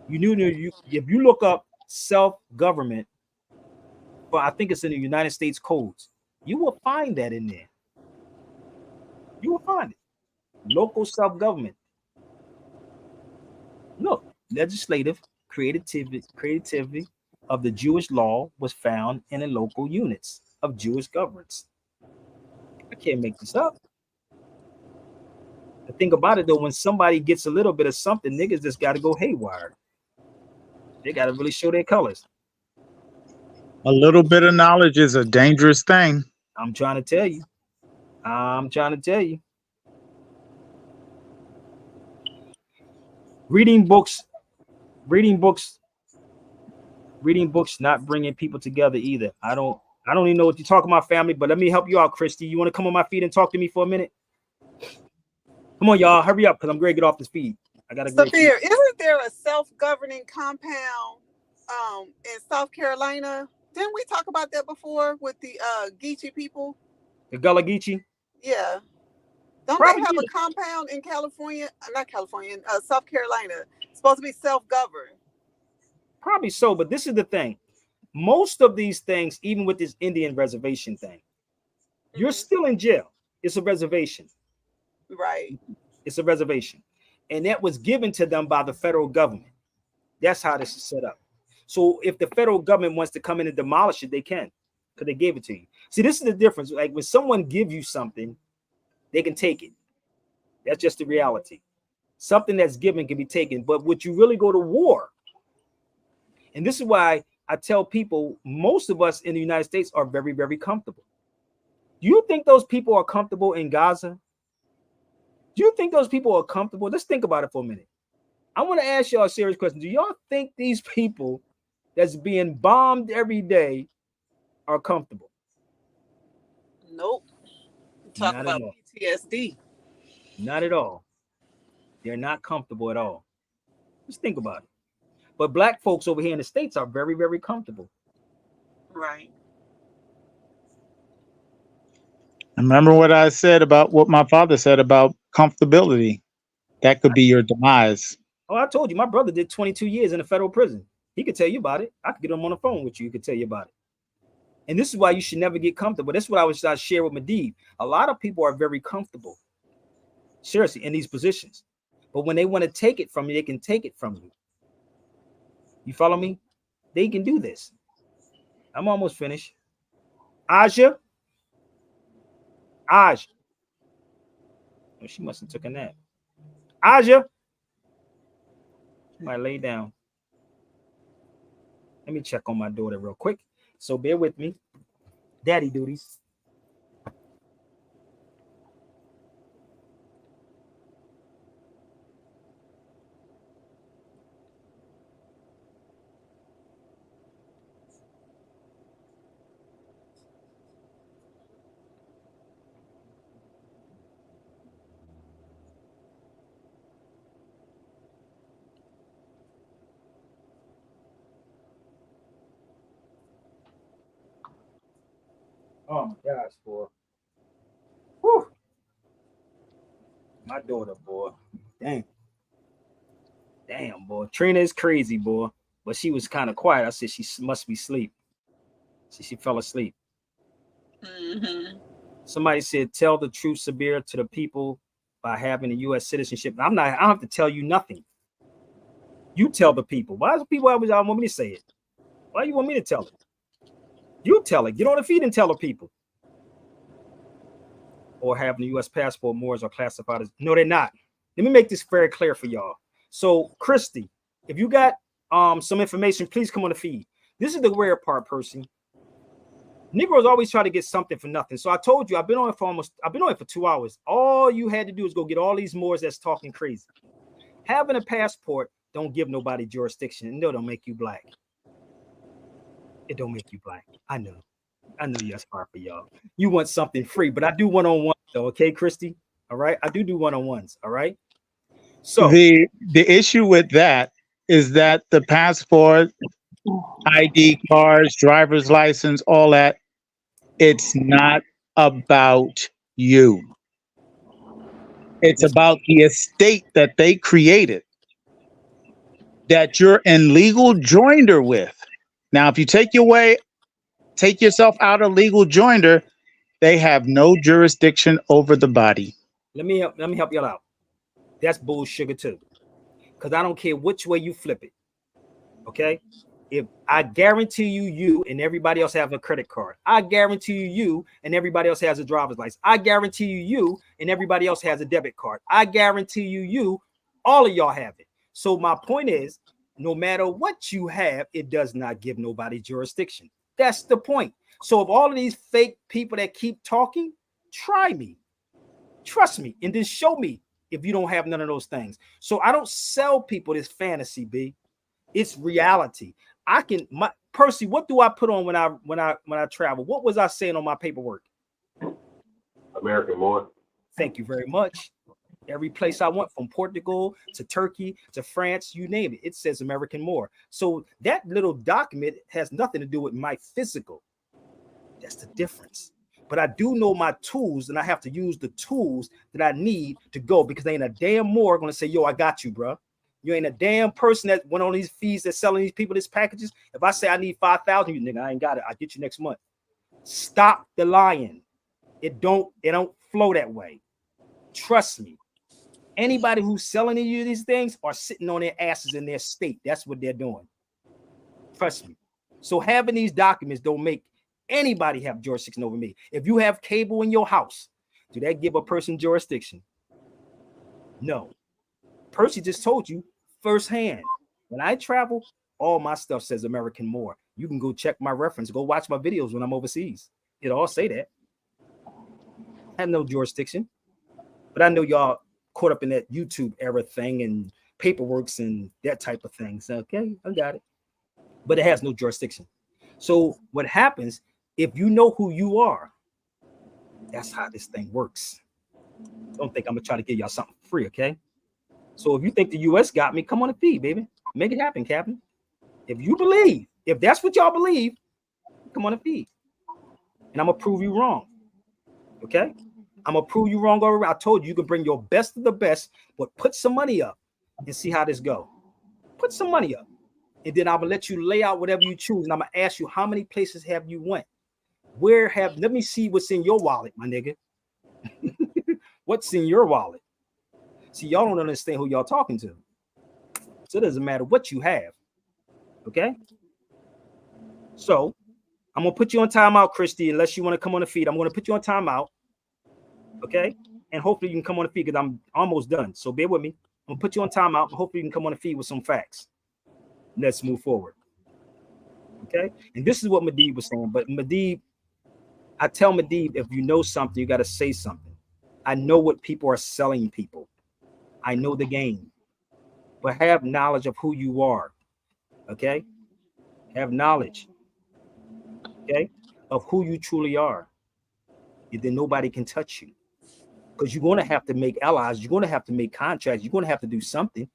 If you look up self-government, well, I think it's in the United States codes, you will find that in there. You will find it. Local self-government. Look, legislative creativity of the Jewish law was found in the local units of Jewish governments. I can't make this up. The thing about it though, when somebody gets a little bit of something, niggas just got to go haywire. They got to really show their colors. A little bit of knowledge is a dangerous thing. I'm trying to tell you. Reading books, not bringing people together either. I I don't even know what you're talking about, family, but let me help you out, Christy. You want to come on my feed and talk to me for a minute? Come on, y'all, hurry up, because I'm going to get off this feed. I got a great Saphir, isn't there a self-governing compound in South Carolina? Didn't we talk about that before with the Geechee people? The Gullah Geechee? Yeah. Don't Probably they have yeah. a compound in California? Not California, in South Carolina. It's supposed to be self-governed. Probably so, but this is the thing. Most of these things, even with this Indian reservation thing, you're still in jail. It's a reservation. Right. It's a reservation. And that was given to them by the federal government. That's how this is set up. So if the federal government wants to come in and demolish it, they can, because they gave it to you. See, this is the difference. Like when someone gives you something, they can take it. That's just the reality. Something that's given can be taken. But would you really go to war? And this is why I tell people, most of us in the United States are very, very comfortable. Do you think those people are comfortable in Gaza? Do you think those people are comfortable? Let's think about it for a minute. I want to ask y'all a serious question. Do y'all think these people that's being bombed every day are comfortable? Nope. Talk Not about at all. PTSD. Not at all. They're not comfortable at all. Just think about it. But black folks over here in the States are very, very comfortable. Right. Remember what I said about what my father said about comfortability. That could be your demise. Oh, I told you, my brother did 22 years in a federal prison. He could tell you about it. I could get him on the phone with you. He could tell you about it. And this is why you should never get comfortable. That's what I share with Medivh. A lot of people are very comfortable, seriously, in these positions. But when they want to take it from you, they can take it from you. You follow me? They can do this. I'm almost finished. Aja. Oh, she must have took a nap. Aja. She might lay down. Let me check on my daughter real quick. So bear with me. Daddy duties. Oh my gosh, boy. Whew. My daughter, boy. Damn, boy. Trina is crazy, boy. But she was kind of quiet. I said she must be asleep. She fell asleep. Mm-hmm. Somebody said, tell the truth, Sabir, to the people by having a U.S. citizenship. I don't have to tell you nothing. You tell the people. Why do people always want me to say it? Why you want me to tell it? You tell it. Get on the feet and tell the people. Or having a U.S. passport, Moors are classified as. No, they're not. Let me make this very clear for y'all. So, Christy, if you got some information, please come on the feed. This is the rare part, Percy. Negroes always try to get something for nothing. So I told you I've been on it for 2 hours. All you had to do is go get all these Moors that's talking crazy. Having a passport don't give nobody jurisdiction. No, don't make you black. It don't make you black. I know that's hard for y'all. You want something free, but I do one-on-one though, okay, Christy? All right, I do one-on-ones. All right. So the issue with that is that the passport, ID cards, driver's license, all that, it's not about you. It's about the estate that they created that you're in legal joinder with. Now, if you take yourself out of legal joinder, they have no jurisdiction over the body. let me help y'all out. That's bullshit too. Because I don't care which way you flip it. Okay. If I guarantee you and everybody else have a credit card, I guarantee you and everybody else has a driver's license. I guarantee you and everybody else has a debit card. I guarantee you all of y'all have it. So my point is, no matter what you have, it does not give nobody jurisdiction. That's the point. So if all of these fake people that keep talking, try me, trust me, and then show me if you don't have none of those things. So I don't sell people this fantasy, B. It's reality. Percy, what do I put on when I travel? What was I saying on my paperwork? American more. Thank you very much. Every place I went, from Portugal to Turkey to France, you name it, it says American more. So that little document has nothing to do with my physical. That's the difference. But I do know my tools, and I have to use the tools that I need to go, because they ain't a damn more going to say, yo, I got you, bro. You ain't a damn person that went on these fees that's selling these people these packages. If I say I need 5,000, you nigga, I ain't got it. I'll get you next month. Stop the lying. It don't flow that way. Trust me. Anybody who's selling you these things are sitting on their asses in their state. That's what they're doing. Trust me. So having these documents don't make anybody have jurisdiction over me. If you have cable in your house, do that give a person jurisdiction? No. Percy just told you firsthand. When I travel, all my stuff says American more. You can go check my reference. Go watch my videos when I'm overseas. It all say that. I have no jurisdiction. But I know y'all caught up in that YouTube era thing and paperworks and that type of things. Okay, I got it. But it has no jurisdiction. So what happens, if you know who you are, that's how this thing works. Don't think I'm gonna try to give y'all something free, okay? So if you think the US got me, come on and feed, baby. Make it happen, Captain. If you believe, if that's what y'all believe, come on and feed. And I'm gonna prove you wrong. Okay? I'm gonna prove you wrong already. I told you you can bring your best of the best, but put some money up and see how this go. Put some money up. And then I'm gonna let you lay out whatever you choose. And I'm gonna ask you, how many places have you went? Let me see what's in your wallet, my nigga. What's in your wallet? See, y'all don't understand who y'all talking to. So it doesn't matter what you have. Okay? So I'm gonna put you on timeout, Christy, unless you want to come on the feed. I'm gonna put you on timeout. Okay? And hopefully you can come on the feed because I'm almost done. So bear with me. I'm gonna put you on timeout and hopefully you can come on the feed with some facts. Let's move forward. Okay? And this is what Medib was saying. But Medib, I tell Medib, if you know something, you got to say something. I know what people are selling people. I know the game. But have knowledge of who you are. Okay? Have knowledge. Okay? Of who you truly are. And then nobody can touch you. Because you're going to have to make allies. You're going to have to make contracts. You're going to have to do something.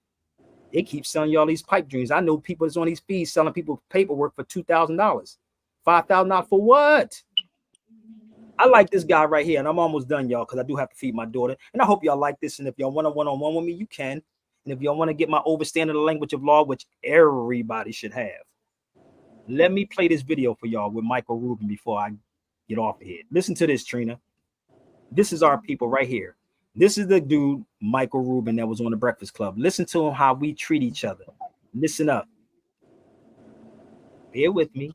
They keep selling you all these pipe dreams. I know people that's on these fees selling people paperwork for $2,000, $5,000 for what? I like this guy right here, and I'm almost done, y'all, because I do have to feed my daughter. And I hope y'all like this. And if y'all want a one-on-one with me, you can. And if y'all want to get my overstanding of the language of law, which everybody should have, let me play this video for y'all with Michael Rubin before I get off of here. Listen to this, Trina. This is our people right here. This is the dude, Michael Rubin, that was on the Breakfast Club. Listen to him, how we treat each other. Listen up. Bear with me.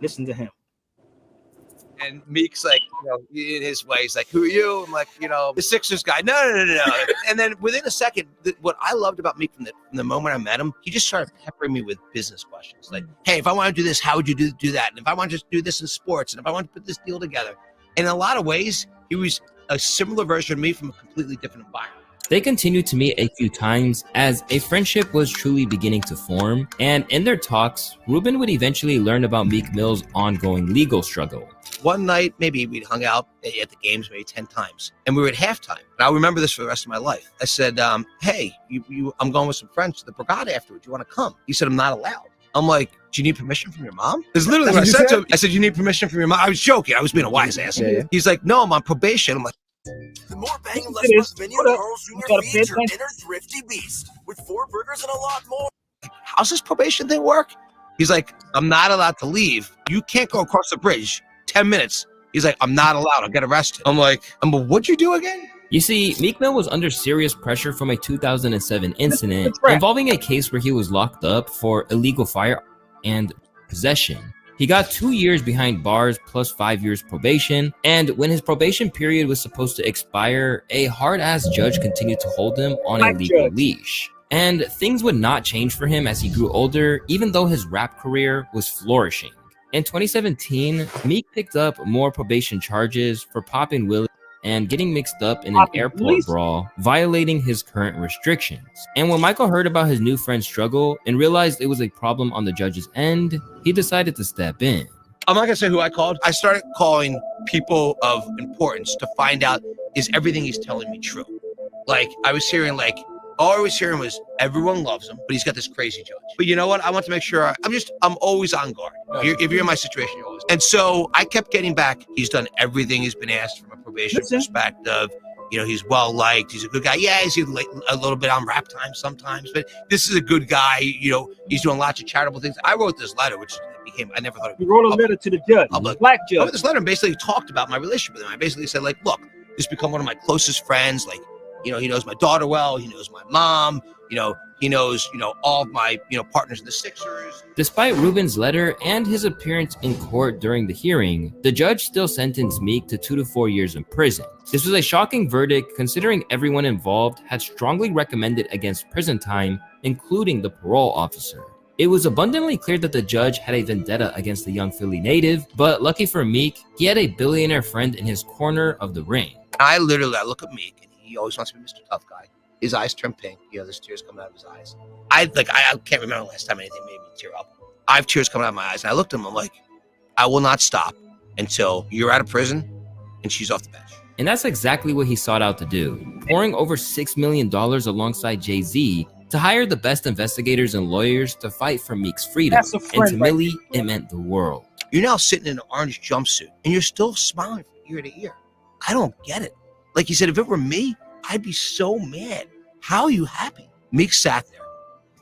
Listen to him. And Meek's like, in his way, he's like, who are you? I'm like, the Sixers guy. No. And then within a second, what I loved about Meek from the moment I met him, he just started peppering me with business questions. Like, hey, if I want to do this, how would you do that? And if I want to do this in sports, and if I want to put this deal together. And in a lot of ways, he was a similar version of me from a completely different environment. They continued to meet a few times as a friendship was truly beginning to form, and in their talks, Rubin would eventually learn about Meek Mill's ongoing legal struggle. One night, maybe we'd hung out at the games maybe 10 times, and we were at halftime. And I'll remember this for the rest of my life. I said, hey, I'm going with some friends to the Brigada afterwards. You want to come? He said, I'm not allowed. I'm like, do you need permission from your mom? Because literally what I said to him, I said, you need permission from your mom? I was joking. I was being a wise ass. Yeah. He's like, no, I'm on probation. I'm like, the more bang and less fuss menu at Carl's Jr. feeds your inner thrifty beast with 4 burgers and a lot more. How's this probation thing work? He's like, I'm not allowed to leave. You can't go across the bridge. 10 minutes. He's like, I'm not allowed. I'll get arrested. I'm like, but what'd you do again? You see, Meek Mill was under serious pressure from a 2007 incident involving a case where he was locked up for illegal fire and possession. He got 2 years behind bars plus 5 years probation, and when his probation period was supposed to expire, a hard-ass judge continued to hold him on a legal leash. And things would not change for him as he grew older, even though his rap career was flourishing. In 2017, Meek picked up more probation charges for popping Willie and getting mixed up in an airport brawl, violating his current restrictions. And when Michael heard about his new friend's struggle and realized it was a problem on the judge's end, he decided to step in. I'm not gonna say who I called. I started calling people of importance to find out, is everything he's telling me true? Like, I was hearing all I was hearing was everyone loves him, but he's got this crazy judge. But you know what? I want to make sure I'm always on guard. If you're in my situation, you're always. And so I kept getting back. He's done everything he's been asked from a probation perspective. You know, he's well liked. He's a good guy. Yeah, he's like a little bit on rap time sometimes, but this is a good guy. You know, he's doing lots of charitable things. I wrote this letter, which became, I never thought it would be You wrote a letter to the judge, black judge. I wrote this letter and basically talked about my relationship with him. I basically said, like, look, this has become one of my closest friends. Like, you know, he knows my daughter well. He knows my mom. You know, he knows, all of my, partners in the Sixers. Despite Rubin's letter and his appearance in court during the hearing, the judge still sentenced Meek to 2 to 4 years in prison. This was a shocking verdict considering everyone involved had strongly recommended against prison time, including the parole officer. It was abundantly clear that the judge had a vendetta against the young Philly native, but lucky for Meek, he had a billionaire friend in his corner of the ring. I look at Meek, and he always wants to be Mr. Tough Guy. His eyes turn pink. There's tears coming out of his eyes. I can't remember the last time anything made me tear up. I have tears coming out of my eyes. And I looked at him, I'm like, I will not stop until you're out of prison and she's off the bench. And that's exactly what he sought out to do, pouring over $6 million alongside Jay-Z to hire the best investigators and lawyers to fight for Meek's freedom. That's a friend, and to Millie, it meant the world. You're now sitting in an orange jumpsuit and you're still smiling from ear to ear. I don't get it. Like he said, if it were me, I'd be so mad. How are you happy? Meek sat there,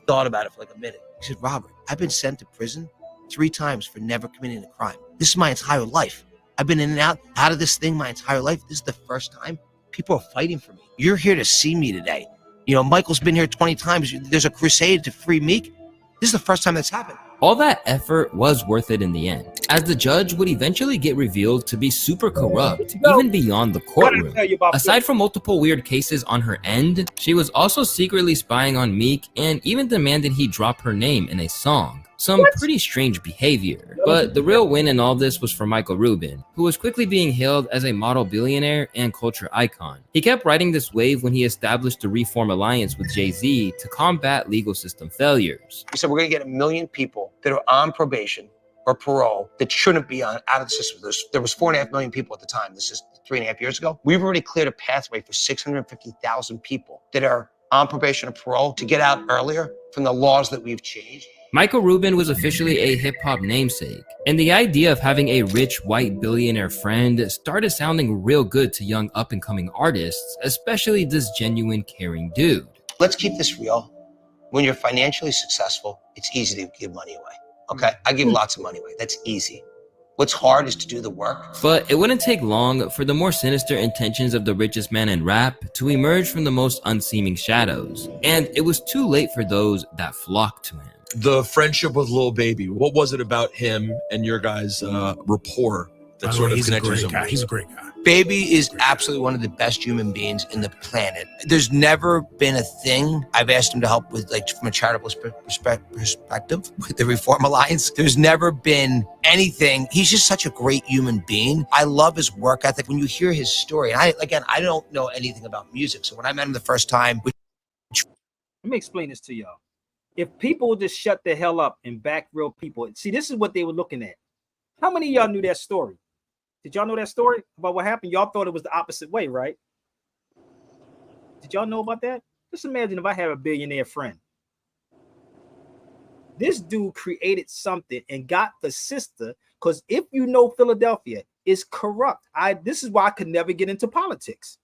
thought about it for like a minute. He said, Robert, I've been sent to prison 3 times for never committing a crime. This is my entire life. I've been in and out of this thing my entire life. This is the first time people are fighting for me. You're here to see me today. Michael's been here 20 times. There's a crusade to free Meek. This is the first time that's happened. All that effort was worth it in the end, as the judge would eventually get revealed to be super corrupt, even beyond the courtroom. Aside from multiple weird cases on her end, she was also secretly spying on Meek and even demanded he drop her name in a song. Some pretty strange behavior. But the real win in all this was for Michael Rubin, who was quickly being hailed as a model billionaire and culture icon. He kept riding this wave when he established the Reform Alliance with Jay-Z to combat legal system failures. He said, we're going to get 1 million people that are on probation or parole that shouldn't be out of the system. There was 4.5 million people at the time. This is 3.5 years ago. We've already cleared a pathway for 650,000 people that are on probation or parole to get out earlier from the laws that we've changed. Michael Rubin was officially a hip-hop namesake, and the idea of having a rich white billionaire friend started sounding real good to young up-and-coming artists, especially this genuine, caring dude. Let's keep this real. When you're financially successful, it's easy to give money away. Okay, I give lots of money away. That's easy. What's hard is to do the work. But it wouldn't take long for the more sinister intentions of the richest man in rap to emerge from the most unseeming shadows, and it was too late for those that flocked to him. The friendship with Lil Baby, what was it about him and your guys' rapport that sort of connected you? He's a great guy. Baby is absolutely one of the best human beings in the planet. There's never been a thing I've asked him to help with, like from a charitable perspective with the Reform Alliance. There's never been anything. He's just such a great human being. I love his work ethic. When you hear his story, and I don't know anything about music. So when I met him the first time, let me explain this to y'all. If people would just shut the hell up and back real people, see, this is what they were looking at. How many of y'all knew that story? Did y'all know that story about what happened? Y'all thought it was the opposite way, right? Did y'all know about that? Just imagine if I have a billionaire friend. This dude created something and got the sister, because if you know Philadelphia is corrupt. This is why I could never get into politics.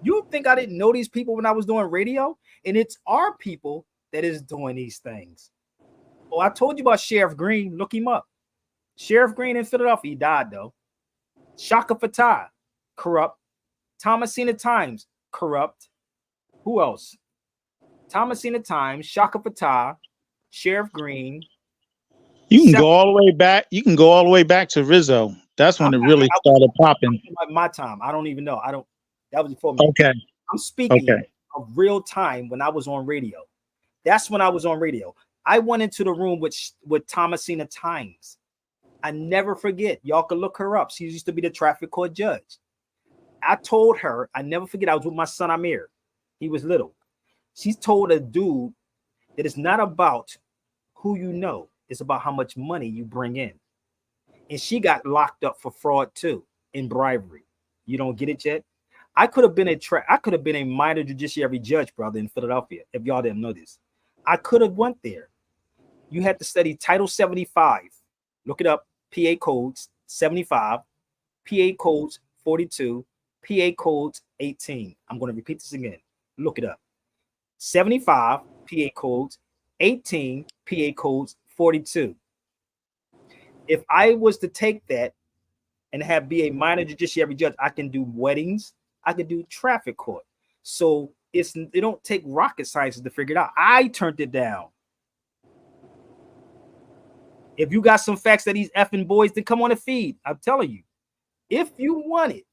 You think I didn't know these people when I was doing radio? And it's our people that is doing these things. Oh, I told you about Sheriff Green. Look him up. Sheriff Green in Philadelphia, he died though. Shaka Fatah, corrupt. Thomasina Times, corrupt. Who else? Thomasina Times, Shaka Fatah, Sheriff Green. You can go all the way back. You can go all the way back to Rizzo. That's when it really started popping. My time. I don't even know. That was before me. Okay. I'm speaking of real time when I was on radio. That's when I was on radio. I went into the room with Thomasina Times. I never forget. Y'all can look her up. She used to be the traffic court judge. I told her, I never forget, I was with my son Amir. He was little. She told a dude that it's not about who you know, it's about how much money you bring in. And she got locked up for fraud too, in bribery. You don't get it yet? I could have been a minor judiciary judge, brother, in Philadelphia, if y'all didn't know this. I could have went there. You had to study Title 75. Look it up, PA codes 75, PA codes 42, PA codes 18. I'm going to repeat this again. Look it up. 75 PA codes, 18 PA codes, 42. If I was to take that and be a minor judiciary judge, I can do weddings, I can do traffic court. So it don't take rocket science to figure it out. I turned it down. If you got some facts that these effing boys, then come on the feed. I'm telling you, if you want it,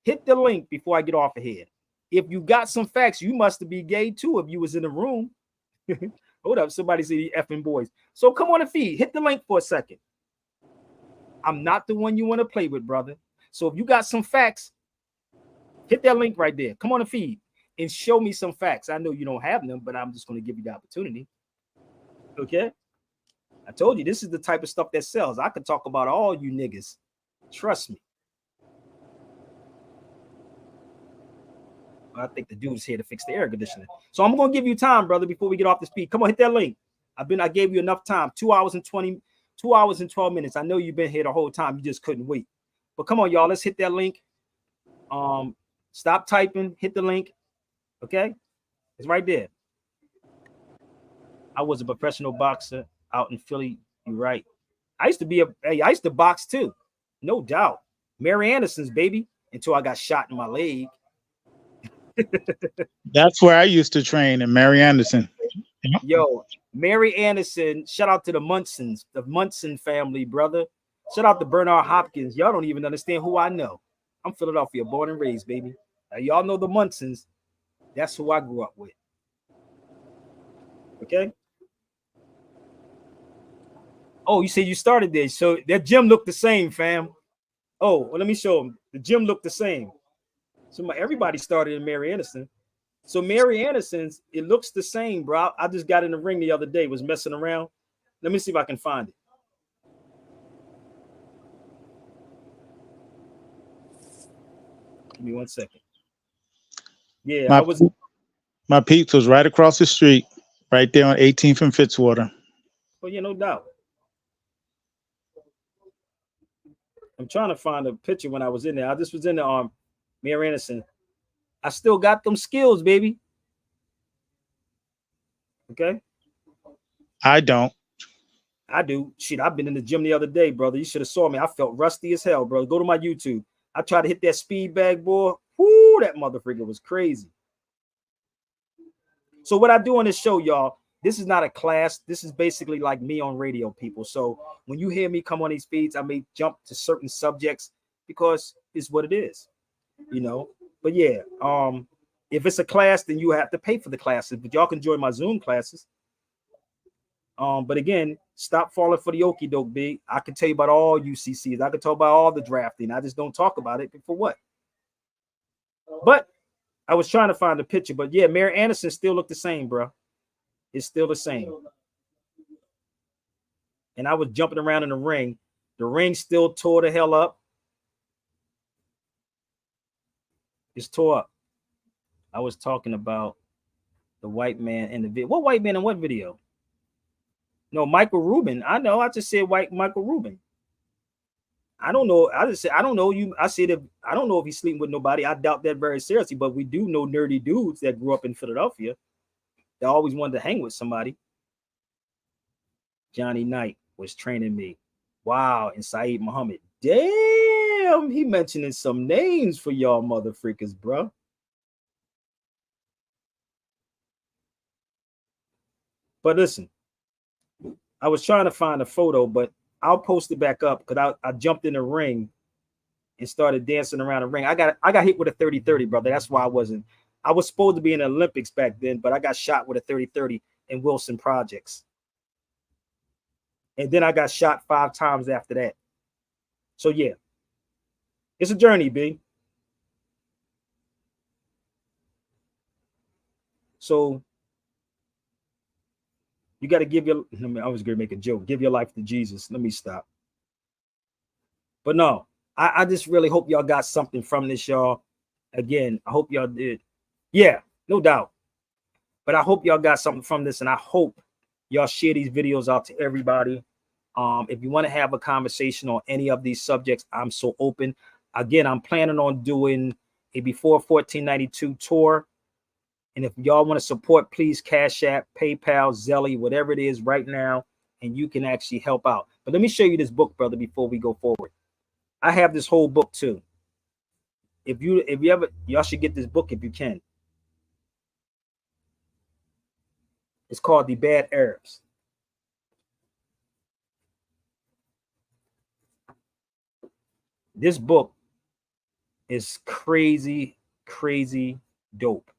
hit the link before I get off of here. If you got some facts, you must be gay too. If you was in the room, hold up, somebody say the effing boys. So come on the feed, hit the link for a second. I'm not the one you want to play with, brother. So if you got some facts, hit that link right there. Come on the feed and show me some facts. I know you don't have them, but I'm just going to give you the opportunity. Okay? I told you, this is the type of stuff that sells. I could talk about all you niggas. Trust me. I think the dude's here to fix the air conditioner. So I'm going to give you time, brother, before we get off the speed. Come on, hit that link. I gave you enough time. 2 hours and 12 minutes. I know you've been here the whole time. You just couldn't wait. But come on, y'all. Let's hit that link. Stop typing. Hit the link. Okay? It's right there. I was a professional boxer out in Philly. You're right. I used to box too. No doubt. Mary Anderson's, baby, until I got shot in my leg. That's where I used to train, in Mary Anderson. Yo, Mary Anderson, shout out to the Munsons, the Munson family, brother. Shout out to Bernard Hopkins. Y'all don't even understand who I know. I'm Philadelphia, born and raised, baby. Now, y'all know the Munsons. That's who I grew up with. Okay? Oh, you said you started there. So that gym looked the same, fam. Oh, well, let me show them. The gym looked the same. So everybody started in Mary Anderson. So Mary Anderson's, it looks the same, bro. I just got in the ring the other day, was messing around. Let me see if I can find it. Give me 1 second. Yeah, my peeps was right across the street, right there on 18th and Fitzwater. Oh, yeah, no doubt. I'm trying to find a picture when I was in there. I just was in the Mary Anderson. I still got them skills, baby. Okay. I don't. I do. Shit, I've been in the gym the other day, brother. You should have saw me. I felt rusty as hell, bro. Go to my YouTube. I tried to hit that speed bag, boy. Whoo, that motherfucker was crazy. So what I do on this show, y'all, this is not a class. This is basically like me on radio, people. So when you hear me come on these feeds, I may jump to certain subjects because it's what it is, you know. But yeah, if it's a class, then you have to pay for the classes. But y'all can join my Zoom classes. But again, stop falling for the okie doke, big. I can tell you about all UCCs. I can talk about all the drafting. I just don't talk about it. For what? But I was trying to find a picture. But yeah, Mary Anderson still looked the same, bro. It's still the same. And I was jumping around in the ring. The ring still tore the hell up. It's tore up. I was talking about the white man in the video. What white man in what video? No, Michael Rubin. I know. I just said Michael Rubin. I don't know. I just said I don't know you. I said if I don't know if he's sleeping with nobody. I doubt that very seriously. But we do know nerdy dudes that grew up in Philadelphia. They always wanted to hang with somebody. Johnny Knight was training me. Wow, and Saeed Muhammad. Damn, he mentioning some names for y'all mother freakers, bro. But listen, I was trying to find a photo, but I'll post it back up because I jumped in the ring and started dancing around the ring. I got hit with a 30-30, brother. That's why I was supposed to be in the Olympics back then, but I got shot with a 30-30 in Wilson Projects. And then I got shot 5 times after that. So yeah, it's a journey, B. So you got to give your, I was going to make a joke, give your life to Jesus. Let me stop. But no, I just really hope y'all got something from this, y'all. Again, I hope y'all did. Yeah, no doubt. But I hope y'all got something from this, and I hope y'all share these videos out to everybody. If you want to have a conversation on any of these subjects, I'm so open. Again, I'm planning on doing a Before 1492 tour. And if y'all want to support, please Cash App, PayPal, Zelly, whatever it is right now, and you can actually help out. But let me show you this book, brother, before we go forward. I have this whole book too. If you ever, y'all should get this book if you can. It's called The Bad Arabs. This book is crazy, crazy dope.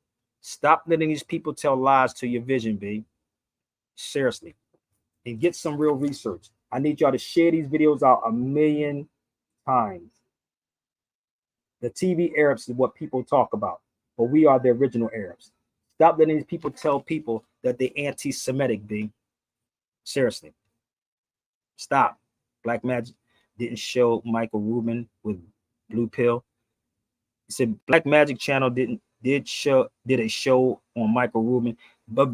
Stop letting these people tell lies to your vision, B. Seriously. And get some real research. I need y'all to share these videos out 1,000,000 times. The TV Arabs is what people talk about, but we are the original Arabs. Stop letting these people tell people that they're anti-Semitic, B. Seriously. Stop. Black Magic didn't show Michael Rubin with Blue Pill. He said Black Magic Channel did a show on Michael Rubin, but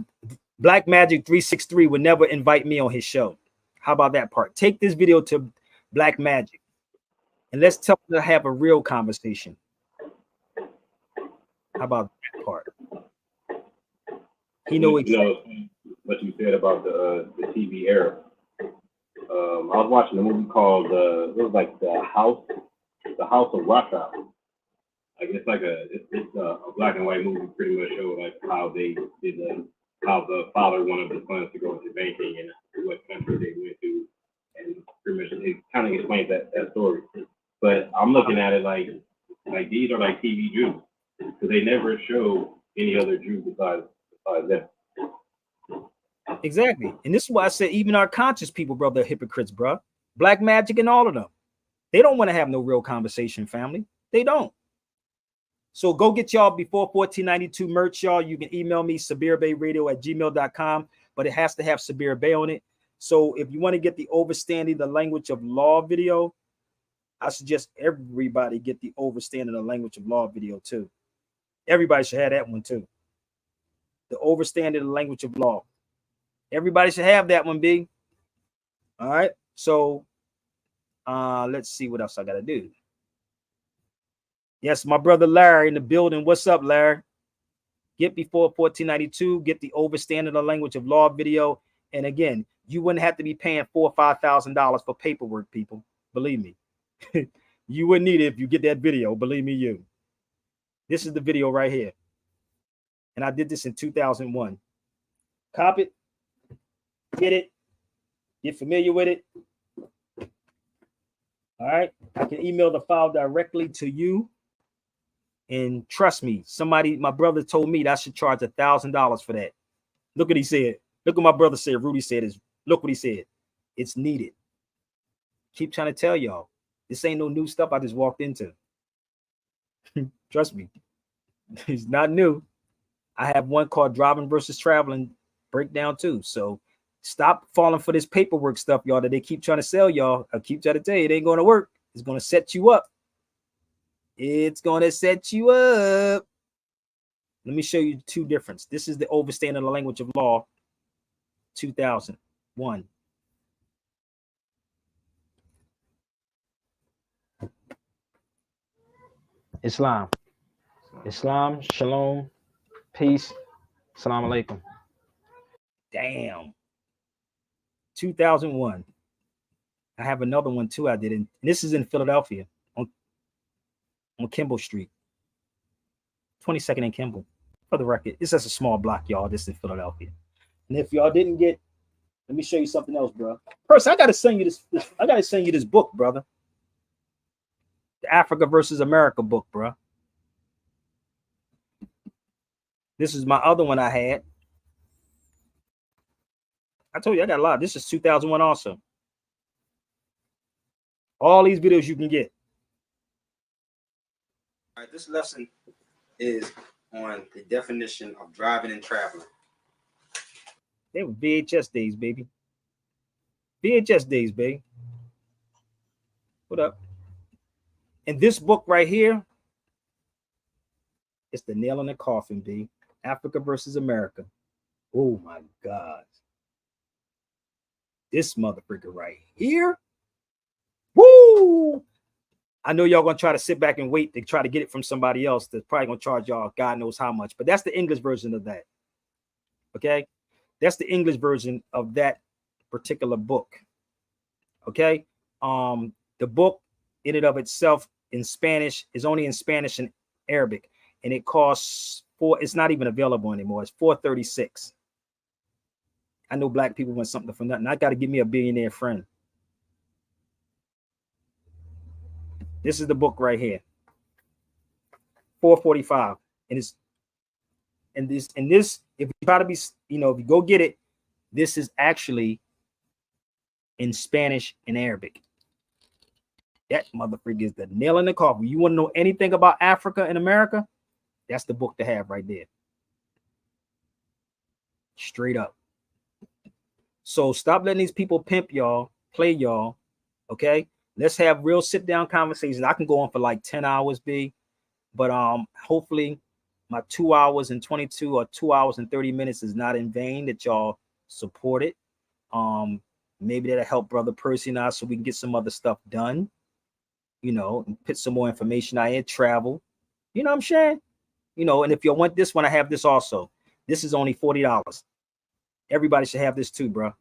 Black Magic 363 would never invite me on his show. How about that part? Take this video to Black Magic and let's tell them to have a real conversation. How about that part? He knows exactly. What you said about the TV era. I was watching a movie called it was like the House of Rothschild. Like it's a black and white movie, pretty much show like how they did how the father wanted the sons to go into banking and what country they went to, and pretty much it kind of explains that story. But I'm looking at it like these are like TV Jews because they never show any other Jew besides them. Exactly. And this is why I said even our conscious people, bro, they're hypocrites, bro. Black Magic and all of them. They don't want to have no real conversation, family. They don't. So go get y'all Before 1492 merch, y'all. You can email me, SabirBayRadio@gmail.com, but it has to have Sabir Bay on it. So if you want to get the Overstanding the Language of Law video, I suggest everybody get the Overstanding the Language of Law video too. Everybody should have that one too. The Overstanding the Language of Law. Everybody should have that one, B. All right. So let's see what else I gotta do. Yes, my brother Larry in the building. What's up, Larry? Get Before 1492, get the Overstanding the Language of Law video. And again, you wouldn't have to be paying $4,000 or $5,000 for paperwork, people. Believe me. You wouldn't need it if you get that video. Believe me, you. This is the video right here. And I did this in 2001. Cop it. Get it. Get familiar with it. All right. I can email the file directly to you. And trust me, my brother told me that I should charge $1,000 for that. Look what he said. Look what my brother said. Rudy said look what he said. It's needed. Keep trying to tell y'all. This ain't no new stuff I just walked into. Trust me. It's not new. I have one called Driving versus Traveling breakdown too. So stop falling for this paperwork stuff, y'all, that they keep trying to sell y'all. I keep trying to tell you, it ain't going to work. It's going to set you up. It's going to set you up. Let me show you two differences. This is the Overstanding the Language of Law, 2001. Islam, shalom, peace, salam alaikum. Damn. 2001. I have another one too I did. And this is in Philadelphia on Kimball Street. 22nd and Kimball. For the record, it's just a small block, y'all. This is in Philadelphia. And if y'all didn't get, let me show you something else, bro. First, I gotta send you this book, brother. The Africa versus America book, bro. This is my other one I had. I told you I got a lot. This is 2001 also. All these videos you can get. All right, this lesson is on the definition of driving and traveling. They were VHS days, baby. VHS days, baby. What up? And this book right here, it's the nail in the coffin, B. Africa versus America. Oh my God. This motherfucker right here. Woo! I know y'all gonna try to sit back and wait to try to get it from somebody else that's probably gonna charge y'all God knows how much, but that's the English version of that. Okay, that's the English version of that particular book. Okay, the book in and of itself in Spanish is only in Spanish and Arabic, and it costs it's not even available anymore. It's $4.36. I know black people want something for nothing. I got to give me a billionaire friend. This is the book right here. $4.45. And this, if you try to be, if you go get it, this is actually in Spanish and Arabic. That motherfucker is the nail in the coffin. You want to know anything about Africa and America? That's the book to have right there. Straight up. So stop letting these people pimp y'all, play y'all. Okay. Let's have real sit down conversations. I can go on for like 10 hours, B. But hopefully my 2 hours and 22 or 2 hours and 30 minutes is not in vain, that y'all support it. Maybe that'll help Brother Percy and I so we can get some other stuff done, and put some more information out here, travel. You know what I'm saying? And if you want this one, I have this also. This is only $40. Everybody should have this too, bro.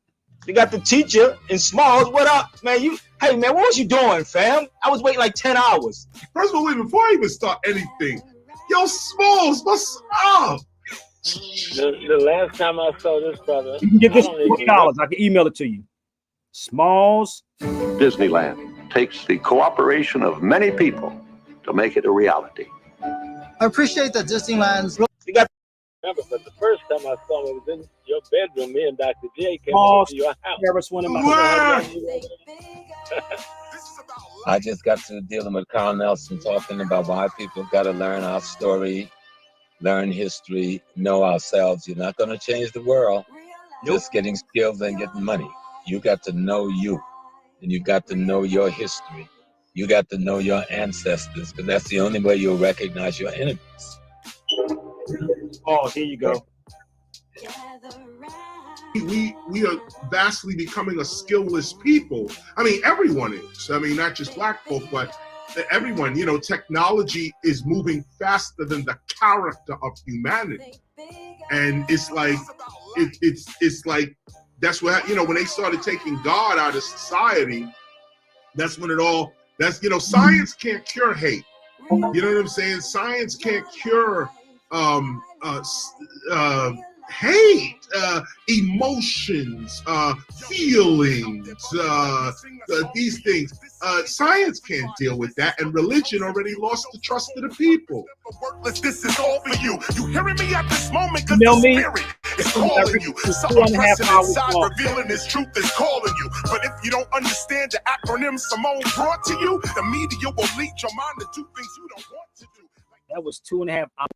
They got the teacher in Smalls. What up, man? Hey, man, what was you doing, fam? I was waiting like 10 hours. First of all, wait, before I even start anything, yo, Smalls, what's up? The last time I saw this brother, You can get this for $40. I can email it to you. Smalls. Disneyland takes the cooperation of many people to make it a reality. I appreciate that Disneyland's. Remember, but the first time I saw him, it was in your bedroom. Me and Dr. J came over to your house. I just got to dealing with Carl Nelson, talking about why people got to learn our story, learn history, know ourselves. You're not going to change the world just getting skills and getting money. You got to know you, and you got to know your history. You got to know your ancestors, because that's the only way you'll recognize your enemies. Oh, here you go. We are vastly becoming a skillless people. I mean, everyone is. I mean, not just black folk, but everyone. Technology is moving faster than the character of humanity, and it's like it's like that's what when they started taking God out of society. That's when it all. Science can't cure hate. You know what I'm saying? Science can't cure hate, emotions, feelings, these things. Science can't deal with that, and religion already lost the trust of the people. This is all for you. You hearing me at this moment? Because the spirit is calling you. Something pressing inside, revealing this truth is calling you. But if you don't understand the acronym Simone brought to you, the media will lead your mind to do things you don't want to do. That was 2.5 hours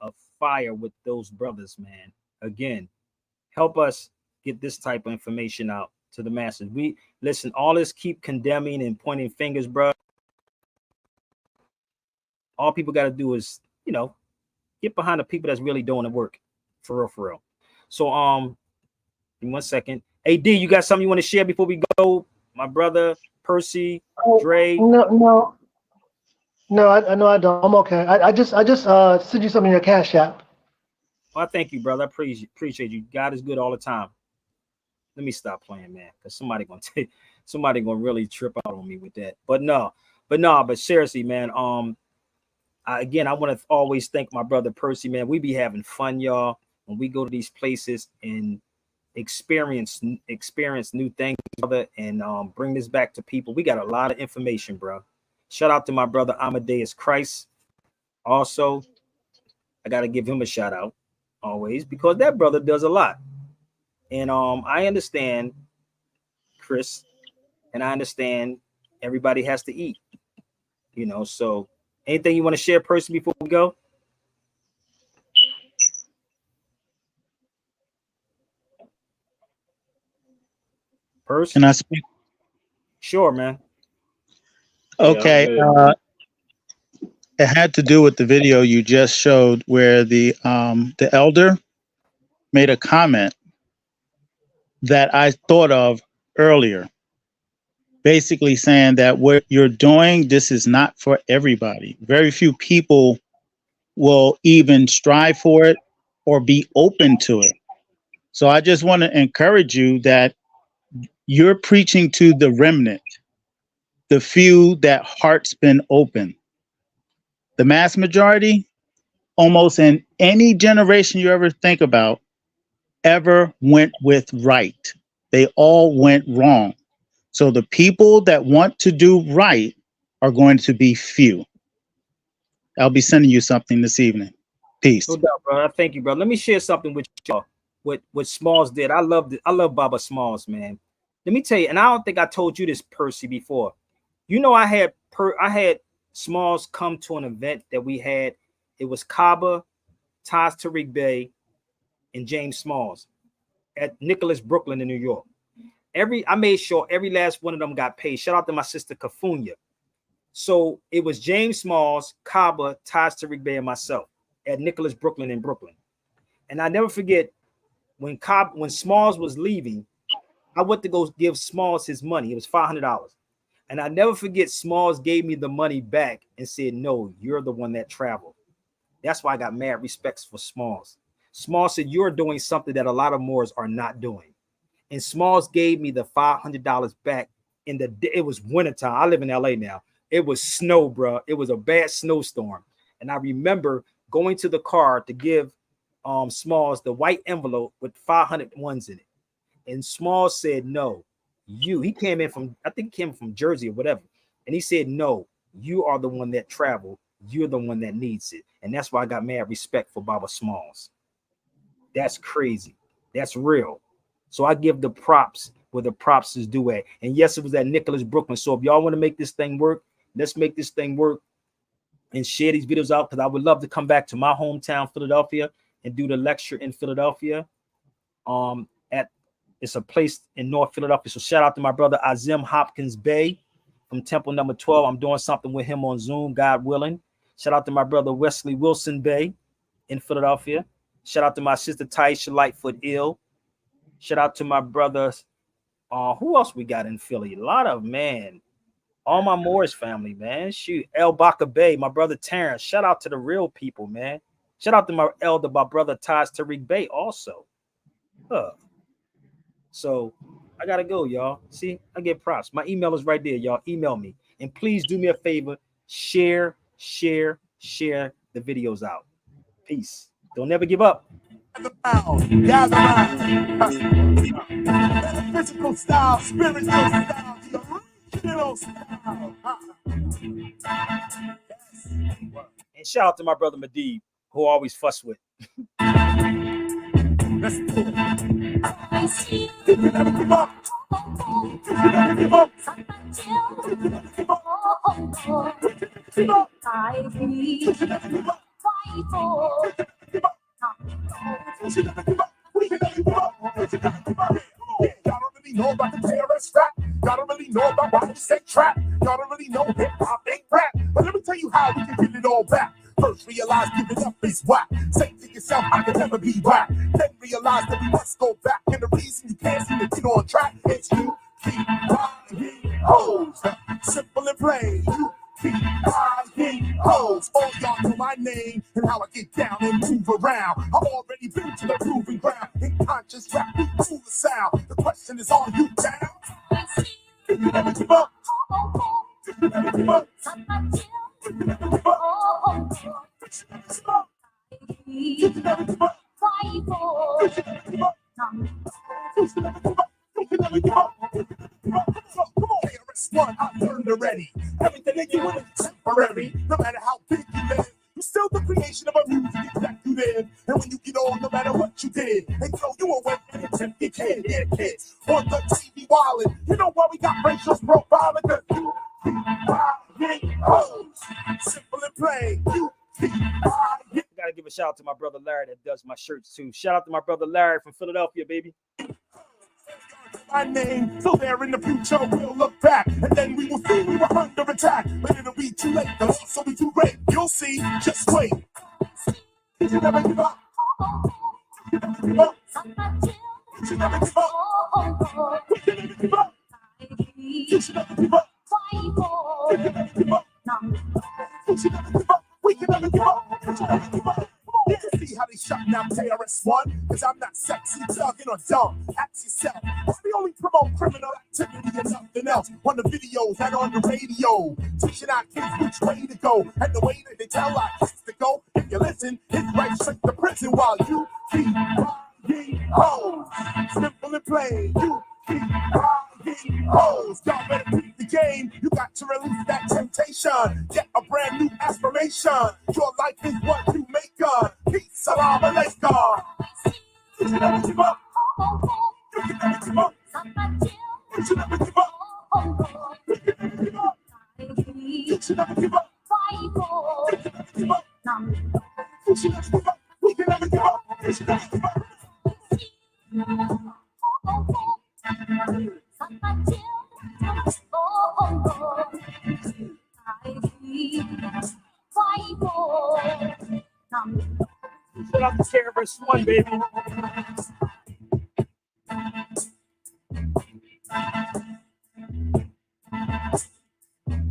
of fire with those brothers, man. Again, help us get this type of information out to the masses. We listen, all this keep condemning and pointing fingers, bro. All people got to do is, get behind the people that's really doing the work. For real. So, in 1 second. AD, you got something you want to share before we go? My brother, Percy, Dre. No, I know I don't. I'm okay. I just sent you something in your Cash App. Well, thank you, brother. I appreciate you. God is good all the time. Let me stop playing, man, because somebody gonna really trip out on me with that. But seriously, man. Again, I want to always thank my brother Percy, man. We be having fun, y'all, when we go to these places and experience new things, brother, and bring this back to people. We got a lot of information, bro. Shout out to my brother Amadeus Christ. Also, I got to give him a shout out always, because that brother does a lot. And I understand, Chris, and I understand everybody has to eat, so anything you want to share, Percy, before we go? First, Can I speak? Sure, man. Okay. It had to do with the video you just showed where the elder made a comment that I thought of earlier, basically saying that what you're doing, this is not for everybody. Very few people will even strive for it or be open to it. So I just want to encourage you that you're preaching to the remnant, the few that heart's been open. The mass majority, almost in any generation you ever think about, ever went with right. They all went wrong. So the people that want to do right are going to be few. I'll be sending you something this evening. Peace. No doubt, bro. Thank you, bro. Let me share something with y'all. What Smalls did. I love Baba Smalls, man. Let me tell you, and I don't think I told you this, Percy, before. You know, I had Smalls come to an event that we had. It was Kaba, Taz Tariq Bey, and James Smalls at Nicholas Brooklyn in New York. I made sure every last one of them got paid. Shout out to my sister Kafunya. So it was James Smalls, Kaba, Taz Tariq Bey, and myself at Nicholas Brooklyn in Brooklyn. And I never forget when Smalls was leaving, I went to go give Smalls his money. It was $500. And I never forget Smalls gave me the money back and said, no, you're the one that traveled. That's why I got mad respects for Smalls. Smalls said, you're doing something that a lot of Moors are not doing. And Smalls gave me the $500 back it was wintertime. I live in LA now. It was snow, bro. It was a bad snowstorm. And I remember going to the car to give Smalls the white envelope with 500 ones in it. And Smalls said, no, he came in from, I think he came from Jersey or whatever. And he said, no, you are the one that traveled. You're the one that needs it. And that's why I got mad respect for Baba Smalls. That's crazy. That's real. So I give the props where the props is due at. And yes, it was at Nicholas Brooklyn. So if y'all want to make this thing work, let's make this thing work and share these videos out, because I would love to come back to my hometown, Philadelphia, and do the lecture in Philadelphia. It's a place in North Philadelphia. So shout out to my brother Azim Hopkins Bey from Temple Number 12. I'm doing something with him on Zoom, God willing. Shout out to my brother Wesley Wilson Bey in Philadelphia. Shout out to my sister Taisha Lightfoot Ill. Shout out to my brothers. Who else we got in Philly? A lot of, man. All my Morris family, man. Shoot. El Baca Bay, my brother Terrence. Shout out to the real people, man. Shout out to my brother Taz Tariq Bey also. So I gotta go, y'all. See, I get props. My email is right there, y'all. Email me. And please do me a favor. Share the videos out. Peace. Don't never give up. Physical style, spiritual style, the original style. And shout out to my brother Medib, who I always fuss with. Let's do it. If you never give up, if you never give up, Y'all don't really know about the terrorist rap. Y'all don't really know about why you say trap. Y'all don't really know hip hop ain't rap. But let me tell you how we can get it all back. First realize giving up is whack. Say to yourself, I can never be whack. Then realize that we must go back. And the reason you can't seem to get on track is you keep buying hoes. Simple and plain. You keep buying hoes. All y'all know my name and how I get down and move around. I've already been to the proving ground. In conscious rap, we cool the sound. The question is, are you down? If you never give up, if you never give up, if you never give up, KRS-One, I learned already. Everything that you want is temporary. No matter how big you live, you're still the creation of a music that you live. And when you get on, no matter what you did, they throw you away and attempt your kid. Yeah, kids on the TV wildin'. You know why we got racial profiling? Cause you keep buying hoes. Simple and plain. You keep buying. Gotta give a shout out to my brother Larry that does my shirts too. Shout out to my brother Larry from Philadelphia, baby. my name. So there in the future we'll look back, and then we will see we were under attack. But it'll be too late, the loss will be too great. You'll see, just wait. You should never give up. You should never give up. You should never give up. You should never give up. You should never give up. You should never give up. You should never give up. We can never give up. You should never give up. You can see how they shut down KRS-One, cause I'm not sexy, thugging, or dumb. Ask yourself, we only promote criminal activity and nothing else. On the videos and on the radio, teaching our kids which way to go, and the way that they tell our kids to go. If you listen, it's right straight to prison while you keep buying hoes. Simple and plain, you keep buying hoes. Y'all better beat the game. You got to release that temptation. Get a brand new aspiration. Your life is what you make of. Peace, salam alaikum. You should never give up. You should never give up. You should never give up. You should never give up. You should never give up. You should never give up. You should never give up. We can never give up. You should never give up. Shout out to KRS-One, baby.